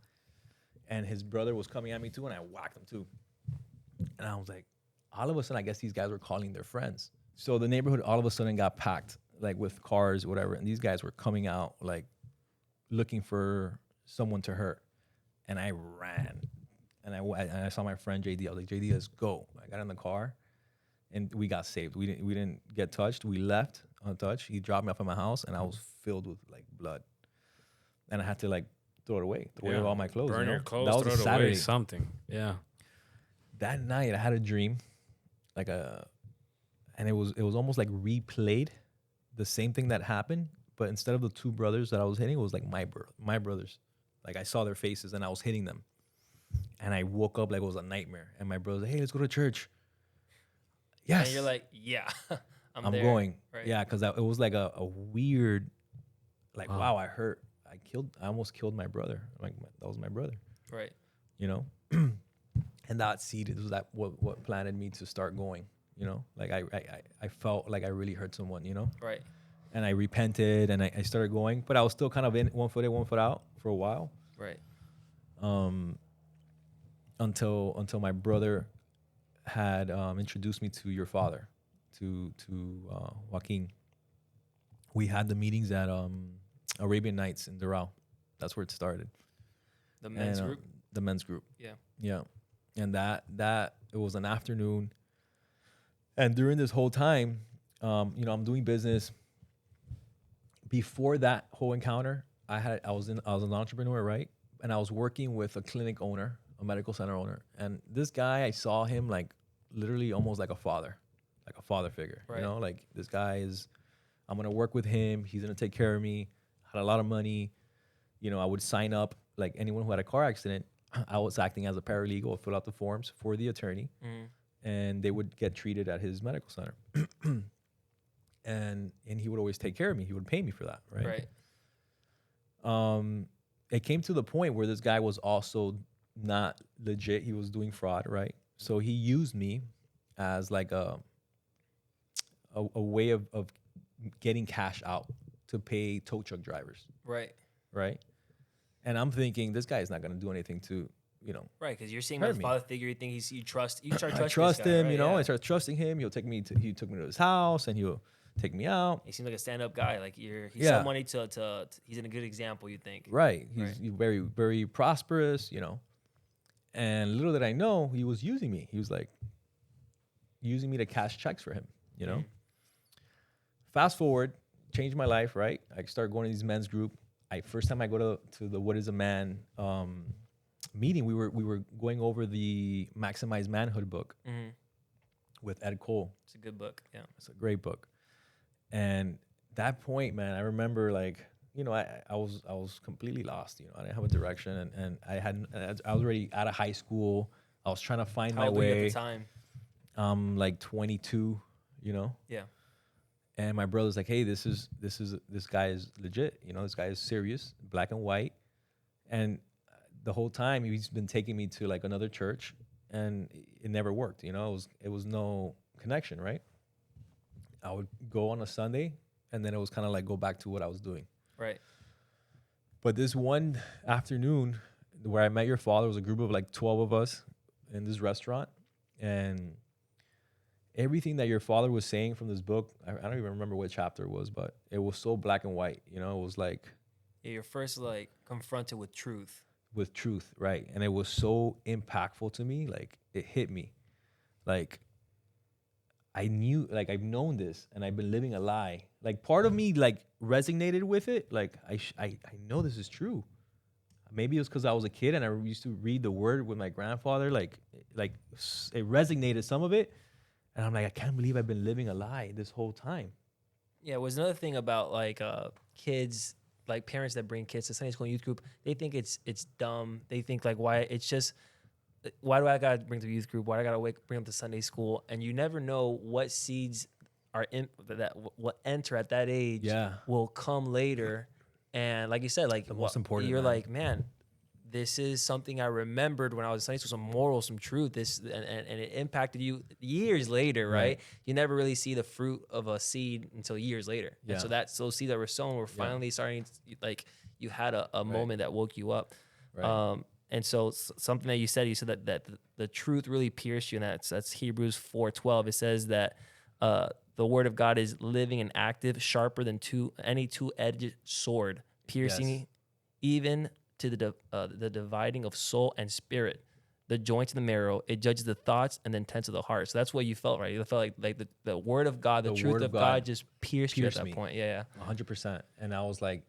A: And his brother was coming at me too, and I whacked him too. And I was like, all of a sudden, I guess these guys were calling their friends. So the neighborhood all of a sudden got packed, like with cars, whatever. And these guys were coming out, like looking for someone to hurt. And I ran, and I saw my friend JD. I was like, JD, let's go. I got in the car, and we got saved. We didn't get touched. We left untouched. He dropped me off at my house, and I was filled with like blood, and I had to like throw it away, throw away all my clothes.
B: Burn your clothes,
A: that was
B: throw
A: a
B: it
A: Saturday.
B: away, something. Yeah.
A: That night I had a dream, and it was almost like replayed, the same thing that happened, but instead of the two brothers that I was hitting, it was like my brothers. Like I saw their faces and I was hitting them, and I woke up like it was a nightmare. And my brother's like, "Hey, let's go to church." Yes,
C: And you're like, yeah,
A: I'm
C: there.
A: going.
C: Right.
A: Yeah, because it was like a weird, like wow, I almost killed my brother. Like that was my brother.
C: Right.
A: And that seed was what planted me to start going. Like I felt like I really hurt someone.
C: Right.
A: And I repented and I started going, but I was still kind of in one foot in, one foot out for a while.
C: Right.
A: Until my brother had introduced me to your father, to Joaquin. we had the meetings at Arabian Nights in Doral. That's where it started.
C: The men's
A: And,
C: group.
A: The men's group.
C: Yeah.
A: Yeah. And that it was an afternoon. And during this whole time, I'm doing business. Before that whole encounter, I was an entrepreneur, right? And I was working with a clinic owner, a medical center owner. And this guy, I saw him like literally almost like a father figure.
C: Right.
A: Like this guy is, I'm gonna work with him. He's gonna take care of me. Had a lot of money. I would sign up like anyone who had a car accident. I was acting as a paralegal, fill out the forms for the attorney, and they would get treated at his medical center. and he would always take care of me. He would pay me for that, right?
C: Right.
A: It came to the point where this guy was also not legit. He was doing fraud, right? So he used me as like a way of getting cash out to pay tow truck drivers,
C: Right.
A: right? And I'm thinking this guy is not going to do anything to,
C: Right, because you're seeing
A: hurt
C: him as a
A: me.
C: father figure. You think you start
A: I
C: trusting
A: trust
C: this guy,
A: him,
C: right?
A: I started trusting him. He took me to his house and he'll take me out.
C: He seems like a stand-up guy. Like he's
A: Yeah.
C: somebody to he's in a good example. You think?
A: Right. He's
C: Right.
A: very, very prosperous, And little did I know, he was using me. He was like using me to cash checks for him, Fast forward, changed my life, right? I started going to these men's group. First time I go to the What is a Man meeting, we were going over the Maximize Manhood book with Ed Cole.
C: It's a good book. Yeah.
A: It's a great book. And that point, man, I remember like, I was completely lost. I didn't have a direction, and I was already out of high school. I was trying to find
C: How
A: my
C: old were you
A: way.
C: at the time?
A: I'm like 22,
C: Yeah.
A: And my brother's like, hey, this guy is legit. This guy is serious, black and white. And the whole time he's been taking me to like another church, and it never worked. It was no connection, right? I would go on a Sunday, and then it was kind of like go back to what I was doing.
C: Right.
A: But this one afternoon where I met your father, was a group of like 12 of us in this restaurant, and everything that your father was saying from this book, I don't even remember what chapter it was, but it was so black and white. It was like
C: Yeah, you're first like confronted with truth.
A: with truth, right? And it was so impactful to me. Like it hit me. Like I knew, like I've known this, and I've been living a lie. Like part of me like resonated with it. Like I know this is true. Maybe it was because I was a kid and I used to read the word with my grandfather. Like it resonated some of it, and I'm like, I can't believe I've been living a lie this whole time.
C: Yeah, it was another thing about like kids, like parents that bring kids to Sunday school and youth group. They think it's dumb. They think like why do I gotta bring to the youth group? Why do I gotta bring them to Sunday school? And you never know what seeds are that will enter at that age.
A: Yeah.
C: Will come later. And like you said, like
A: The most important,
C: you're
A: man.
C: like, man, this is something I remembered when I was in Sunday school, some morals, some truth. And it impacted you years later, right?
A: Right.
C: You never really see the fruit of a seed until years later.
A: Yeah.
C: And so those seeds that were sown were finally starting to, like you had a moment that woke you up.
A: Right.
C: And so something that you said that the truth really pierced you, and that's Hebrews 4:12. It says that the word of God is living and active, sharper than any two-edged sword, piercing
A: Yes.
C: even to the dividing of soul and spirit, the joints and the marrow. It judges the thoughts and the intents of the heart. So that's what you felt, right? You felt like the word of God, the truth
A: word
C: of
A: of
C: God
A: God
C: just pierced you at that
A: me.
C: point. Yeah.
A: 100%. And I was like,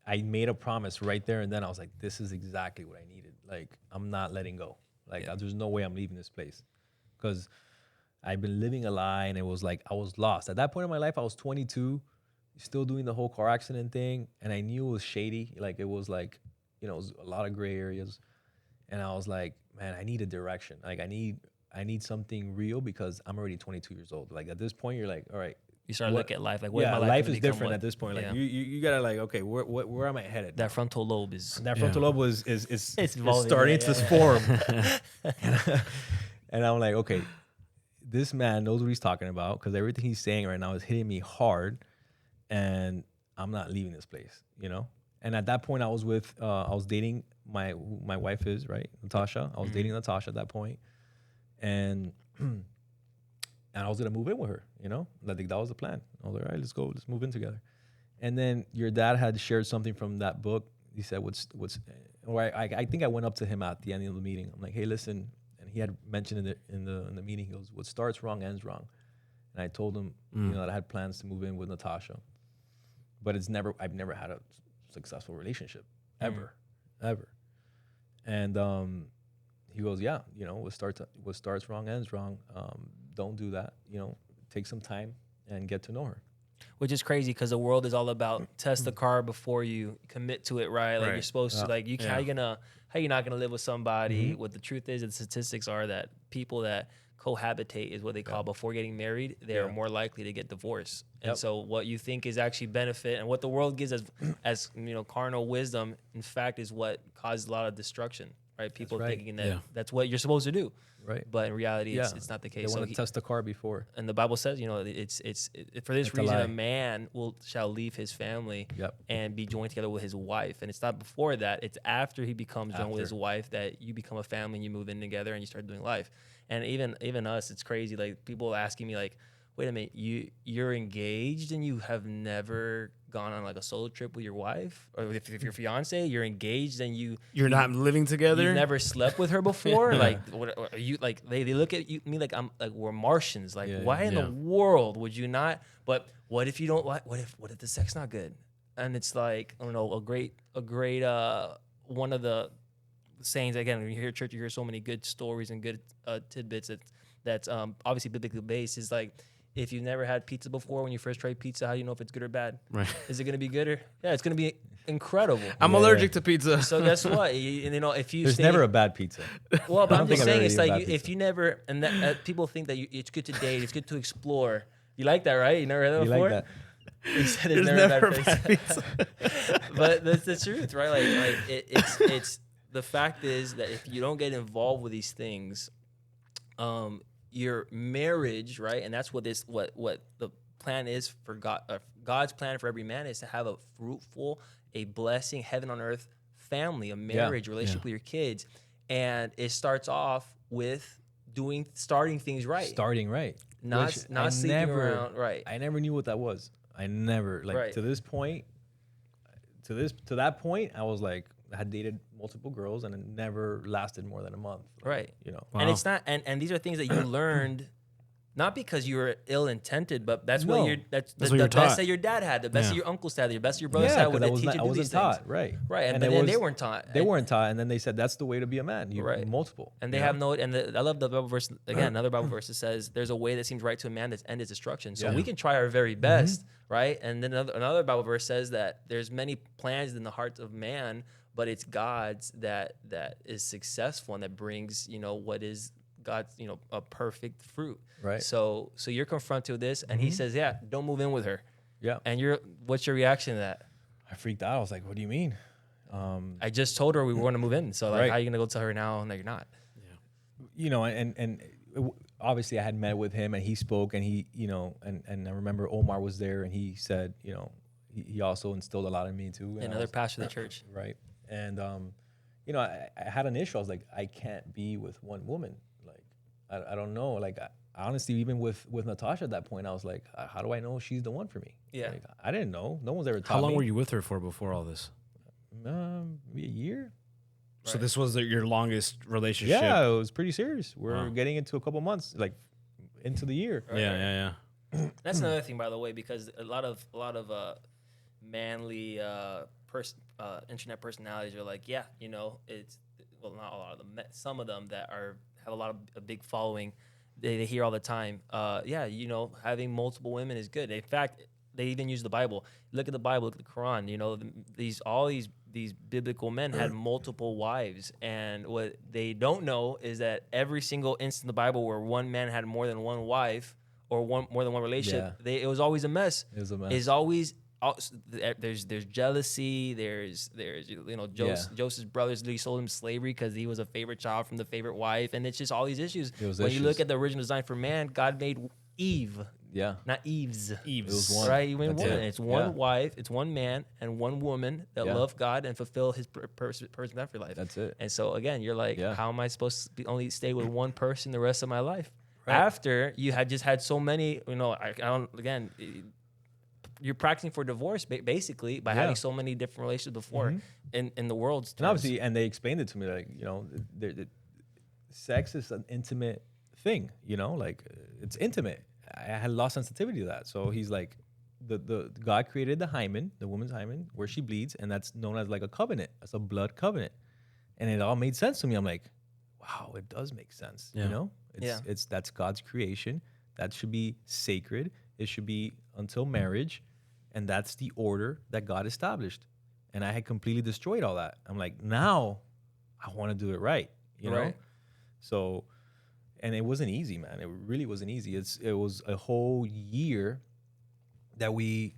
A: I made a promise right there and then. I was like, this is exactly what I needed. Like, I'm not letting go. Like, there's no way I'm leaving this place. Because I've been living a lie, and it was like, I was lost. At that point in my life, I was 22, still doing the whole car accident thing. And I knew it was shady. Like, it was like, it was a lot of gray areas. And I was like, man, I need a direction. Like, I need something real, because I'm already 22 years old. Like, at this point, you're like, all right.
C: You start to look at life like, what is my
A: life
C: gonna
A: is
C: become?
A: different
C: What?
A: at this point. Like
C: Yeah.
A: you gotta like, okay, where am I headed?
C: That frontal lobe is
A: That frontal lobe is
C: evolving,
A: starting
C: yeah,
A: to
C: yeah.
A: form. And I'm like, okay, this man knows what he's talking about, because everything he's saying right now is hitting me hard, and I'm not leaving this place, And at that point, I was dating my wife is, right, Natasha. I was dating Natasha at that point, and I was gonna move in with her, I think that was the plan. I was like, all right, let's go, let's move in together. And then your dad had shared something from that book. He said, or I think I went up to him at the end of the meeting. I'm like, hey, listen. And he had mentioned in the meeting, he goes, what starts wrong ends wrong. And I told him, that I had plans to move in with Natasha, but I've never had a successful relationship ever. And he goes, yeah, what starts wrong ends wrong. Don't do that. Take some time and get to know her.
C: Which is crazy because the world is all about test the car before you commit to it, right? Like you're supposed to, like how you not gonna live with somebody? What the truth is, and the statistics are that people that cohabitate is what they call before getting married, they are more likely to get divorced. And so what you think is actually benefit and what the world gives as carnal wisdom, in fact, is what causes a lot of destruction, right? People thinking that that's what you're supposed to do.
A: Right.
C: But in reality, it's not the case.
A: They want to test the car before.
C: And the Bible says, it's for this reason a man shall leave his family and be joined together with his wife. And it's not before that. It's after he becomes joined with his wife that you become a family and you move in together and you start doing life. And even us, it's crazy. Like people asking me like, wait a minute, you're engaged and you have never gone on like a solo trip with your wife, or if your fiance, you're engaged and you're
B: not living together.
C: You've never slept with her before. Like, what are you like? They look at me like I'm like we're Martians. Like, why in the world would you not? But what if you don't like? What if the sex not good? And it's like I don't know, a great one of the sayings again. When you hear church, you hear so many good stories and good tidbits that's obviously biblically based. Is like, if you've never had pizza before, when you first try pizza, how do you know if it's good or bad?
B: Right.
C: Is it going to be good or? Yeah, it's going to be incredible.
B: I'm allergic to pizza.
C: So guess what? If you
A: there's never a bad pizza.
C: Well, but I'm just saying, it's like
A: if
C: you never, and that people think that it's good to date, it's good to explore. You like that, right? You never heard that before?
A: Like that.
C: He said there's never a bad pizza. But that's the truth, right? Like it's the fact is that if you don't get involved with these things, your marriage, right? And that's what the plan is for God. God's plan for every man is to have a fruitful, a blessing, heaven on earth family, a marriage, relationship with your kids. And it starts off with starting things right.
A: Starting right.
C: Not sleeping around. Right.
A: I never knew what that was. I never to that point, I was like, I had dated multiple girls and it never lasted more than a month.
C: Right.
A: Wow.
C: And it's not, and these are things that you learned, not because you were ill-intended, but that's what the best that your dad had, the best that your uncles had, the best your brothers had.
A: I wasn't taught. Right.
C: Right. And then they weren't taught.
A: They weren't taught. And then they said, that's the way to be a man. Multiple.
C: And they have I love the Bible verse, again, another Bible verse that says, there's a way that seems right to a man that's end is destruction. So we can try our very best, right? And then another Bible verse says that there's many plans in the heart of man, but it's God's that is successful and that brings, what is God's, a perfect fruit. Right. So you're confronted with this and he says, don't move in with her. Yeah. And what's your reaction to that?
A: I freaked out. I was like, what do you mean?
C: I just told her we were going to move in. So like, how are you going to go tell her now? No, you're not.
A: Yeah. And obviously I had met with him and he spoke and he, and I remember Omar was there and he said, he also instilled a lot in me too.
C: Another pastor of the church.
A: Right. And, I had an issue. I was like, I can't be with one woman. Like, I don't know. Like, honestly, even with Natasha at that point, I was like, how do I know she's the one for me? Yeah. Like, I didn't know. No one's ever taught me.
B: How long were you with her for before all this?
A: Maybe a year.
B: So this was your longest relationship?
A: Yeah, it was pretty serious. We're getting into a couple months, like into the year.
C: Right. Yeah. That's another thing, by the way, because a lot of manly internet personalities are like, it's not a lot of them, some of them that have a lot of a big following. They hear all the time, having multiple women is good. In fact, they even use the Bible. Look at the Bible, look at the Quran. All these biblical men had multiple wives, and what they don't know is that every single instance in the Bible where one man had more than one wife or more than one relationship, it was always a mess. It was a mess. It's always there's jealousy. There's Joseph's brothers literally sold him slavery because he was a favorite child from the favorite wife, and it's just all these issues. When you look at the original design for man, God made Eve. Yeah. Not Eves.
A: It was one.
C: Right? You made one. It's one wife, it's one man and one woman that love God and fulfill his purpose for life. That's it. And so again, you're like, how am I supposed to only stay with one person the rest of my life? Right. After you had just had so many, you're practicing for divorce basically by having so many different relations before in the world's
A: And
C: terms.
A: obviously, and they explained it to me like, sex is an intimate thing, like it's intimate. I had lost sensitivity to that. So he's like, the God created the hymen, the woman's hymen, where she bleeds, and that's known as like a covenant. That's a blood covenant, and it all made sense to me. I'm like, wow, it does make sense. It's that's God's creation. That should be sacred. It should be until marriage, and that's the order that God established. And I had completely destroyed all that. I'm like, now I want to do it right, know. So, and it wasn't easy, man. It really wasn't easy. It was a whole year that we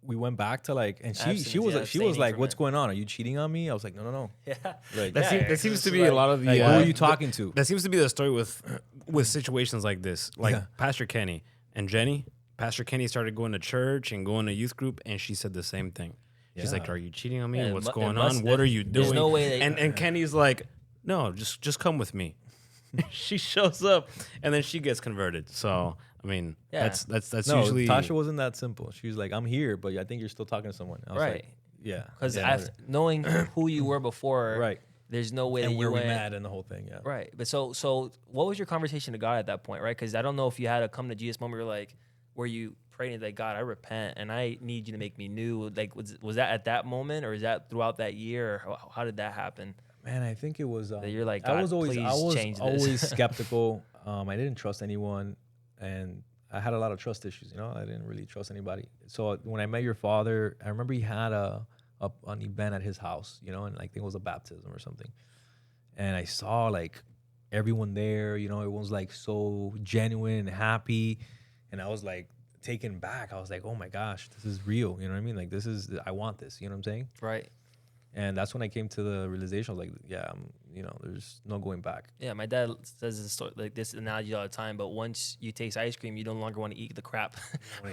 A: went back to like, and she was like, "What's going on? Are you cheating on me?" I was like, "No."
C: Yeah.
A: Like,
B: That seems to be a lot of the.
A: like, who are you talking to?
B: That seems to be the story with situations like this. Like Pastor Kenny and Jenny. Pastor Kenny started going to church and going to youth group, and she said the same thing. She's like, "Are you cheating on me?
C: Yeah,
B: What's going on? What are you doing?"
C: There's no way.
B: And Kenny's like, "No, just come with me." She shows up, and then she gets converted. So I mean, that's
A: No,
B: usually
A: Tasha wasn't that simple. She was like, "I'm here, but I think you're still talking to someone." I was like, yeah,
C: Because
A: yeah,
C: knowing who you were before,
A: right.
C: there's no way
A: And
C: that
A: where
C: you
A: we
C: went.
A: met and the whole thing, yeah.
C: Right. But so what was your conversation to God at that point, right? Because I don't know if you had a come to Jesus moment where you prayed like, God, I repent and I need you to make me new. Like, was that at that moment, or is that throughout that year? Or how did that happen?
A: Man, I think it was.
C: That you're like,
A: I
C: God,
A: was
C: please change this.
A: always skeptical. I didn't trust anyone, and I had a lot of trust issues. I didn't really trust anybody. So when I met your father, I remember he had an event at his house, and I think it was a baptism or something. And I saw like everyone there. It was like so genuine and happy, and I was like taken back. I was like, oh my gosh, this is real. You know what I mean? Like I want this. You know what I'm saying?
C: Right.
A: And that's when I came to the realization. I was like, yeah, there's no going back.
C: Yeah, my dad says this analogy all the time, but once you taste ice cream, you no longer want to eat the crap,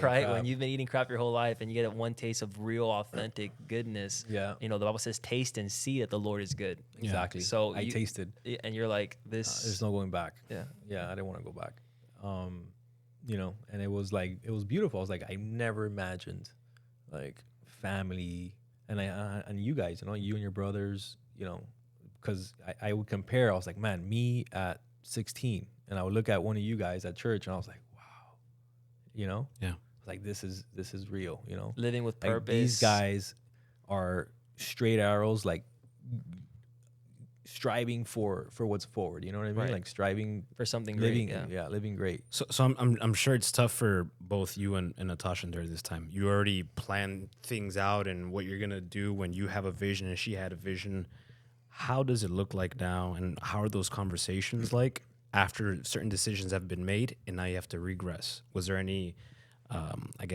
C: right? When you've been eating crap your whole life and you get one taste of real, authentic goodness,
A: Yeah.
C: the Bible says, taste and see that the Lord is good.
A: Exactly.
C: So
A: I tasted.
C: And you're like, this.
A: There's no going back.
C: Yeah.
A: Yeah, I didn't want to go back. And it was beautiful. I was like, I never imagined like family and you guys, you and your brothers, because I would compare. I was like, man, me at 16, and I would look at one of you guys at church, and I was like, wow,
B: Yeah.
A: Like this is real,
C: Living with
A: like,
C: purpose.
A: these guys are straight arrows, like striving for what's forward. You know what I mean?
C: Right.
A: Like striving
C: for something
A: living,
C: great. Yeah.
A: living great.
B: So I'm sure it's tough for both you and Natasha during this time. You already planned things out and what you're gonna do when you have a vision and she had a vision. How does it look like now, and how are those conversations like after certain decisions have been made and now you have to regress? Was there any,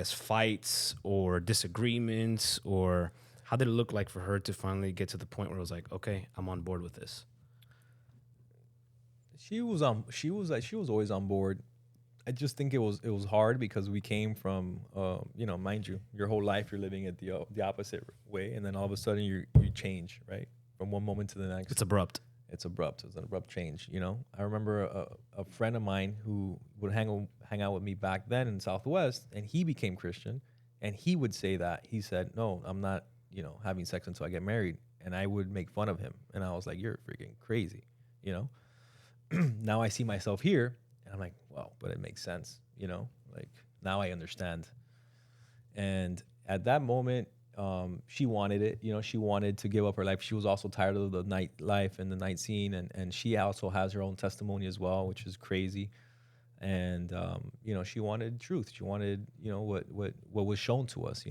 B: fights or disagreements, or how did it look like for her to finally get to the point where it was like, okay, I'm on board with this?
A: She was always on board. I just think it was hard because we came from, mind you, your whole life you're living it the opposite way, and then all of a sudden you change, right, from one moment to the next.
B: It's abrupt.
A: It's abrupt. It's an abrupt change. I remember a friend of mine who would hang out with me back then in Southwest, and he became Christian, and he would say that he said, "No, I'm not, having sex until I get married," and I would make fun of him, and I was like, "You're freaking crazy," Now I see myself here, and I'm like, wow, but it makes sense, like now I understand. And at that moment, she wanted it, she wanted to give up her life. She was also tired of the night life and the night scene. And she also has her own testimony as well, which is crazy. And, she wanted truth. She wanted, what was shown to us,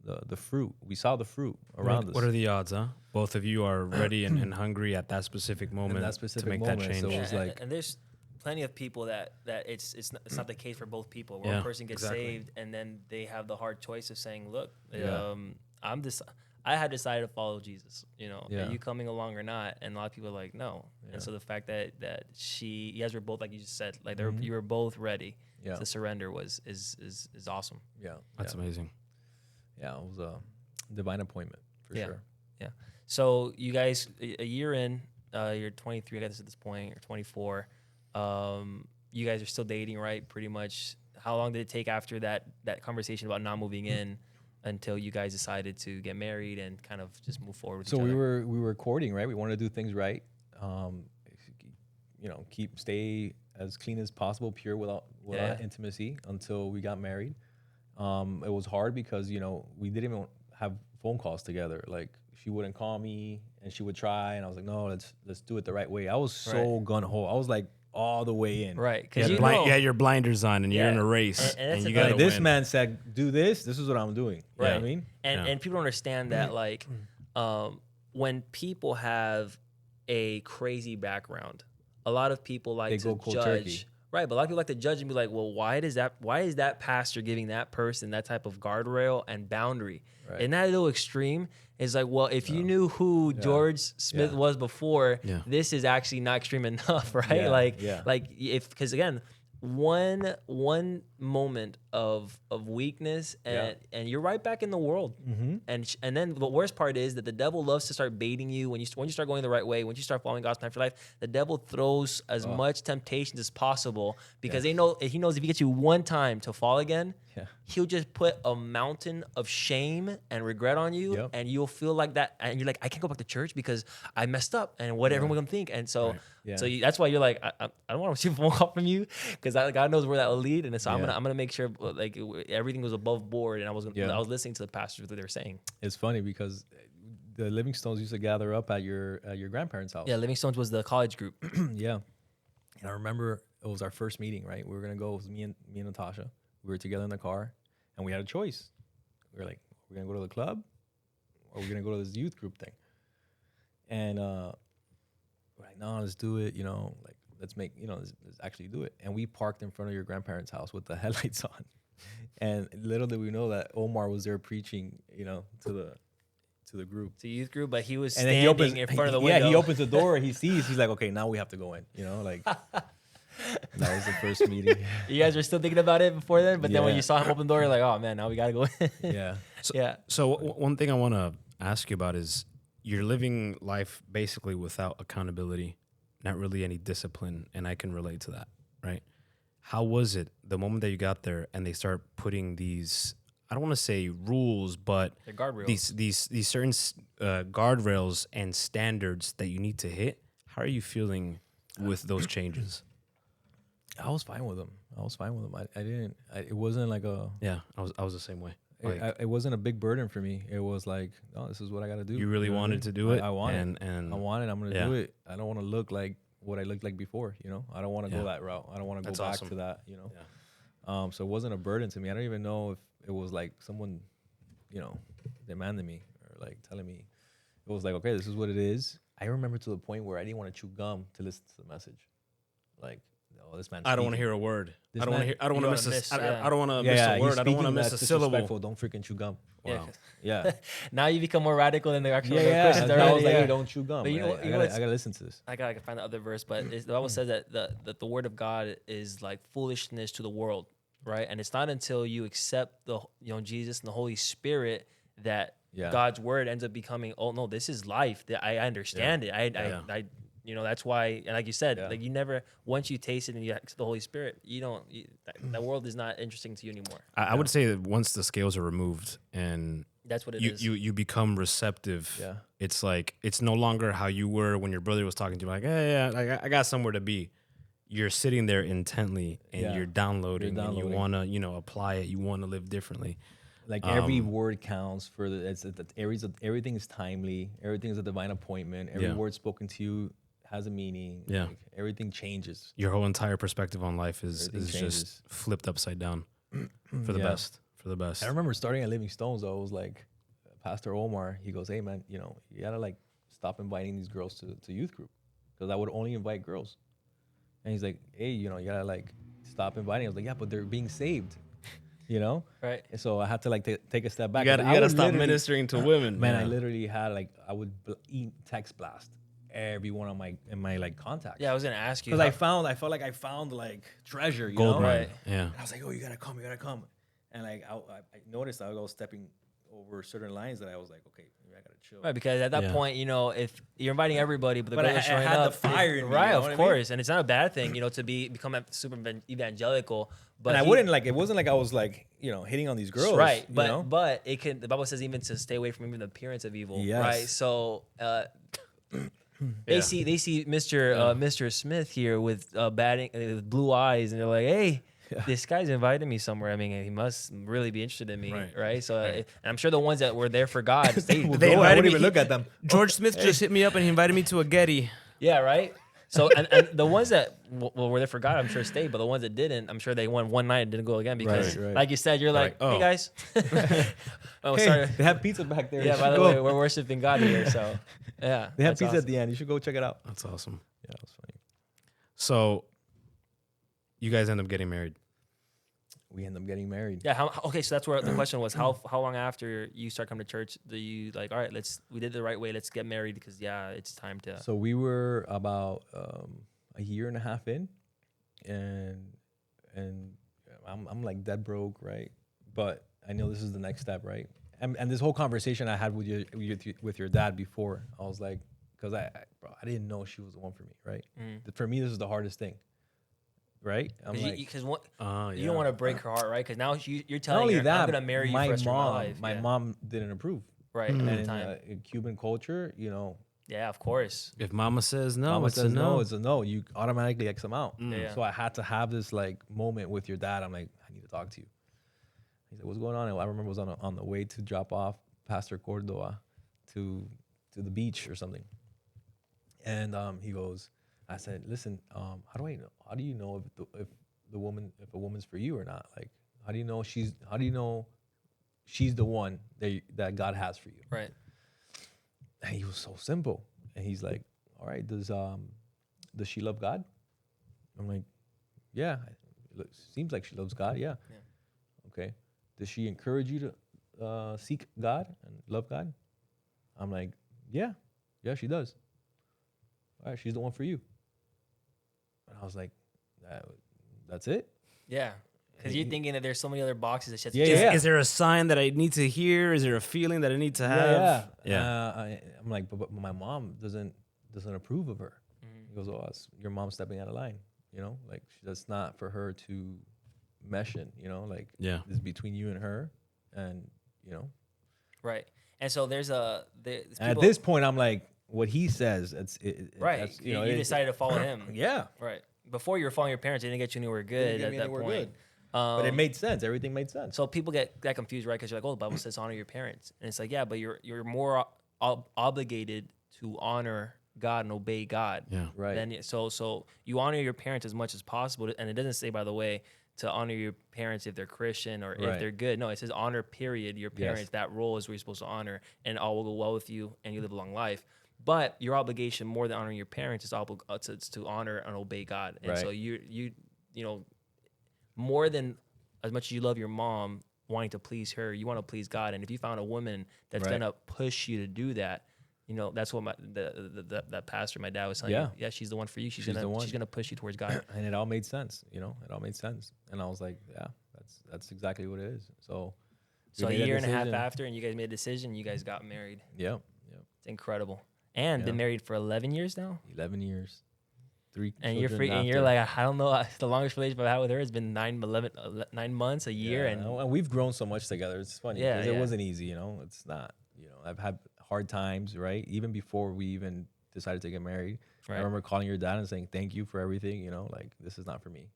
A: the fruit. We saw the fruit around us.
B: What are the odds, huh? Both of you are ready and hungry at that specific moment to make that change.
A: So it was like,
C: and there's plenty of people that it's not the case for both people, where
B: Yeah,
C: one person gets
B: exactly.
C: saved and then they have the hard choice of saying, look,
A: Yeah.
C: I had decided to follow Jesus,
A: Yeah.
C: are you coming along or not? And a lot of people are like, no.
A: Yeah.
C: And so the fact that you guys were both, like you just said, like you were both ready
A: Yeah.
C: to surrender is awesome.
A: yeah,
B: That's amazing.
A: yeah, it was a divine appointment for
C: Yeah.
A: sure.
C: Yeah. So you guys, a year in, you're 23, I guess at this point, or 24. You guys are still dating, right? Pretty much. How long did it take after that conversation about not moving in until you guys decided to get married and kind of just move forward with
A: So
C: each
A: we
C: other?
A: were courting, right? We wanted to do things right. Stay as clean as possible, pure without
C: Yeah.
A: intimacy until we got married. It was hard because we didn't even have phone calls together. Like she wouldn't call me, and she would try, and I was like, no, let's do it the right way. I was so gun ho. I was like all the way in.
C: Right,
B: You
C: because
B: had your blinders on, and you're in a race,
C: And that's
B: and you
C: the
B: got
C: thing.
B: to
A: This
B: win.
A: man said, do this. This is what I'm doing. You know what I mean?
C: And people don't understand that, like, when people have a crazy background, a lot of people like
A: They
C: to
A: go cold
C: judge.
A: turkey.
C: Right, but a lot of people like to judge and be like, well, why is that pastor giving that person that type of guardrail and boundary?
A: Right.
C: And that little extreme is like, well, if you knew who George Smith was before, this is actually not extreme enough, right? Like because again, one moment of weakness and you're right back in the world. And then the worst part is that the devil loves to start baiting you when you start going the right way, when you start following God's plan for life. The devil throws as much temptations as possible because he knows if he gets you one time to fall again, he'll just put a mountain of shame and regret on you, and you'll feel like that, and you're like, I can't go back to church because I messed up, and what everyone gonna think, and so that's why you're like, I don't want to receive a phone call from you because God knows where that will lead, and so I'm gonna make sure like everything was above board, and I was listening to the pastors what they were saying.
A: It's funny because the Livingstones used to gather up at your grandparents' house.
C: Yeah, Livingstones was the college group.
A: Yeah. And I remember it was our first meeting, right? We were gonna go. It was me and Natasha. We were together in the car, and we had a choice. We were like, we're gonna go to the club, or we're gonna go to this youth group thing. And we're like, no, let's do it. Like let's actually do it. And we parked in front of your grandparents' house with the headlights on. And little did we know that Omar was there preaching, to the group.
C: To youth group, but he was
A: And
C: standing
A: then
C: in front of the window.
A: Yeah, he opens the door, he's like, okay, now we have to go in. Like that was the first meeting.
C: You guys were still thinking about it before then, but then when
A: Yeah.
C: you saw him open the door, you're like, oh man, now we gotta go in.
A: Yeah.
B: So one thing I want to ask you about is you're living life basically without accountability, not really any discipline, and I can relate to that, right? How was it the moment that you got there and they start putting these, I don't want to say rules, but
C: The guardrails.
B: these certain guardrails and standards that you need to hit? How are you feeling with those changes?
A: I was fine with them. I didn't. It wasn't like a.
B: Yeah, I was the same way.
A: It wasn't a big burden for me. It was like, oh, this is what I got to do.
B: You really
A: know what I
B: wanted
A: mean?
B: to do it.
A: I want it.
B: And
A: I want it. I'm gonna do it. I don't want to look like what I looked like before. I don't want to go that route. I don't want to go back to that. So it wasn't a burden to me. I don't even know if it was like someone, demanding me or like telling me. It was like, okay, this is what it is. I remember to the point where I didn't want to chew gum to listen to the message. Like, oh, this man.
B: I don't want to hear a word. I don't want to hear. I don't want to miss. I don't want to miss a word. I don't want to miss a syllable.
A: Don't freaking chew gum.
B: Wow.
A: Yeah.
C: Now you become more radical than the actual
A: I
C: Christians
A: was
C: already.
A: like,
C: Yeah.
A: hey, don't chew gum.
C: But you know
A: I
C: what's-
A: gotta listen to this.
C: I gotta find the other verse, but the Bible says that the word of God is like foolishness to the world, right? And it's not until you accept the Jesus and the Holy Spirit that God's word ends up becoming, oh no, this is life. I understand it. I that's why, and like you said, like you never, once you taste it and you accept the Holy Spirit, that world is not interesting to you anymore.
B: I would say that once the scales are removed and
C: That's what it is.
B: you become receptive.
A: Yeah.
B: It's like it's no longer how you were when your brother was talking to you. Like, hey, I got somewhere to be. You're sitting there intently and you're downloading, and you want to apply it. You want to live differently.
A: Like every word counts for everything is timely. Everything is a divine appointment. Every word spoken to you has a meaning.
B: Yeah.
A: Like, everything changes.
B: Your whole entire perspective on life is
A: Everything changes.
B: just flipped upside down for the best. For the best.
A: I remember starting at Living Stones, though. It was like Pastor Omar, he goes, hey, man, you got to like stop inviting these girls to youth group, because I would only invite girls. And he's like, hey, you got to like stop inviting. I was like, yeah, but they're being saved,
C: Right.
A: And so I had to like take a step back.
B: You got to stop ministering to women.
A: Man, I literally had like, I would text blast everyone in my like contacts.
C: Yeah, I was gonna ask you
A: Because I felt like I found like treasure,
B: Gold
A: know?
B: mine.
C: Right.
B: Yeah.
A: And I was like, oh, you gotta come. And like I noticed I was stepping over certain lines that I was like, okay, maybe I gotta chill.
C: Right, because at that
B: Yeah.
C: point, you know, if you're inviting everybody, but the
A: But
C: girl
A: I
C: is showing
A: had the
C: up,
A: fire in me,
C: right?
A: you know
C: Of
A: what I mean?
C: course, and it's not a bad thing, you know, to become super evangelical. But
A: And I
C: he-
A: wouldn't like. It wasn't like I was like, hitting on these girls,
C: right?
A: you
C: But
A: know?
C: but it can. The Bible says even to stay away from even the appearance of evil,
A: Yes.
C: right? So. They
B: Yeah.
C: see Mr. Smith here with with blue eyes, and they're like, "Hey, this guy's invited me somewhere. I mean, he must really be interested in me,
B: Right.
C: right?" So, and I'm sure the ones that were there for God, they,
B: They
A: I
B: invited
A: wouldn't
B: me.
A: even look at them.
B: George Smith just hit me up and he invited me to a Getty.
C: yeah, right. So, and the ones that were there for God, I'm sure stayed, but the ones that didn't, I'm sure they went one night and didn't go again because,
A: Right.
C: like you said, you're like,
B: like,
C: "Hey
B: oh.
C: guys, oh
A: Hey,
C: sorry,
A: they have pizza back there.
C: yeah."
A: You
C: By
A: should
C: the
A: go.
C: way, we're worshiping God here, so yeah,
A: They have
C: that's
A: pizza
C: awesome.
A: at the end. You should go check it out.
B: That's awesome.
A: Yeah, that was funny.
B: So, you guys end up getting married.
A: We end up getting married.
C: Yeah. Okay. So that's where the question was: how long after you start coming to church do you like? All right, we did it the right way. Let's get married because it's time to.
A: So we were about a year and a half in, and I'm like dead broke, right? But I know this is the next step, right? And this whole conversation I had with your dad before, I was like, because I didn't know she was the one for me, right? For me, this is the hardest thing, right? I'm like,
C: Because
B: Yeah.
C: you don't want to break her heart, right? Because now you're
A: not
C: telling
A: only
C: her,
A: that,
C: I'm gonna marry you for the rest of my life.
A: my
C: Yeah.
A: mom didn't approve,
C: Right.
A: and
C: At the
A: in,
C: time.
A: in Cuban culture,
C: Yeah. Of course.
B: If Mama says no,
A: Mama
B: it's
A: says
B: a no.
A: it's a no. You automatically X them out.
C: Yeah.
A: So I had to have this like moment with your dad. I'm like, I need to talk to you. He's like, what's going on? And I remember it was on the way to drop off Pastor Cordova to the beach or something. And he goes, I said, listen, how do I know? How do you know if a woman's for you or not? Like, how do you know she's the one that God has for you?
C: Right.
A: And he was so simple. And he's like, all right, does she love God? I'm like, yeah. Seems like she loves God, yeah. Okay. Does she encourage you to seek God and love God? I'm like, yeah, she does. All right, she's the one for you. And I was like, that's it?
C: Yeah. Because you're thinking that there's so many other boxes that she has to
A: Yeah,
C: check.
A: yeah.
B: Is there a sign that I need to hear? Is there a feeling that I need to have?
A: Yeah. I'm like, but my mom doesn't approve of her. He goes, oh, it's your mom stepping out of line. Like that's not for her to mesh in. Like
B: Yeah.
A: it's between you and her, and
C: Right. And so there's
A: at
C: people,
A: this point, I'm like, what he says,
C: right.
A: That's,
C: You decided to follow him.
A: yeah.
C: Right. Before you were following your parents, they didn't get you anywhere good
A: get
C: at
A: me
C: that
A: anywhere
C: point.
A: good. But it made sense. Everything made sense.
C: So people get confused, right? Because you're like, oh, the Bible says honor your parents, and it's like, yeah, but you're more obligated to honor God and obey God.
B: Yeah.
A: Right.
C: Then so you honor your parents as much as possible, and it doesn't say, by the way, to honor your parents if they're Christian or if
A: Right.
C: they're good. No, it says honor. Period. Your parents.
A: Yes.
C: That role is where you're supposed to honor, and all will go well with you, and you live a long life. But your obligation, more than honoring your parents, is to honor and obey God. And so
A: Right.
C: you more than as much as you love your mom, wanting to please her, you want to please God. And if you found a woman that's
A: Right.
C: gonna push you to do that, that's what that pastor, my dad, was telling
A: Yeah.
C: you. Yeah, she's the one for you. She's
A: She's the one.
C: gonna push you towards God.
A: And it all made sense. It all made sense. And I was like, yeah, that's exactly what it is. So
C: So a
A: we made
C: year and a half
A: decision.
C: after, and you guys made a decision. You guys got married.
A: Yeah.
C: It's incredible. And been
A: Yeah.
C: married for 11 years now.
A: 11 years. 3
C: And you're
A: children
C: free, and you're
A: after.
C: like, I don't know. The longest relationship I've had with her has been 9 months, a year,
A: Yeah,
C: and
A: we've grown so much together. It's funny.
C: Yeah,
A: 'Cause
C: yeah.
A: it wasn't easy, It's not, I've had hard times, right? Even before we even decided to get married.
C: Right.
A: I remember calling your dad and saying, thank you for everything, like, this is not for me,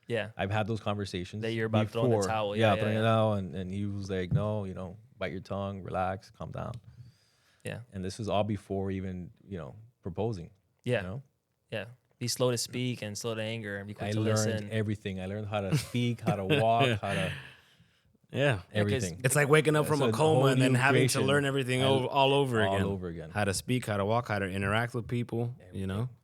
C: yeah,
A: I've had those conversations.
C: That you're about to throw in the
A: before.
C: towel.
A: Yeah,
C: Yeah,
A: throwing
C: yeah.
A: it out. And he was like, no, bite your tongue, relax, calm down.
C: yeah,
A: And this was all before even, proposing.
C: yeah, yeah. Be slow to speak and slow to anger, and be quick
A: I
C: to
A: learned
C: listen.
A: everything. I learned how to speak, how to walk, how to
B: Yeah.
A: everything.
B: It's like waking up from
A: It's
B: a
A: a
B: coma
A: whole
B: and then
A: new
B: having to
A: creation.
B: learn everything
A: All
B: all over again.
A: all over again.
B: How to speak, how to walk, how to interact with people,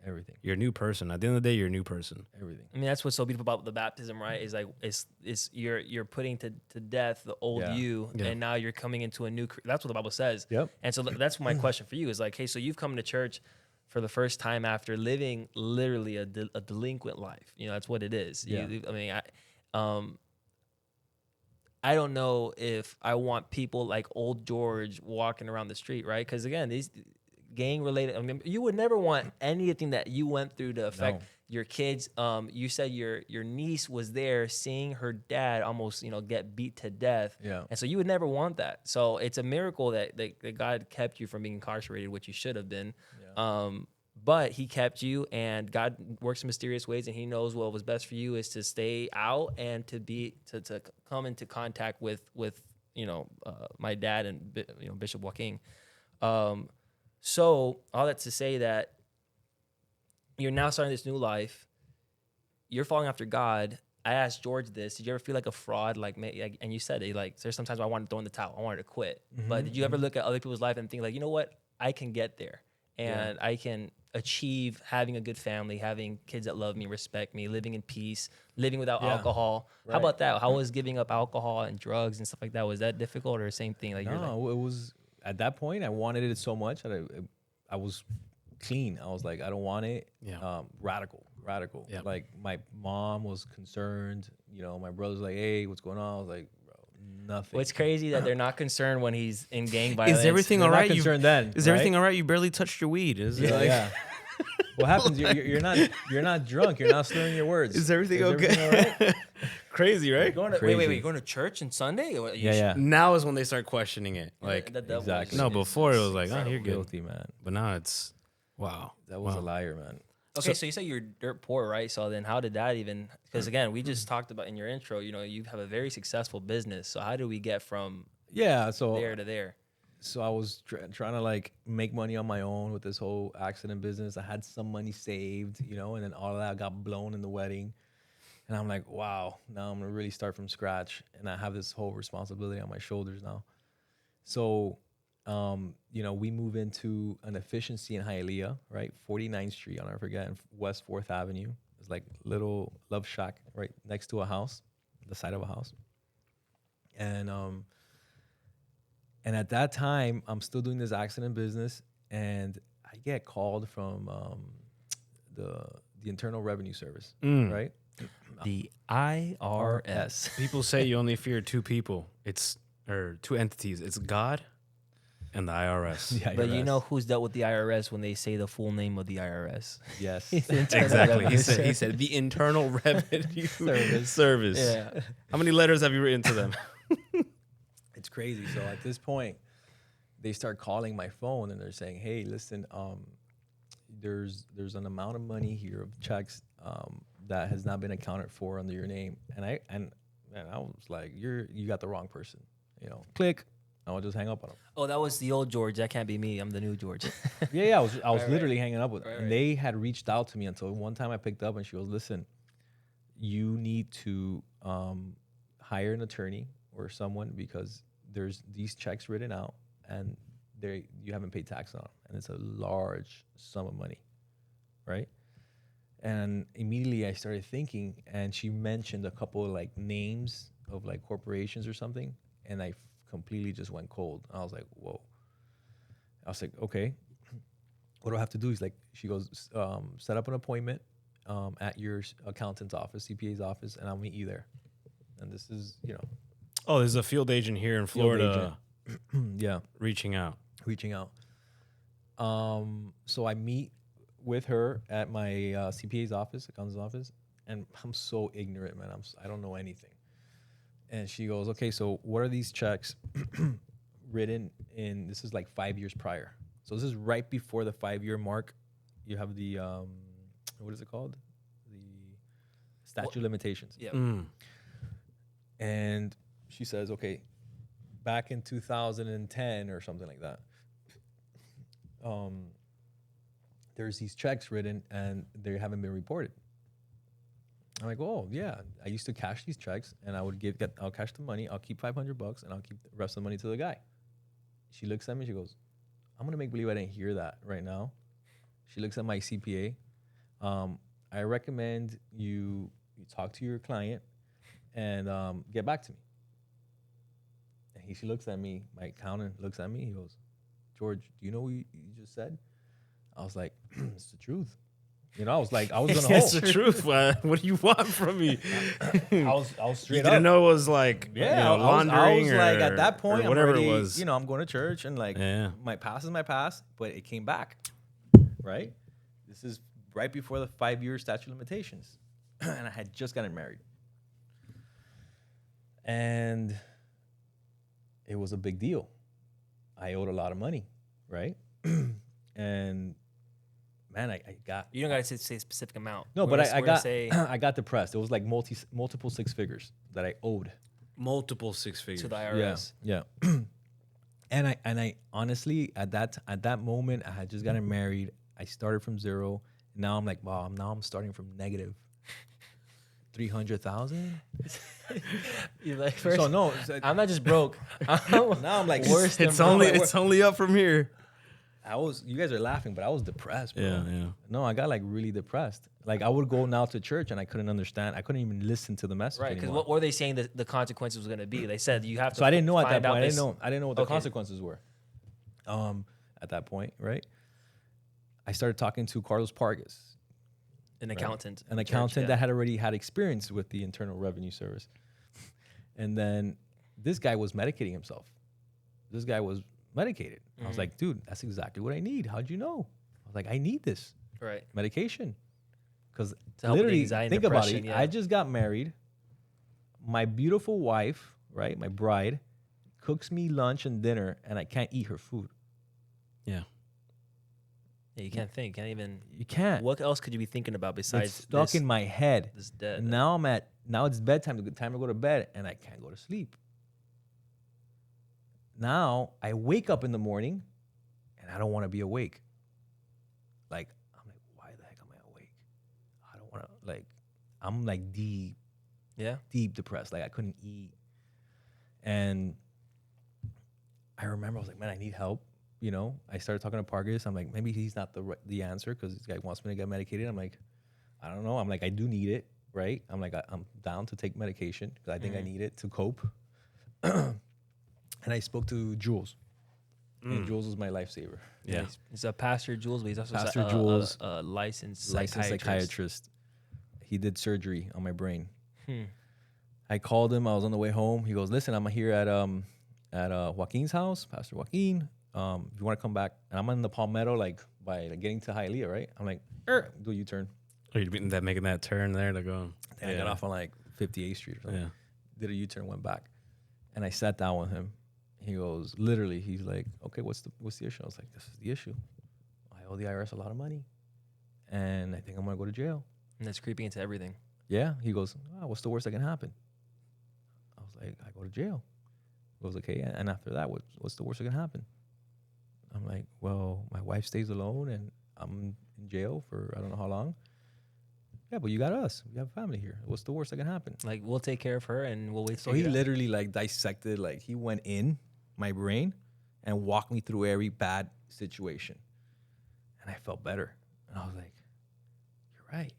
A: Everything.
B: You're a new person. At the end of the day, you're a new person.
A: Everything.
C: I mean, that's what's so beautiful about the baptism, right? Is like it's you're putting to death the old
A: Yeah.
C: you,
B: Yeah.
C: and now you're coming into a new. That's what the Bible says.
A: Yep.
C: And so that's my question for you is like, hey, so you've come to church for the first time after living literally a delinquent life. That's what it is.
A: Yeah.
C: I don't know if I want people like old George walking around the street, right? Because again, these gang related. I mean, you would never want anything that you went through to affect
A: No.
C: your kids. You said your niece was there seeing her dad almost, get beat to death.
A: Yeah.
C: And so you would never want that. So it's a miracle that God kept you from being incarcerated, which you should have been.
A: Yeah.
C: But he kept you, and God works in mysterious ways, and he knows what was best for you is to stay out and to come into contact with my dad and Bishop Joaquin. So all that to say that you're now starting this new life. You're following after God. I asked George this. Did you ever feel like a fraud? And you said it. Like, there's sometimes I wanted to throw in the towel. I wanted to quit. But did you ever look at other people's life and think like, you know what? I can get there, and I can achieve having a good family, having kids that love me, respect me, living in peace, living without alcohol. How
A: Right.
C: about that? How was giving up alcohol and drugs and stuff like that? Was that difficult or the same thing? Like, you're like,
A: No, it was at that point. I wanted it so much that I was clean. I was like, I don't want it.
B: Yeah.
A: Radical.
B: Yeah.
A: Like my mom was concerned. My brother's like, hey, what's going on? I was like, bro, nothing.
C: well, it's crazy that they're not concerned when he's in gang violence.
B: Is everything
A: They're
B: all
A: not
B: right?
A: concerned then,
B: Is everything all right? You barely touched your weed. Is it
A: Yeah,
B: like,
A: yeah. What happens? You're not drunk. You're not slurring your words.
B: Is everything
A: everything
B: okay?
A: all right?
B: Crazy, right?
C: Going to,
A: Crazy.
C: wait, you're going to church on Sunday?
A: Yeah.
B: Now is when they start questioning it. Like,
C: That was-
A: Exactly.
B: no, before it was like, oh,
C: it's
B: you're good.
A: Guilty, man.
B: But now it's, wow.
A: That was
B: Wow.
A: a liar, man.
C: Okay, so you say you're dirt poor, right? So then how did that even, because again, we just talked about in your intro, you have a very successful business. So how do we get from
A: Yeah. So
C: there to there?
A: so I was trying to like make money on my own with this whole accident business. I had some money saved, and then all of that got blown in the wedding. And I'm like, wow, now I'm gonna really start from scratch, and I have this whole responsibility on my shoulders now. So, we move into an efficiency in Hialeah, right? 49th Street, I'll never forget, and West 4th Avenue. It's like little love shack right next to a house, the side of a house. And at that time, I'm still doing this accident business, and I get called from the Internal Revenue Service, right?
C: The IRS.
B: People say you only fear two people. Or two entities. It's God and the IRS.
A: The
C: But you
A: IRS.
C: know who's dealt with the IRS when they say the full name of the IRS?
A: Yes.
B: Exactly. He said the Internal Revenue Service.
C: Yeah.
B: How many letters have you written to them?
A: It's crazy. So at this point, they start calling my phone and they're saying, "Hey, listen, there's an amount of money here of checks that has not been accounted for under your name." And I was like, "You got the wrong person." Click. I would just hang up on them.
C: Oh, that was the old George. That can't be me. I'm the new George.
A: Yeah. I was literally hanging up with them,
C: Right,
A: and they had reached out to me until one time I picked up and she goes, "Listen, you need to hire an attorney or someone because there's these checks written out and you haven't paid tax on them, and it's a large sum of money, right?" And immediately I started thinking, and she mentioned a couple of like names of like corporations or something, and I completely just went cold. I was like, whoa. I was like, okay, what do I have to do? She goes, set up an appointment at your accountant's office, CPA's office, and I'll meet you there. And this is,
B: Oh, there's a field agent here in Florida
A: yeah,
B: reaching out.
A: reaching out. So I meet with her at my CPA's office, accountant's office, and I'm so ignorant, man. I don't know anything. And she goes, okay, so what are these checks written in? This is like 5 years prior. So this is right before the 5-year mark. You have the, what is it called? The statute of limitations.
C: Yeah.
A: And she says, okay, back in 2010 or something like that, there's these checks written and they haven't been reported. I'm like, oh yeah, I used to cash these checks and I would I'll cash the money, I'll keep $500 and I'll keep the rest of the money to the guy. She looks at me, she goes, I'm gonna make believe I didn't hear that right now. She looks at my CPA. I recommend you talk to your client and get back to me. And she looks at me, my accountant looks at me, he goes, George, do you know what you just said? I was like, it's the truth. You know, I was gonna
B: That's
A: hold.
B: the truth. What do you want from me?
A: I was
B: You
A: straight
B: didn't
A: up.
B: know it was like
A: Yeah, I
B: laundering
A: was like,
B: or,
A: at that point,
B: or whatever
A: I'm ready,
B: it was.
A: You know, I'm going to church, and like,
B: Yeah.
A: my past is my past, but it came back, right? This is right before the 5-year statute of limitations, and I had just gotten married, and it was a big deal. I owed a lot of money, right? And man, I got
C: You don't got to say a specific amount.
A: no,
C: We're
A: but
C: gonna-
A: I
C: we're gonna
A: got
C: say
A: I got depressed. It was like multiple six figures that I owed.
B: Multiple six figures.
C: to the IRS.
A: Yeah. And I honestly at that moment I had just gotten married. I started from zero. Now I'm like, wow, I'm starting from negative 300,000.
C: You're like, first,
A: So no,
C: I'm not just broke.
A: now I'm like
C: worse than
B: It's
C: broke.
B: only up from here.
A: you guys are laughing, but I was depressed, bro.
B: Yeah.
A: No, I got like really depressed. Like I would go now to church and I couldn't understand. I couldn't even listen to the message
C: Right, because
A: anymore.
C: what were they saying that the consequences was going to be? They said you have to.
A: So I didn't know at that
C: find out
A: point. I
C: this-
A: didn't know what the
C: Okay.
A: consequences were. At that point, right? I started talking to Carlos Pargas,
C: An accountant.
A: an
C: in church,
A: accountant
C: yeah.
A: that had already had experience with the Internal Revenue Service. And then this guy was medicating himself. This guy was medicated. I was like, dude, that's exactly what I need. How'd you know? I was like, I need this
C: Right.
A: medication. Because
C: To help with
A: literally,
C: anxiety and
A: think about
C: depression,
A: it.
C: yeah.
A: I just got married. My beautiful wife, right, my bride, cooks me lunch and dinner, and I can't eat her food.
B: Yeah.
C: Yeah, you can't think. Can't even.
A: You can't.
C: What else could you be thinking about
A: It's
C: besides
A: stuck
C: this,
A: in my head.
C: this dead?
A: And now it's bedtime, time to go to bed, and I can't go to sleep. Now I wake up in the morning, and I don't want to be awake. Like I'm like, why the heck am I awake? I don't want to I'm like deep depressed. Like I couldn't eat, and I remember I was like, man, I need help. You know, I started talking to Pargas. I'm like, maybe he's not the answer because this guy wants me to get medicated. I'm like, I don't know. I'm like, I do need it, right? I'm like, I'm down to take medication because I think I need it to cope. And I spoke to Jules. And Jules was my lifesaver.
B: Yeah.
C: He's a Pastor Jules, but he's also
A: Pastor
C: a
A: Jules,
C: licensed
A: Licensed
C: psychiatrist.
A: psychiatrist. He did surgery on my brain.
C: Hmm.
A: I called him. I was on the way home. He goes, listen, I'm here at Joaquin's house, Pastor Joaquin. If you want to come back, and I'm in the Palmetto, like by getting to Hialeah, right? I'm like, do a U-turn.
B: Are you making that turn there to go?
A: And I got off on like 58th Street or something.
B: Yeah.
A: Did a U-turn, went back, and I sat down with him. He goes, literally, he's like, okay, what's the issue? I was like, this is the issue. I owe the IRS a lot of money, and I think I'm gonna go to jail.
C: And that's creeping into everything.
A: Yeah. He goes, what's the worst that can happen? I was like, I go to jail. He goes, okay, and after that, what's the worst that can happen? I'm like, well, my wife stays alone and I'm in jail for I don't know how long. Yeah, but you got us. We have family here. What's the worst that can happen?
C: Like, we'll take care of her and we'll wait.
A: So he literally like dissected, like he went in my brain and walked me through every bad situation. And I felt better. And I was like, you're right.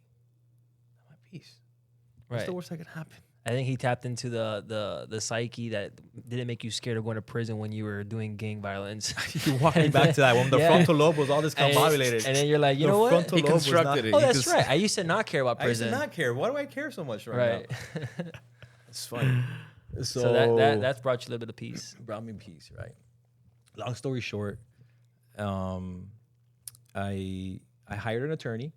A: I'm at peace. What's the worst that could happen?
C: I think he tapped into the psyche that didn't make you scared of going to prison when you were doing gang violence.
A: You walked me back to that when the
C: Yeah.
A: frontal lobe was all discombobulated.
C: And then you're like, you
A: The
C: know what?
A: frontal
B: He
A: lobe was
B: constructed
A: not-
B: it.
C: Oh,
B: He
C: that's
B: just-
C: right. I used to not care about
A: I used to
C: prison.
A: not care. Why do I care so much
C: Right.
A: now? It's funny.
C: So that's brought you a little bit of peace.
A: brought me peace, right? Long story short, I hired an attorney.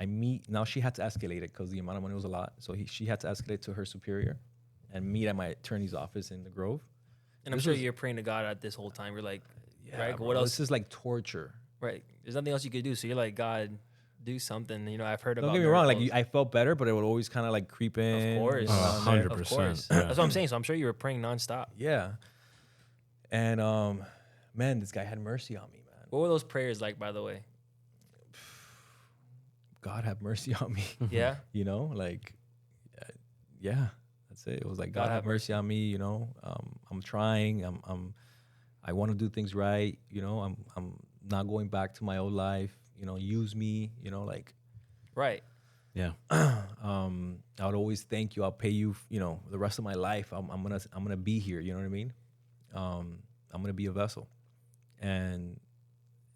A: Now she had to escalate it because the amount of money was a lot. So she had to escalate to her superior and meet at my attorney's office in the Grove.
C: And I'm
A: This
C: sure
A: was-
C: you're praying to God at this whole time. You're like, right?
A: bro,
C: What else?
A: This is like torture.
C: Right. There's nothing else you could do. So you're like, God, do something. You know, I've heard about.
A: Don't get me wrong. Like
C: miracles.
A: I felt better, but it would always kind of like creep in.
C: Of course.
A: you know,
B: Oh,
A: down there.
B: 100%.
C: Of course.
B: Yeah.
C: That's what I'm saying. So I'm sure you were praying nonstop.
A: Yeah. And man, this guy had mercy on me, man.
C: What were those prayers like, by the way?
A: God have mercy on me.
C: Yeah.
A: You know, like, yeah, that's it. It was like, God have mercy on me. You know, I'm trying. I want to do things right. You know, I'm not going back to my old life. You know, use me. You know, like,
C: Right.
B: Yeah.
A: I would always thank you. I'll pay you. You know, the rest of my life. I'm gonna be here. You know what I mean? I'm gonna be a vessel, and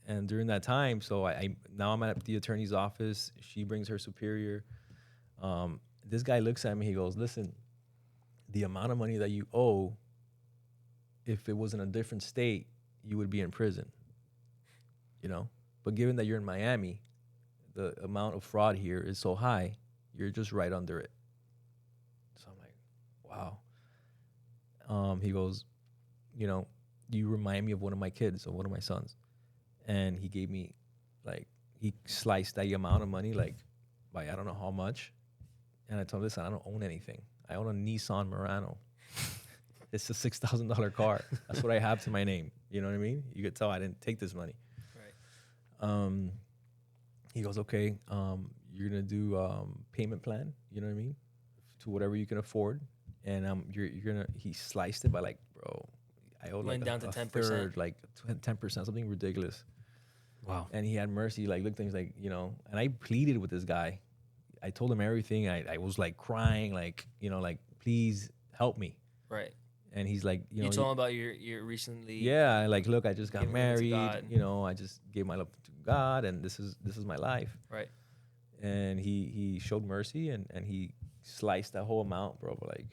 A: And during that time, so now I'm at the attorney's office. She brings her superior. This guy looks at me. He goes, listen, the amount of money that you owe, if it was in a different state, you would be in prison, you know? But given that you're in Miami, the amount of fraud here is so high, you're just right under it. So I'm like, wow. He goes, you know, you remind me of one of my kids, or one of my sons. And he gave me, like, he sliced that amount of money, like, by I don't know how much. And I told him, listen, I don't own anything. I own a Nissan Murano. It's a $6,000 car. That's what I have to my name. You know what I mean? You could tell I didn't take this money.
C: Right.
A: He goes, okay, you're going to do payment plan, you know what I mean? To whatever you can afford. And you're going to, he sliced it by like, bro, I owe like
C: down to
A: a
C: 10%.
A: third, like 10%, something ridiculous.
B: Wow.
A: And he had mercy, like, look, things like, you know, and I pleaded with this guy. I told him everything. I was like crying, like, you know, like, please help me.
C: Right.
A: And he's like, you know,
C: You told him about your recently.
A: yeah, like, look, I just got
C: giving it to
A: married,
C: God.
A: you know, I just gave my love to God, and this is my life.
C: Right.
A: And he showed mercy, and he sliced that whole amount, bro, like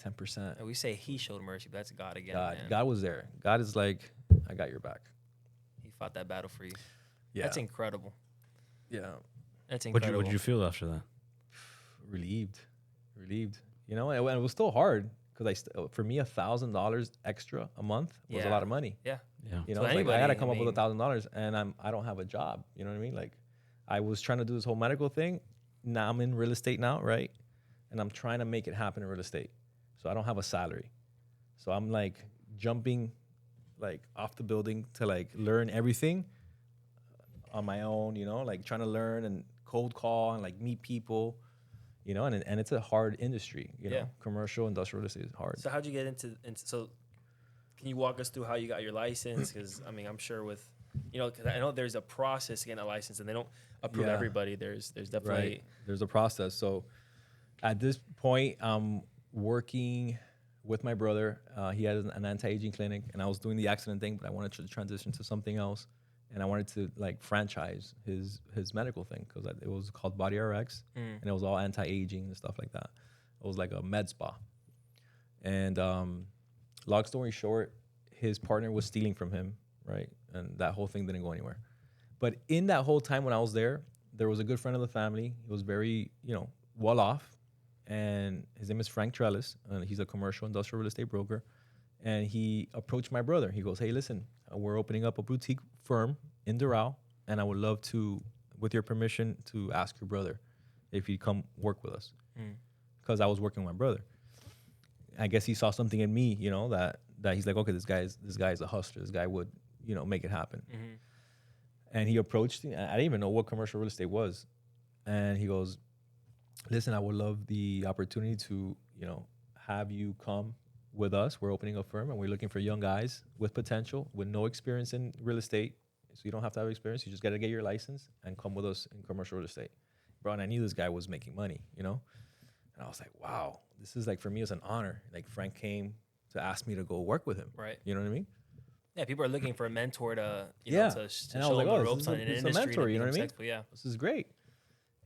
A: 10%.
C: And we say he showed mercy, but that's God again.
A: God,
C: Man.
A: God was there. God is like, I got your back.
C: He fought that battle for you.
A: Yeah.
C: That's incredible.
A: Yeah.
C: That's
B: What
C: incredible.
B: did you feel after that?
A: Relieved. You know, and it was still hard because for me, $1,000 extra a month was a
C: Yeah.
A: lot of money.
C: Yeah.
B: Yeah.
A: You know,
C: So
A: it's like I got to
C: anybody,
A: come
C: I
A: up with
C: mean-
A: $1,000, and I don't have a job. You know what I mean? Like, I was trying to do this whole medical thing. Now I'm in real estate now, right? And I'm trying to make it happen in real estate. So I don't have a salary. So I'm like jumping like off the building to like learn everything on my own, you know, like trying to learn and cold call and like meet people, you know, and it's a hard industry, you
C: Yeah.
A: know, commercial, industrial real estate is hard.
C: So how'd you get into so can you walk us through how you got your license? Because I mean, I'm sure with, you know, because I know there's a process to getting a license, and they don't approve
A: Yeah.
C: everybody. There's definitely
A: Right. There's a process. So at this point, I'm working with my brother. He had an anti-aging clinic, and I was doing the accident thing, but I wanted to transition to something else. And I wanted to like franchise his medical thing because it was called Body RX, and it was all anti-aging and stuff like that. It was like a med spa. And long story short, his partner was stealing from him, right? And that whole thing didn't go anywhere. But in that whole time when I was there was a good friend of the family. He was very, you know, well off, and his name is Frank Trellis, and he's a commercial industrial real estate broker. And he approached my brother. He goes, hey, listen, we're opening up a boutique firm in Doral, and I would love to, with your permission, to ask your brother if he'd come work with us. Because I was working with my brother. I guess he saw something in me, you know, that he's like, okay, this guy's a hustler. This guy would, you know, make it happen. And he approached me. I didn't even know what commercial real estate was. And he goes, listen, I would love the opportunity to, you know, have you come with us. We're opening a firm, and we're looking for young guys with potential, with no experience in real estate. So you don't have to have experience. You just got to get your license and come with us in commercial real estate. Bro, and I knew this guy was making money, you know? And I was like, wow, this is like, for me, it's an honor. Like, Frank came to ask me to go work with him.
C: Right.
A: You know what I mean?
C: Yeah, people are looking for a mentor to, you
A: Yeah.
C: know, to
A: And
C: show
A: I was like,
C: them
A: oh,
C: the
A: this
C: ropes
A: is
C: on
A: a-
C: an
A: this is a
C: industry.
A: mentor,
C: to
A: you know what I
C: become
A: mean?
C: successful. Yeah.
A: This is great.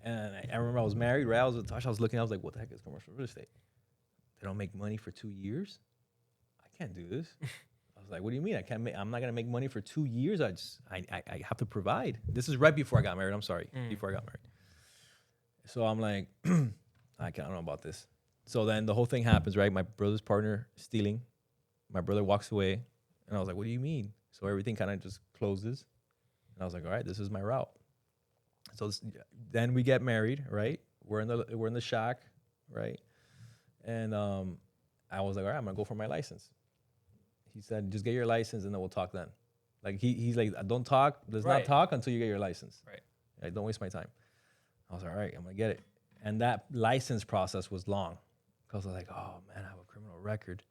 A: And I remember I was married, right? I was with Tasha. I was looking, I was like, what the heck is commercial real estate? They don't make money for 2 years? I can't do this. I was like, what do you mean? I'm not gonna make money for 2 years. I have to provide. This is right before I got married. I'm sorry, before I got married. So I'm like, I don't know about this. So then the whole thing happens, right? My brother's partner stealing. My brother walks away, and I was like, what do you mean? So everything kind of just closes. And I was like, all right, this is my route. So then we get married, right? We're in the shack, right? And I was like, all right, I'm gonna go for my license. He said, just get your license, and then we'll talk then. Like he's like, don't talk. Let's
C: Right.
A: not talk until you get your license.
C: Right.
A: Like, don't waste my time. I was like, all right, I'm gonna get it. And that license process was long, because I was like, oh man, I have a criminal record.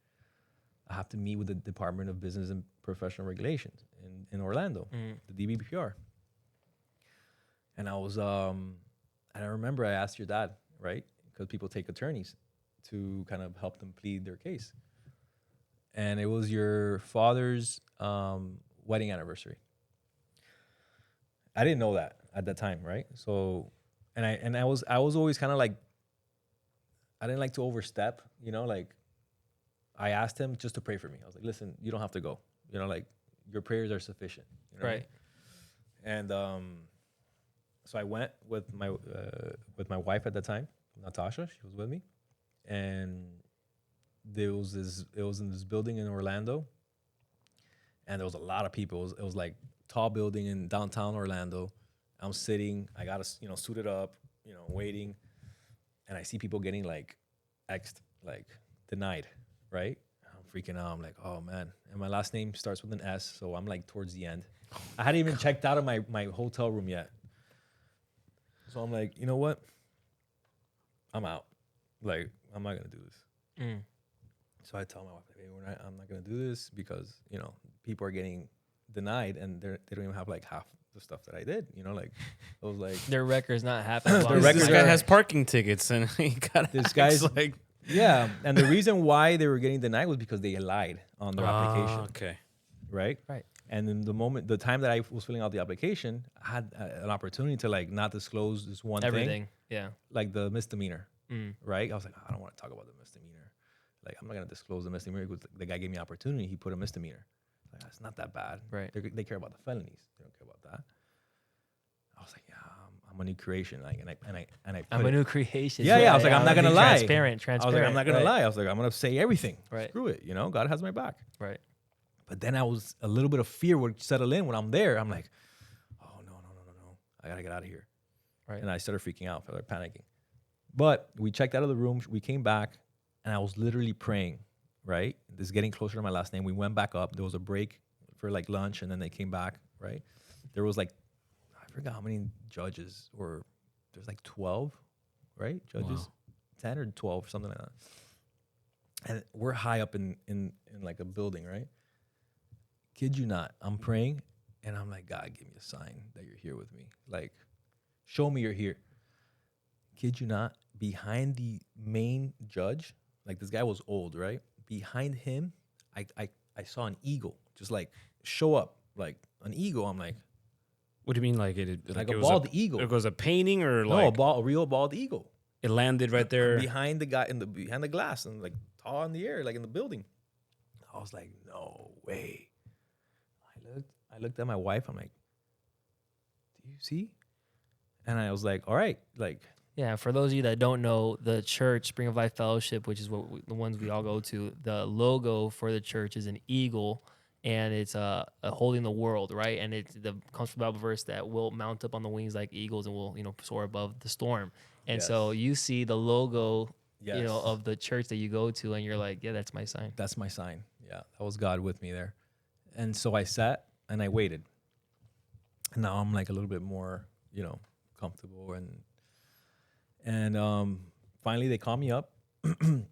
A: I have to meet with the Department of Business and Professional Regulations in Orlando, the DBPR. And I was, and I remember I asked your dad, right? Because people take attorneys to kind of help them plead their case. And it was your father's wedding anniversary. I didn't know that at that time, right? So, I was always kind of like, I didn't like to overstep, like I asked him just to pray for me. I was like, listen, you don't have to go, like your prayers are sufficient,
C: Right.
A: And so I went with my wife at the time, Natasha. She was with me, and it was in this building in Orlando, and there was a lot of people. It was like tall building in downtown Orlando. I'm sitting, I got to, suited up, waiting, and I see people getting like X'd, like denied, right? I'm freaking out. I'm like, oh man. And my last name starts with an S, so I'm like towards the end. I hadn't even checked out of my hotel room yet. So I'm like, you know what? I'm out. Like, I'm not gonna do this. So I tell my wife, hey, I'm not gonna do this because, people are getting denied and they don't even have like half the stuff that I did, like I was like
C: Their record's not happening.
B: This guy has parking tickets and he got
A: this guy's
B: like
A: yeah, and the reason why they were getting denied was because they lied on their application.
B: Okay.
A: Right. And in the time that I was filling out the application, I had an opportunity to like not disclose this one
C: everything.
A: thing,
C: Yeah.
A: like the misdemeanor. Right. I was like, I don't want to talk about the misdemeanor. Like, I'm not gonna disclose the misdemeanor because the guy gave me opportunity. He put a misdemeanor. Like, it's not that bad.
C: Right.
A: They care about the felonies. They don't care about that. I was like, yeah, I'm a new creation. Like, and I
C: I'm a new creation.
A: Yeah, I was like, I'm not gonna lie.
C: Transparent.
A: I was like, I'm not gonna lie. I was like, I'm gonna say everything.
C: Right.
A: Screw it. God has my back.
C: Right.
A: But then a little bit of fear would settle in when I'm there. I'm like, oh no. I gotta get out of here.
C: Right.
A: And I started freaking out, started panicking. But we checked out of the room. We came back, and I was literally praying. Right. This is getting closer to my last name. We went back up. There was a break for like lunch, and then they came back. Right. There was like, I forgot how many judges, or there's like 12, right? Judges,
B: Wow.
A: 10 or 12, something like that. And we're high up in like a building, right? Kid you not, I'm praying, and I'm like, God, give me a sign that you're here with me. Like, show me you're here. Kid you not, behind the main judge, like this guy was old, right? Behind him, I saw an eagle just like show up, like an eagle. I'm like,
B: What do you mean, like
A: like
B: it
A: a
B: was
A: bald eagle.
B: It was a painting, or
A: No,
B: like
A: a real bald eagle.
B: it landed right there?
A: Behind the guy behind the glass and like tall in the air, like in the building. I was like, no way. I looked at my wife. I'm like, do you see? And I was like, all right, like.
C: Yeah, for those of you that don't know, the church, Spring of Life Fellowship, which is the ones we all go to, the logo for the church is an eagle, and it's holding the world, right? And it comes from the Bible verse that will mount up on the wings like eagles and will soar above the storm. And so you see the logo, of the church that you go to, and you're like, yeah, that's my sign.
A: That's my sign. Yeah, that was God with me there. And so I sat and I waited. And now I'm like a little bit more, comfortable and finally they call me up.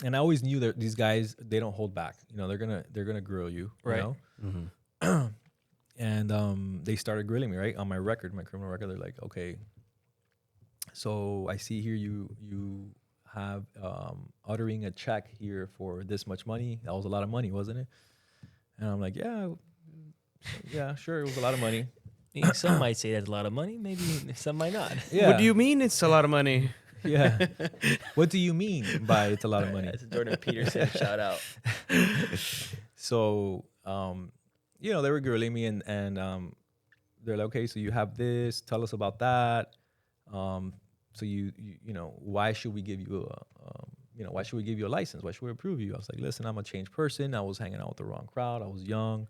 A: And I always knew that these guys, they don't hold back. They're gonna grill you,
C: right?
A: Mm-hmm. And they started grilling me, right, on my criminal record. They're like, okay, so I see here you have uttering a check here for this much money. That was a lot of money, wasn't it? And I'm like, yeah, sure, it was a lot of money.
C: Some might say that's a lot of money. Maybe some might not.
A: Yeah.
B: What do you mean it's a lot of money?
A: Yeah. What do you mean by it's a lot of money?
C: That's Jordan Peterson shout out.
A: So, they were grilling me and they're like, okay, so you have this, tell us about that. So you why should we give you why should we give you a license? Why should we approve you? I was like, listen, I'm a changed person. I was hanging out with the wrong crowd. I was young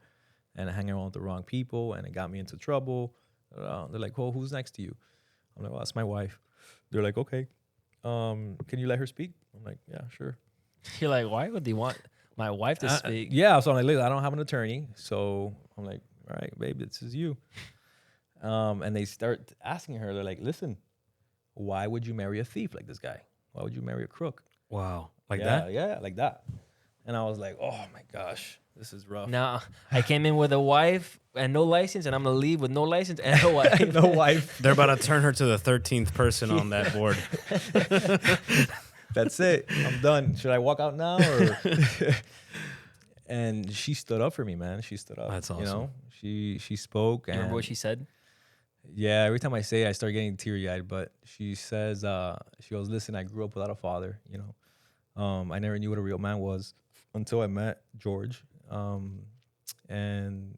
A: and hanging around with the wrong people, and it got me into trouble. They're like, well, who's next to you? I'm like, well, that's my wife. They're like, okay. Can you let her speak? I'm like, yeah, sure.
C: You're like, why would they want my wife to speak?
A: Yeah, so I'm like, listen, I don't have an attorney. So I'm like, all right, babe, this is you. And they start asking her, they're like, listen, why would you marry a thief like this guy? Why would you marry a crook?
B: Wow. Like
A: Yeah,
B: that?
A: Yeah, like that. And I was like, oh my gosh, this is rough.
C: Now, I came in with a wife and no license, and I'm going to leave with no license and no wife.
A: No wife.
B: They're about to turn her to the 13th person on that board.
A: That's it. I'm done. Should I walk out now? Or And she stood up for me, man. She stood up.
B: That's awesome.
A: She spoke. And
C: Remember what she said?
A: Yeah, every time I say it, I start getting teary eyed. But she says, she goes, listen, I grew up without a father. You know, I never knew what a real man was until I met George. And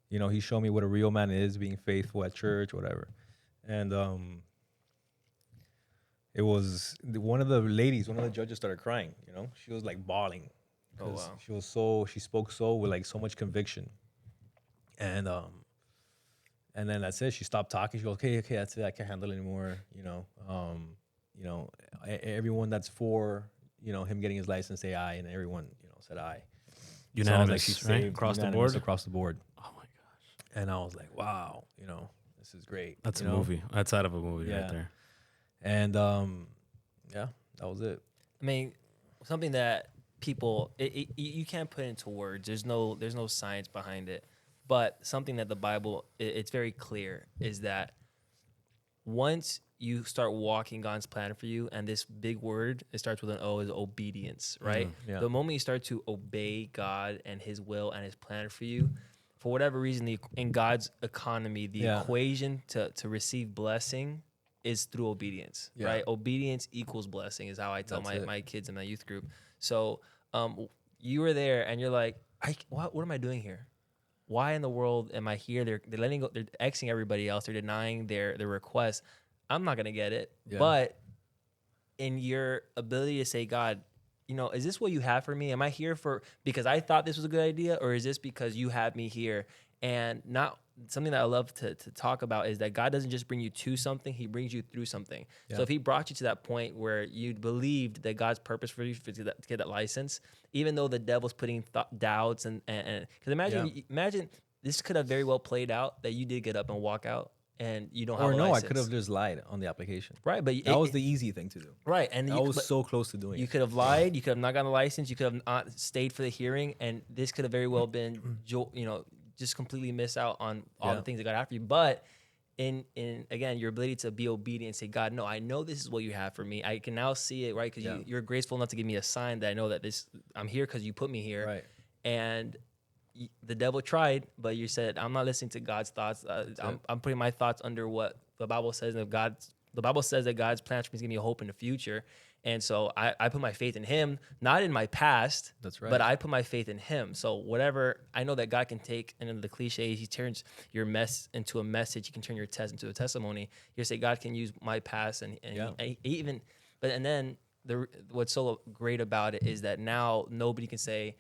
A: you know, he showed me what a real man is, being faithful at church, whatever. And it was one of the ladies, one of the judges started crying. You know, she was like bawling
C: Oh,
A: because
C: wow.
A: she spoke so with like so much conviction. And and then that's it. She stopped talking. She goes, okay, that's it. I can't handle it anymore. You know, everyone that's for him getting his license say aye, and everyone said aye. So I was like, she's
B: Unanimous, right?
A: saved,
B: Across the
A: unanimous
B: board.
A: across the board.
B: Oh my gosh,
A: And I was like, wow, this is great.
B: that's
A: you
B: a
A: know?
B: movie. That's out of a movie right
A: Yeah.
B: there.
A: And yeah, that was it.
C: I mean, something that people you can't put into words. There's no science behind it, but something that the Bible it's very clear is that once you start walking God's plan for you, and this big word it starts with an O is obedience, right?
A: Yeah.
C: The moment you start to obey God and His will and His plan for you, for whatever reason, in God's economy, the
A: Yeah.
C: equation to receive blessing is through obedience,
A: Yeah.
C: right? Obedience equals blessing is how I tell
A: That's it.
C: my kids in my youth group. So you were there and you're like, what am I doing here? Why in the world am I here? They're letting go, they're Xing everybody else. They're denying their request. I'm not gonna get it.
A: Yeah.
C: But in your ability to say, God, is this what you have for me? Am I here for because I thought this was a good idea, or is this because you have me here? And not something that I love to talk about is that God doesn't just bring you to something; He brings you through something.
A: Yeah.
C: So if He brought you to that point where you believed that God's purpose for you to get that license, even though the devil's putting doubts and because imagine this could have very well played out that you did get up and walk out and you don't have
A: Or
C: a
A: no, I
C: license.
A: could have just lied on the application.
C: Right, but
A: That was the easy thing to do.
C: right, and
A: I was
C: but
A: so close to doing
C: you
A: it.
C: could have lied. You could have not gotten a license. You could have not stayed for the hearing, and this could have very well been, just completely miss out on all
A: Yeah.
C: the things that God had for you. But in again, your ability to be obedient and say, God, no, I know this is what you have for me. I can now see it, right? Because
A: Yeah.
C: you're graceful enough to give me a sign that I know that I'm here because you put me here.
A: Right.
C: And the devil tried, but you said, I'm not listening to God's thoughts. I'm putting my thoughts under what the Bible says. And the Bible says that God's plans for me is giving me a hope in the future. And so I put my faith in Him, not in my past.
A: That's right.
C: But I put my faith in Him. So whatever, I know that God can take, and in the cliche, He turns your mess into a message. He can turn your test into a testimony. You say God can use my past and
A: Yeah.
C: then what's so great about it is that now nobody can say,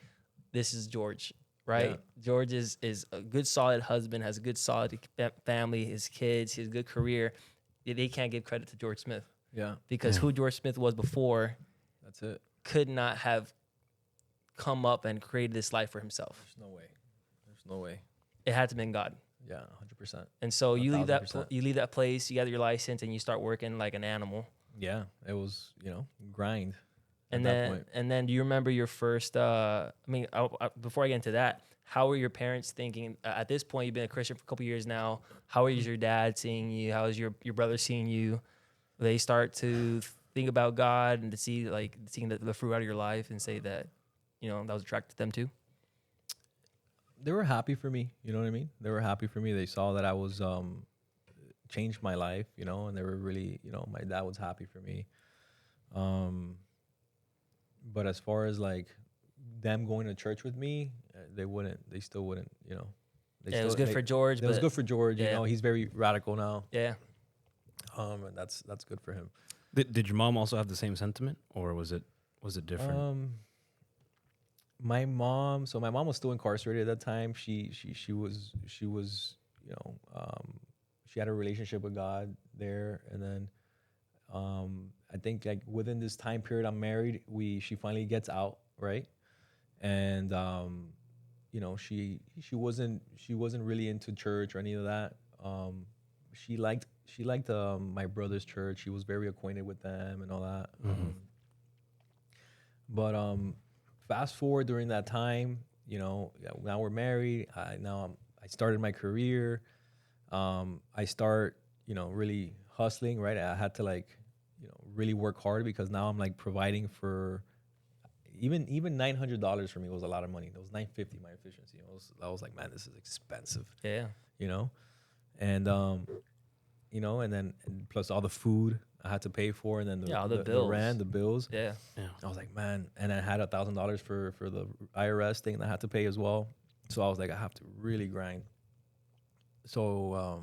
C: this is George, right?
A: Yeah.
C: George is a good, solid husband, has a good, solid family, his kids, his good career. They can't give credit to George Smith
A: Yeah.
C: because who George Smith was before
A: That's it.
C: could not have come up and created this life for himself.
A: There's no way. There's no way.
C: It had to have been God.
A: Yeah, 100%.
C: And so you leave
A: 1000%.
C: you leave that place, you got your license, and you start working like an animal.
A: Yeah, it was, grind.
C: And
A: at that
C: then,
A: point.
C: and then, do you remember your first? Before I get into that, how were your parents thinking? At this point, you've been a Christian for a couple years now. How is your dad seeing you? How is your brother seeing you? They start to think about God and to see seeing the fruit out of your life and say that, that was attracted to them too.
A: They were happy for me. You know what I mean? They were happy for me. They saw that I was changed my life. And they were really, my dad was happy for me. But as far as like them going to church with me, they wouldn't. They still wouldn't.
C: It was good for George.
A: It was good for George.
C: yeah.
A: He's very radical now.
C: Yeah.
A: And that's good for him.
B: Did your mom also have the same sentiment, or was it different?
A: My mom was still incarcerated at that time. She was she had a relationship with God there, and then I think like within this time period I'm married, she finally gets out, right? And she wasn't really into church or any of that. She liked my brother's church. She was very acquainted with them and all that. But fast forward during that time, now we're married. I started my career. I start, really hustling, right? I had to really work hard because now I'm like providing for even $900 for me was a lot of money. It was $950 my efficiency. I was like, man, this is expensive,
C: Yeah.
A: and you know, and then plus all the food I had to pay for, and then
C: all the
A: the
C: bills.
A: rent, the bills.
C: Yeah.
A: I was like, man, and I had $1,000 for the IRS thing that I had to pay as well. So I was like, I have to really grind. So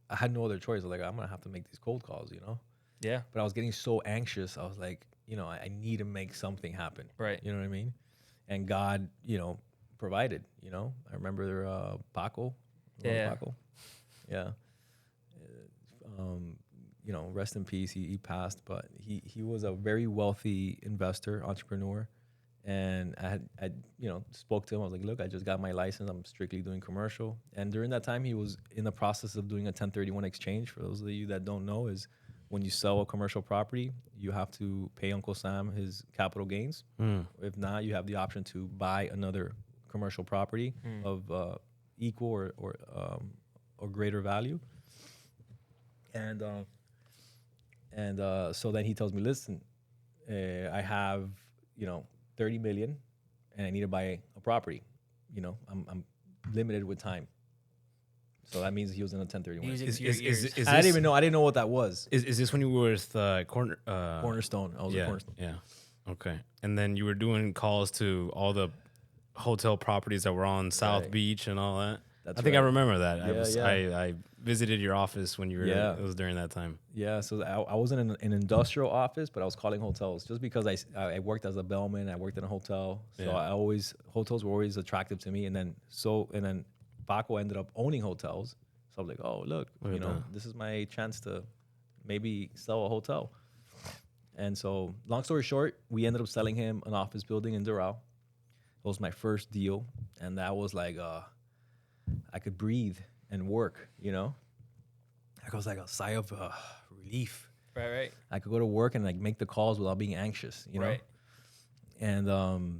A: I had no other choice. I was like, I'm gonna have to make these cold calls, you know.
C: Yeah.
A: But I was getting so anxious. I was like, you know, I need to make something happen.
C: Right.
A: You know what I mean? And God, you know, provided. You know, I remember Paco. Remember
C: Yeah.
A: Paco? Yeah. You know, rest in peace. He passed, but he was a very wealthy investor, entrepreneur. And I you know, spoke to him. I was like, look, I just got my license. I'm strictly doing commercial. And during that time, he was in the process of doing a 1031 exchange. For those of you that don't know, is when you sell a commercial property, you have to pay Uncle Sam his capital gains. If not, you have the option to buy another commercial property of equal or greater value. And so then he tells me, listen, I have, you know, 30 million and I need to buy a property. You know, I'm limited with time. So that means he was in a 1031.
C: Music to your ears.
A: I didn't even know. I didn't know what that was.
B: Is this when you were with
A: Cornerstone. I was
B: yeah,
A: at Cornerstone.
B: yeah. Okay. And then you were doing calls to all the hotel properties that were on South
A: Right.
B: Beach and all that.
A: That's
B: I think I
A: right.
B: remember that.
A: Yeah.
B: I visited your office when you were.
A: Yeah.
B: It was during that time.
A: Yeah, so I wasn't in an industrial office, but I was calling hotels just because I worked as a bellman. I worked in a hotel, so
B: Yeah.
A: hotels were always attractive to me. And then Paco ended up owning hotels, so I'm like, oh look,
B: Look
A: you
B: at
A: know,
B: that.
A: this is my chance to maybe sell a hotel. And so, long story short, we ended up selling him an office building in Doral. It was my first deal, and that was like I could breathe and work, you know. It was like a sigh of relief.
C: Right.
A: I could go to work and like make the calls without being anxious, you know.
C: Right.
A: And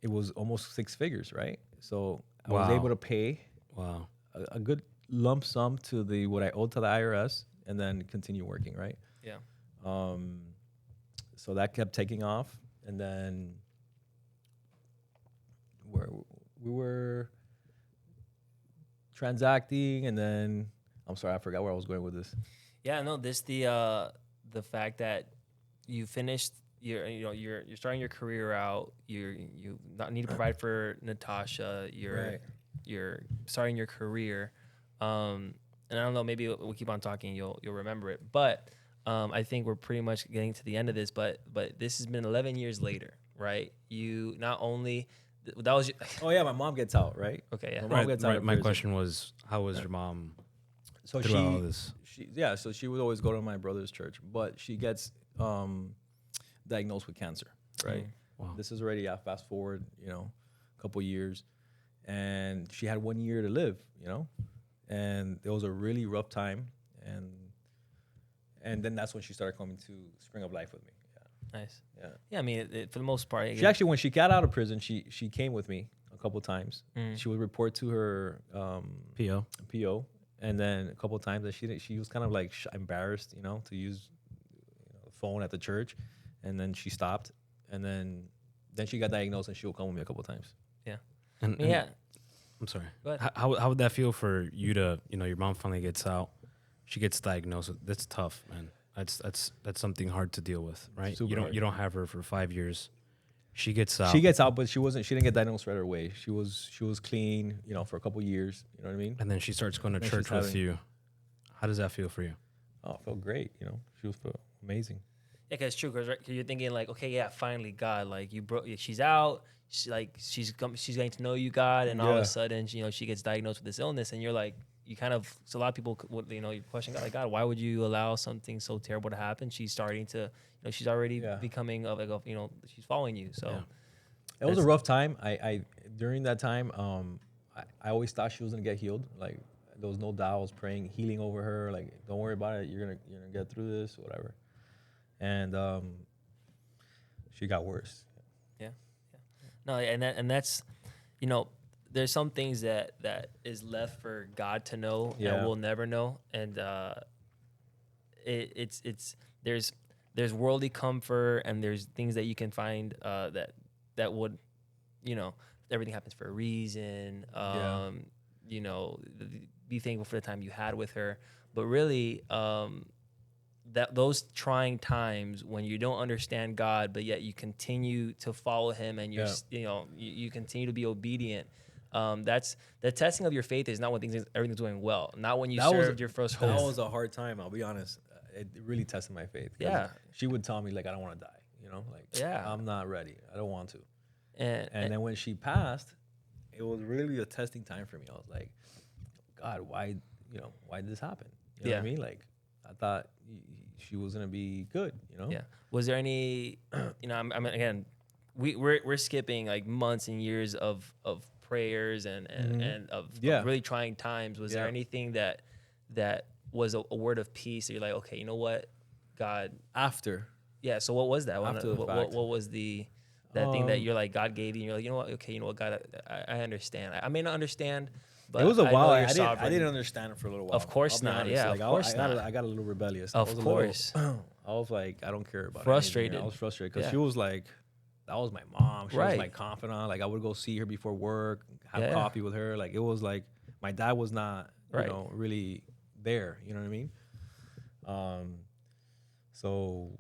A: it was almost 6 figures, right? So I was
B: Wow.
A: able to pay
B: Wow.
A: a good lump sum to what I owed to the IRS, and then continue working, right?
C: Yeah.
A: So that kept taking off, and then we were transacting, and then I'm sorry, I forgot where I was going with this.
C: Yeah, no, the fact that you finished you're starting your career out, you not need to provide for Natasha, you're starting your career. And I don't know, maybe we'll keep on talking, you'll remember it. But I think we're pretty much getting to the end of this, but this has been 11 years later, right? You not only that was
A: Oh yeah, my mom gets out, right?
C: okay, yeah.
A: My mom gets out
B: Right.
A: of
B: My
A: prison.
B: question was, how was your mom
A: So
B: throughout all this?
A: so she would always go to my brother's church, but she gets diagnosed with cancer, right?
B: Wow.
A: This is already fast forward, you know, a couple years, and she had 1 year to live, you know, and it was a really rough time, and then that's when she started coming to Spring of Life with me.
C: Nice.
A: Yeah.
C: Yeah, I mean, for the most part,
A: She actually, when she got out of prison, she came with me a couple times.
C: Mm.
A: She would report to her
B: PO.
A: PO, and then a couple of times that she was kind of like embarrassed, you know, to use the phone at the church, and then she stopped, and then she got diagnosed, and she will come with me a couple of times.
B: And
C: yeah.
B: I'm sorry.
C: Go ahead.
B: How would that feel for you to, you know, your mom finally gets out, she gets diagnosed with, that's tough, man. That's something hard to deal with, right?
A: Super hard.
B: You don't have her for 5 years. She gets out.
A: She gets out, but she didn't get diagnosed right away. She was clean, you know, for a couple of years. You know what I mean?
B: and then she starts going to
A: Then
B: church
A: she's
B: with
A: having-
B: you. How does that feel for you?
A: Oh, it felt great. You know, she was amazing.
C: Yeah, cause it's true. Cause you're thinking like, okay, yeah, finally, God, like she's out. She's getting to know you, God, and all of
A: Yeah.
C: a sudden, you know, she gets diagnosed with this illness, and you're like, you kind of. So a lot of people, you know, you question God, like, God, why would you allow something so terrible to happen? She's starting to, you know, she's already
A: Yeah.
C: becoming you know, she's following you. So
B: Yeah.
A: It was a
C: It's-
A: rough time. I during that time, I always thought she was gonna get healed. Like there was no doubt. I was praying healing over her. Like don't worry about it. You're gonna get through this, whatever. And she got worse.
C: no, and that's, you know, there's some things that is left for God to know
A: Yeah.
C: and we'll never know, and it's there's worldly comfort and there's things that you can find that would, you know, everything happens for a reason.
A: Yeah.
C: you know, be thankful for the time you had with her. But really, that those trying times when you don't understand God, but yet you continue to follow Him, and you're, you know, you continue to be obedient. That's the testing of your faith is not when everything's going well, not when you served your first host.
A: That was a hard time. I'll be honest. It really tested my faith.
C: Yeah.
A: She would tell me like, I don't want to die. You know, like, I'm not ready. I don't want to. And then when she passed, it was really a testing time for me. I was like, God, why did this happen? You know what I mean? Like, I thought she was gonna be good. You know?
C: Yeah. Was there any? You know, I mean, again, we're skipping like months and years of prayers and of really trying times. Was there anything that was a word of peace that you're like, okay, you know what, God?
A: After.
C: Yeah. So what was that?
A: After the fact.
C: What was that thing that you're like, God gave you, and you're like, you know what? Okay, you know what, God, I understand. I may not understand, but
A: it was a while.
C: I
A: didn't understand it for a little while.
C: Of course not. Yeah,
A: like,
C: of course not.
A: I got a little rebellious.
C: Of course.
A: I was like, I don't care about
C: frustrated.
A: I was frustrated because she was like, that was my mom. She was my confidant. Like, I would go see her before work, have coffee with her. Like, it was like my dad was not, you know, really there. You know what I mean? So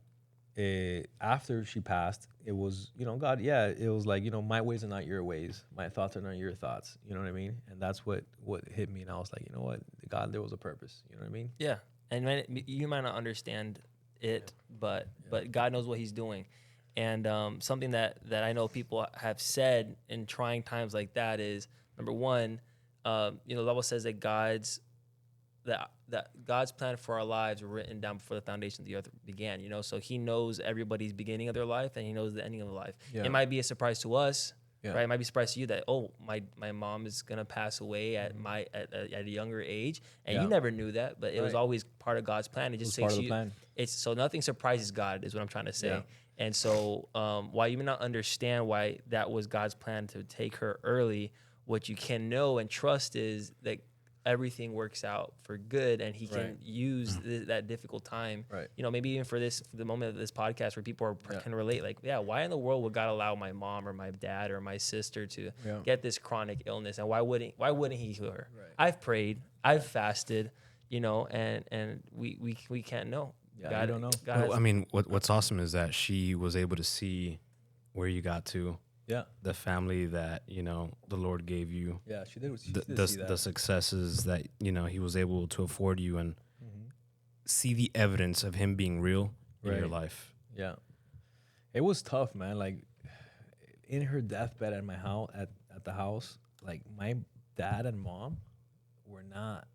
A: after she passed, it was, you know, God, it was like, you know, my ways are not your ways. My thoughts are not your thoughts. You know what I mean? And that's what hit me. And I was like, you know what? God, there was a purpose. You know what I mean? Yeah.
C: And you might not understand it, but God knows what He's doing. And something that I know people have said in trying times like that is, number one, you know, the Bible says that God's plan for our lives were written down before the foundation of the earth began, you know, so He knows everybody's beginning of their life, and He knows the ending of their life. It might be a surprise to us, right? It might be a surprise to you that, oh, my mom is going to pass away at a younger age, and you never knew that, but it was always part of God's plan. It just takes you. So nothing surprises God is what I'm trying to say. Yeah. And so while you may not understand why that was God's plan to take her early, what you can know and trust is that everything works out for good, and He can use that difficult time. Right. You know, maybe even for the moment of this podcast where people can relate, like, why in the world would God allow my mom or my dad or my sister to get this chronic illness, and why wouldn't He heal her? Right. I've prayed, I've fasted, you know, and we can't know.
A: Yeah, God, I don't know.
B: Well, I mean, what's awesome is that she was able to see where you got to. Yeah, the family that, you know, the Lord gave you.
A: Yeah, she did.
B: The successes that, you know, He was able to afford you, and see the evidence of Him being real in your life.
A: Yeah, it was tough, man. Like, in her deathbed at my house, at the house, like, my dad and mom were not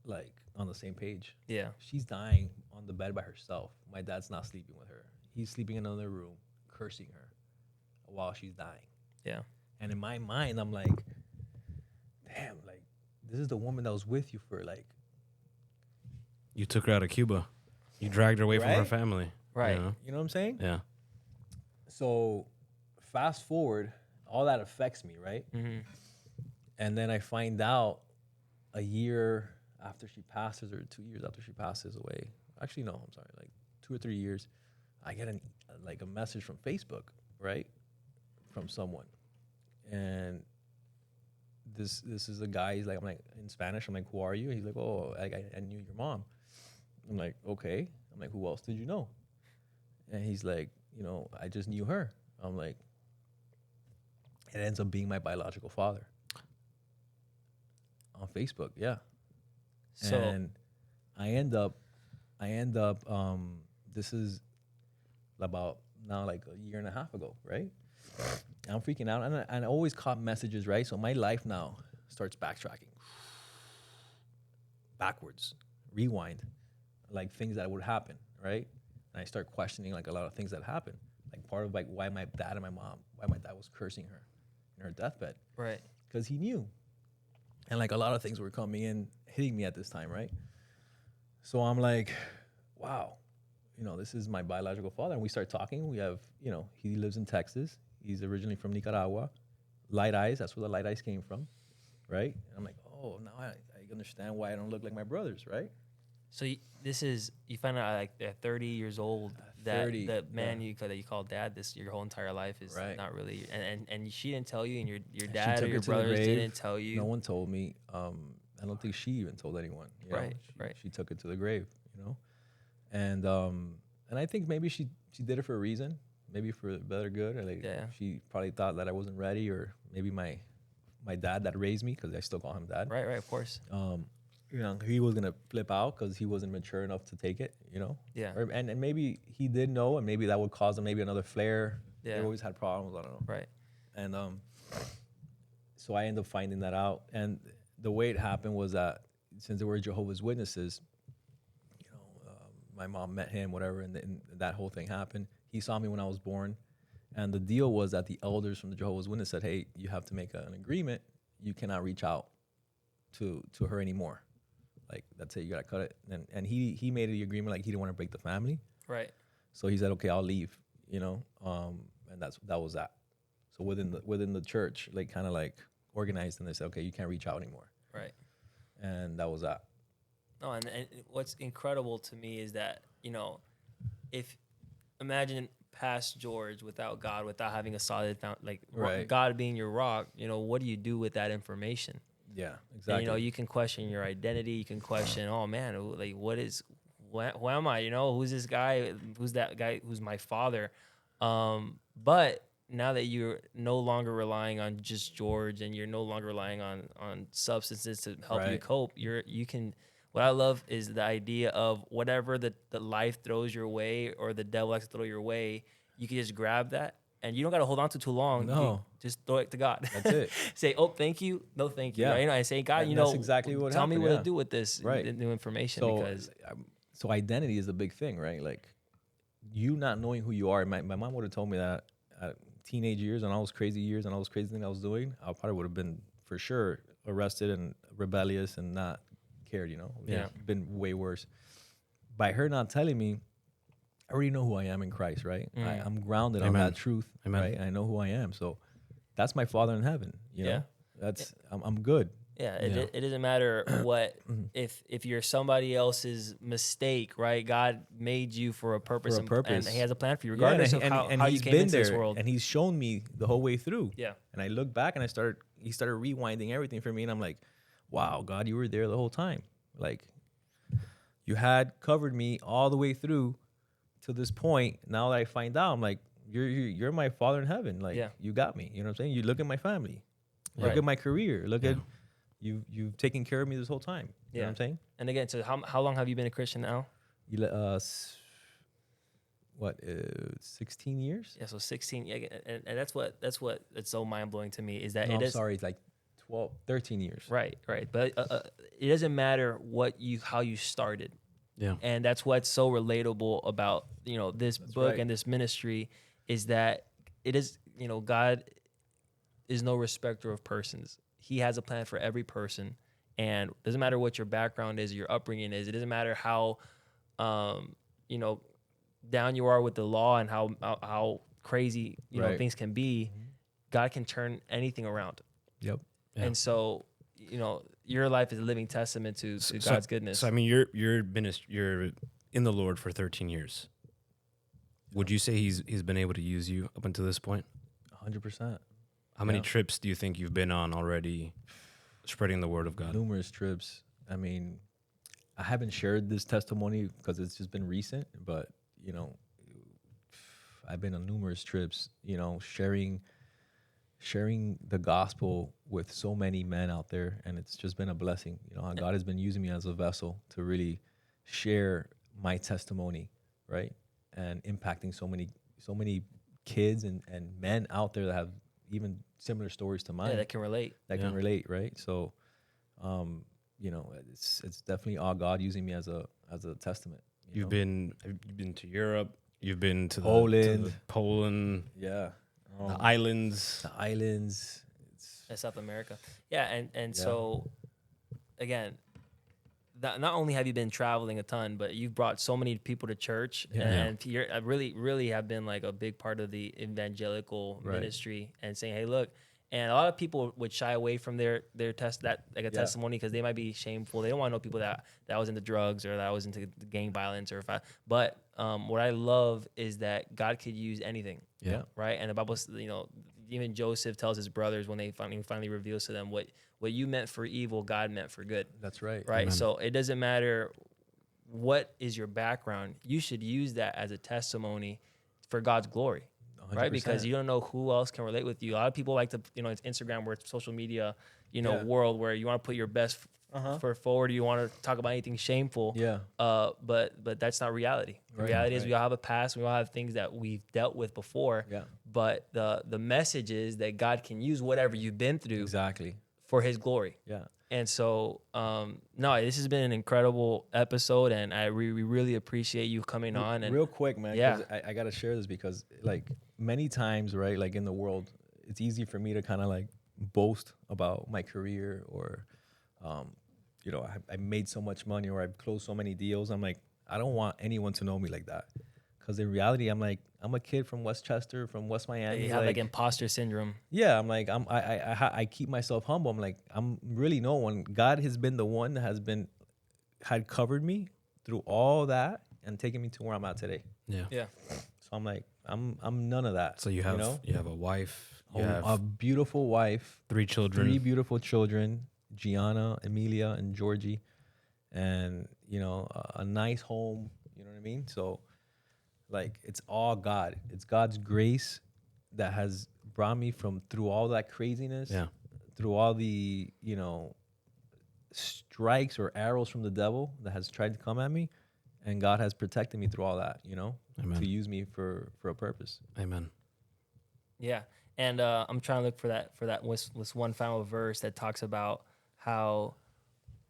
A: like on the same page. Yeah, she's dying on the bed by herself. My dad's not sleeping with her. He's sleeping in another room, cursing her while she's dying. Yeah. And in my mind, I'm like, damn, like, this is the woman that was with you for, like...
B: You took her out of Cuba. You dragged her away from her family.
A: Right. You know what I'm saying? Yeah. So, fast forward, all that affects me, right? Mm-hmm. And then I find out a year after she passes, or 2 years after she passes away. Actually, no, I'm sorry, like 2 or 3 years, I get a message from Facebook, right? From someone, and this is a guy. He's like, I'm like, in Spanish. I'm like, who are you? He's like, oh, I knew your mom. I'm like, okay. I'm like, who else did you know? And he's like, you know, I just knew her. I'm like, it ends up being my biological father on Facebook. Yeah. So, and I end up. This is about now like a year and a half ago, right? I'm freaking out, and I always caught messages, right? So my life now starts backtracking, backwards, rewind, like things that would happen, right? And I start questioning like a lot of things that happened, like part of like why my dad was cursing her in her deathbed, right? Because he knew, and like a lot of things were coming in, hitting me at this time, right? So I'm like, wow, you know, this is my biological father, and we start talking. We have, you know, he lives in Texas. He's originally from Nicaragua. Light eyes, that's where the light eyes came from, right? And I'm like, oh, now I understand why I don't look like my brothers, right?
C: So you find out like they're 30 years old. that
A: 30,
C: the man
A: yeah.
C: that you call dad this your whole entire life is
A: Right.
C: not really, and she didn't tell you, and your
A: She
C: dad or
A: took
C: your
A: it to the
C: brothers
A: grave.
C: didn't tell you.
A: No one told me. I don't think she even told anyone. You know?
C: Right,
A: She,
C: right.
A: She took it to the grave. You know, and I think maybe she did it for a reason. Maybe for the better good. Or like
C: Yeah.
A: she probably thought that I wasn't ready, or maybe my dad that raised me, because I still call him dad.
C: Right, of course.
A: You know, he was gonna flip out because he wasn't mature enough to take it. You know.
C: Yeah.
A: And maybe he did know, and maybe that would cause him maybe another flare.
C: Yeah.
A: They always had problems. I don't know.
C: Right.
A: And so I ended up finding that out. And the way it happened was that since they were Jehovah's Witnesses, you know, my mom met him, whatever, and that whole thing happened. He saw me when I was born, and the deal was that the elders from the Jehovah's Witnesses said, "Hey, you have to make an agreement. You cannot reach out to her anymore. Like that's it. You gotta cut it." And he made the agreement like he didn't want to break the family.
C: Right.
A: So he said, "Okay, I'll leave." You know, and that was that. So within the church, like kind of like organized, and they said, "Okay, you can't reach out anymore."
C: Right.
A: And that was that.
C: No, and what's incredible to me is that, you know, if imagine past George without God, without having a solid
A: Right.
C: God being your rock, you know, what do you do with that information?
A: Yeah,
C: And,
A: exactly.
C: you know, you can question your identity. You can question, oh man, like who am I? You know, who's this guy? Who's that guy? Who's my father? But now that you're no longer relying on just George, and you're no longer relying on substances to help you
A: Right.
C: cope, you can. What I love is the idea of whatever the life throws your way, or the devil likes to throw your way, you can just grab that, and you don't got to hold on to too long. You
A: No.
C: just throw it to God.
A: That's it.
C: Say, oh, thank you. No, thank you.
A: Yeah.
C: Right? You know, I say, God,
A: And
C: you
A: that's
C: know,
A: exactly what
C: tell me
A: happened,
C: what
A: yeah.
C: to do with this
A: Right.
C: new information.
A: So,
C: Because
A: so identity is a big thing, right? Like you not knowing who you are. My mom would have told me that at teenage years and all those crazy years and all those crazy things I was doing, I probably would have been for sure arrested and rebellious and not cared, you know?
C: Yeah.
A: Been way worse. By her not telling me, I already know who I am in Christ, right? I'm grounded on
B: Amen.
A: that truth,
B: Amen.
A: right? I know who I am. So that's my Father in heaven, you know?
C: Yeah.
A: That's, I'm good.
C: yeah, it doesn't matter what if you're somebody else's mistake, right? God made you for a purpose,
A: For a purpose.
C: and He has a plan for you, regardless of how you
A: he's
C: came
A: been
C: into
A: there,
C: this world.
A: and he's shown me the whole way through.
C: Yeah.
A: And I look back and he started rewinding everything for me, and I'm like, wow, God, you were there the whole time. Like you had covered me all the way through to this point. Now that I find out, I'm like, you're my Father in heaven. Like
C: Yeah.
A: you got me. You know what I'm saying? You look at my family.
C: Right.
A: Look at my career. Look at you've taken care of me this whole time. You know
C: Yeah.
A: what I'm saying?
C: And again, so how long have you been a Christian now?
A: 16 years?
C: Yeah, so 16. Yeah, and that's what it's so mind blowing to me is that
A: No,
C: it
A: I'm
C: is
A: sorry, it's like 13 years.
C: right. But it doesn't matter how you started.
B: Yeah.
C: And that's what's so relatable about, you know, this book
A: right.
C: and this ministry is that it is, you know, God is no respecter of persons. He has a plan for every person, and it doesn't matter what your background is, your upbringing is. It doesn't matter how, you know, down you are with the law and how crazy, you know,
A: Right.
C: things can be. God can turn anything around.
A: Yep.
B: Yeah.
C: And so, you know, your life is a living testament to God's goodness.
B: So I mean, you're in the Lord for 13 years. Would you say he's been able to use you up until this point?
A: 100%.
B: How many
A: Yeah.
B: trips do you think you've been on already, spreading the word of God?
A: Numerous trips. I mean, I haven't shared this testimony because it's just been recent, but, you know, I've been on numerous trips, you know, sharing the gospel with so many men out there, and it's just been a blessing. You know, how God has been using me as a vessel to really share my testimony, right? And impacting so many kids and men out there that have even similar stories to mine.
C: yeah, that can relate.
A: That can relate, right? So, you know, it's definitely all God using me as a testament. You
B: You've
A: know?
B: been to Europe. You've been to
A: Poland.
B: Poland,
A: Yeah,
B: the islands.
A: the islands. It's
C: South America. Yeah, and
A: Yeah.
C: so again, not only have you been traveling a ton, but you've brought so many people to church, and you're really have been like a big part of the evangelical
A: Right.
C: ministry and saying, hey, look. And a lot of people would shy away from their testimony because they might be shameful. They don't want to know people that was into drugs or that was into gang violence but what I love is that God could use anything.
B: Yeah.
C: Right. And the Bible, even Joseph tells his brothers when they finally reveals to them what you meant for evil, God meant for good.
A: That's right.
C: Right.
B: Amen.
C: So it doesn't matter what is your background. You should use that as a testimony for God's glory.
A: 100%.
C: Right. Because you don't know who else can relate with you. A lot of people like to, it's Instagram where it's social media,
A: Yeah.
C: world where you want to put your best for forward. You want to talk about anything shameful.
A: Yeah.
C: But that's not reality. The
A: Right,
C: reality is
A: right.
C: we all have a past. We all have things that we've dealt with before.
A: Yeah.
C: But the message is that God can use whatever you've been through
A: Exactly.
C: for His glory.
A: Yeah.
C: And so, no, this has been an incredible episode, and we really appreciate you coming on. And
A: real quick, man,
C: Yeah.
A: 'cause I gotta share this because like many times, right, like in the world, it's easy for me to kind of like boast about my career or, I made so much money or I've closed so many deals. I'm like, I don't want anyone to know me like that, because in reality, I'm a kid from Westchester, from West Miami.
C: you have like imposter syndrome.
A: Yeah, I'm like, I keep myself humble. I'm like, I'm really no one. God has been the one that had covered me through all that and taken me to where I'm at today.
B: Yeah.
C: Yeah.
A: So I'm like, I'm none of that.
B: So you have a wife, you have
A: a beautiful wife,
B: 3 children.
A: 3 beautiful children, Gianna, Emilia, and Georgie, and a nice home. You know what I mean? So, like, it's all God. It's God's grace that has brought me through all that craziness,
B: Yeah.
A: through all the strikes or arrows from the devil that has tried to come at me, and God has protected me through all that.
B: Amen.
A: To use me for a purpose.
B: Amen.
C: Yeah, and I'm trying to look for that was one final verse that talks about how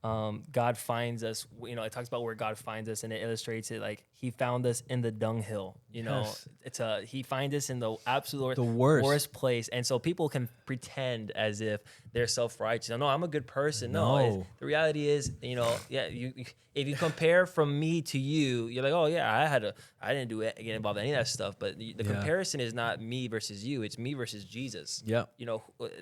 C: God finds us. It talks about where God finds us, and it illustrates it like He found us in the dunghill.
A: Yes.
C: He finds us in the absolute
A: The worst.
C: place, and so people can pretend as if they're self-righteous. No, I'm a good person.
A: No.
C: The reality is, if you compare from me to you, you're like, oh yeah, I didn't get involved in any of that stuff. But the comparison is not me versus you; it's me versus Jesus.
A: Yeah.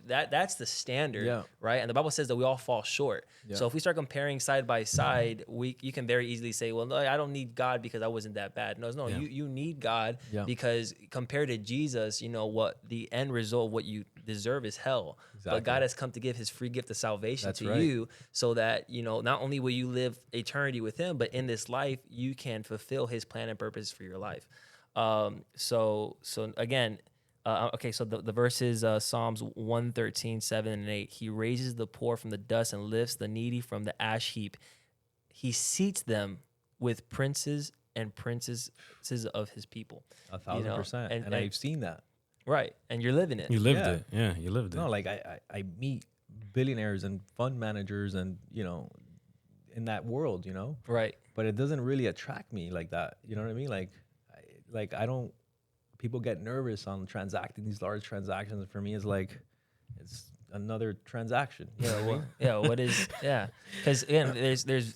C: That's the standard,
A: Yeah.
C: right? And the Bible says that we all fall short.
A: Yeah.
C: So if we start comparing side by side, you can very easily say, well, no, I don't need God because I wasn't that bad. No,
B: Yeah.
C: you need God
A: Yeah.
C: because compared to Jesus, what the end result, what you deserve is hell.
A: Exactly.
C: But God has come to give His free gift of salvation
A: That's
C: to
A: right.
C: you, so that not only will you live eternity with Him, but in this life you can fulfill His plan and purpose for your life. So again. So the verse is Psalms 113, 7 and 8. He raises the poor from the dust and lifts the needy from the ash heap. He seats them with princes and princesses of His people.
A: 1,000%. And I've seen that.
C: Right. And you're living it.
B: You lived
A: Yeah.
B: it. Yeah, you lived it.
A: No, like I meet billionaires and fund managers and, in that world,
C: Right.
A: but it doesn't really attract me like that. You know what I mean? I don't, people get nervous on transacting these large transactions. For me, it's another transaction. You know what I mean?
C: Because again,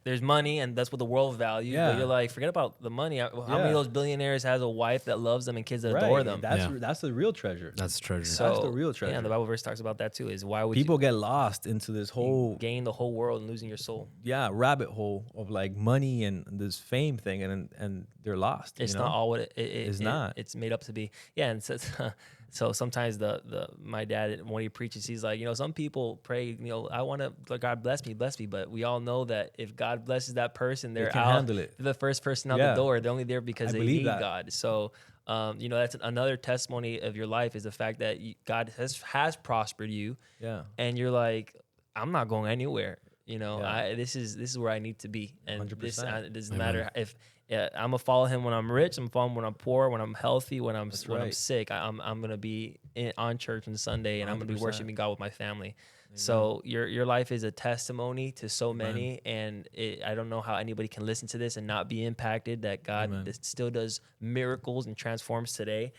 C: there's money, and that's what the world values.
A: Yeah.
C: But you're like, forget about the money. How many of those billionaires has a wife that loves them and kids that adore them?
A: That's the real treasure.
B: That's treasure.
A: That's the real treasure.
C: Yeah, and the Bible verse talks about that too. Is why would
A: People get lost into this
C: you
A: whole
C: gain the whole world and losing your soul?
A: rabbit hole of like money and this fame thing, and they're lost.
C: It's not all what it
A: It's not.
C: It's made up to be. Yeah, and so sometimes my dad, when he preaches, he's like, some people pray, I want to, God bless me, but we all know that if God blesses that person, they're
A: can
C: out.
A: handle it.
C: They're the first person out
A: Yeah.
C: the door. They're only there because
A: I
C: they
A: believe
C: need
A: that.
C: God. So, that's another testimony of your life, is the fact that God has prospered you,
A: Yeah.
C: and you're like, I'm not going anywhere.
A: Yeah.
C: This is where I need to be, and
A: 100%.
C: it doesn't matter if I'm gonna follow Him when I'm rich. I'm gonna follow Him when I'm poor, when I'm healthy, when I'm
A: right.
C: sick. I'm gonna be on church on Sunday, and I'm gonna be
A: 100%.
C: worshiping God with my family. So your life is a testimony to so many, and I don't know how anybody can listen to this and not be impacted. That God still does miracles and transforms today.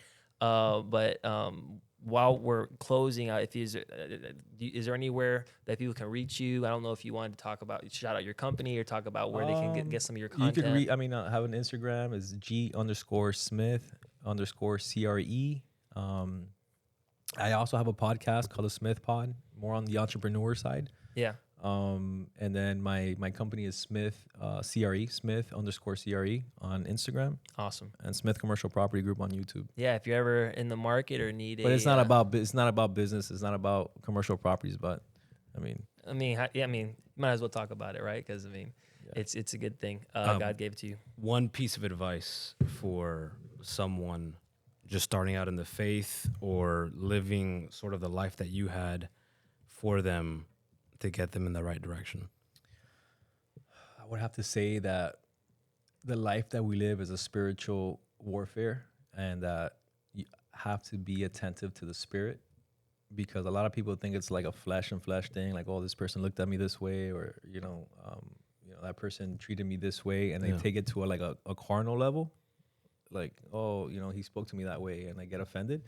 C: While we're closing out, is there anywhere that people can reach you? I don't know if you wanted to talk about, shout out your company, or talk about where they can get some of your content.
A: You could have an Instagram is G_Smith_CRE. I also have a podcast called the Smith Pod, more on the entrepreneur side.
C: Yeah.
A: And then my company is Smith CRE, Smith_CRE on Instagram,
C: Awesome.
A: and Smith Commercial Property Group on YouTube.
C: Yeah, if you're ever in the market or need
A: But it's not about business. It's not about commercial properties. But I mean,
C: you might as well talk about it, right? Because it's a good thing. God gave it to you.
B: One piece of advice for someone just starting out in the faith or living sort of the life that you had for them to get them in the right direction.
A: I would have to say that the life that we live is a spiritual warfare, and that you have to be attentive to the spirit, because a lot of people think it's like a flesh and flesh thing, like, oh, this person looked at me this way, or that person treated me this way, and they take it to a carnal level, like, oh, he spoke to me that way, and I get offended.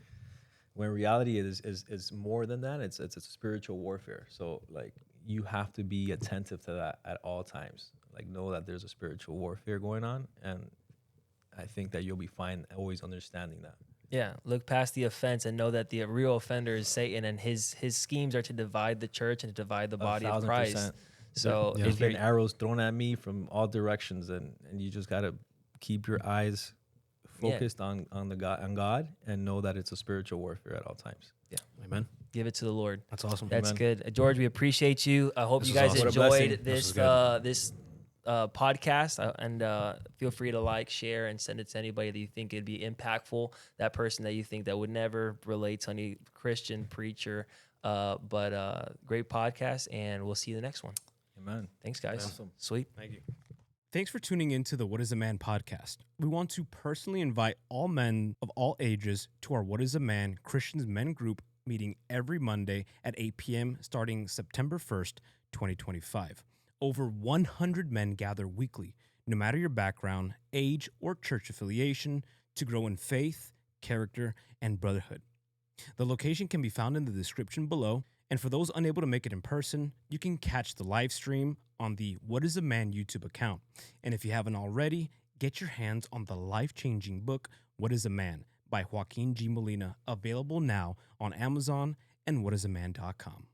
A: When reality is more than that. It's a spiritual warfare. So like, you have to be attentive to that at all times. Like, know that there's a spiritual warfare going on, and I think that you'll be fine always understanding that.
C: Yeah, look past the offense and know that the real offender is Satan, and his schemes are to divide the church and to divide the body of Christ.
A: 1,000%.
C: So
A: There's been arrows thrown at me from all directions, and you just gotta keep your eyes focused on God, and know that it's a spiritual warfare at all times.
C: Yeah,
B: Amen.
C: Give it to the Lord.
B: That's awesome.
C: That's
A: Amen.
C: good, George. We appreciate you. I hope
B: This
C: you
B: is
C: guys
B: awesome.
A: What a blessing.
C: enjoyed
B: This is
C: this podcast, and feel free to like, share, and send it to anybody that you think it'd be impactful. That person that you think that would never relate to any Christian preacher. But great podcast, and we'll see you in the next one.
A: Amen.
C: Thanks, guys.
A: Awesome.
C: Sweet.
B: Thank you. Thanks for tuning in to the What is a Man podcast. We want to personally invite all men of all ages to our What is a Man Christians Men group meeting every Monday at 8 p.m. starting September 1st, 2025. Over 100 men gather weekly, no matter your background, age, or church affiliation, to grow in faith, character, and brotherhood. The location can be found in the description below, and for those unable to make it in person, you can catch the live stream on the What is a Man YouTube account. And if you haven't already, get your hands on the life-changing book, What is a Man, by Joaquin G. Molina, available now on Amazon and whatisaman.com.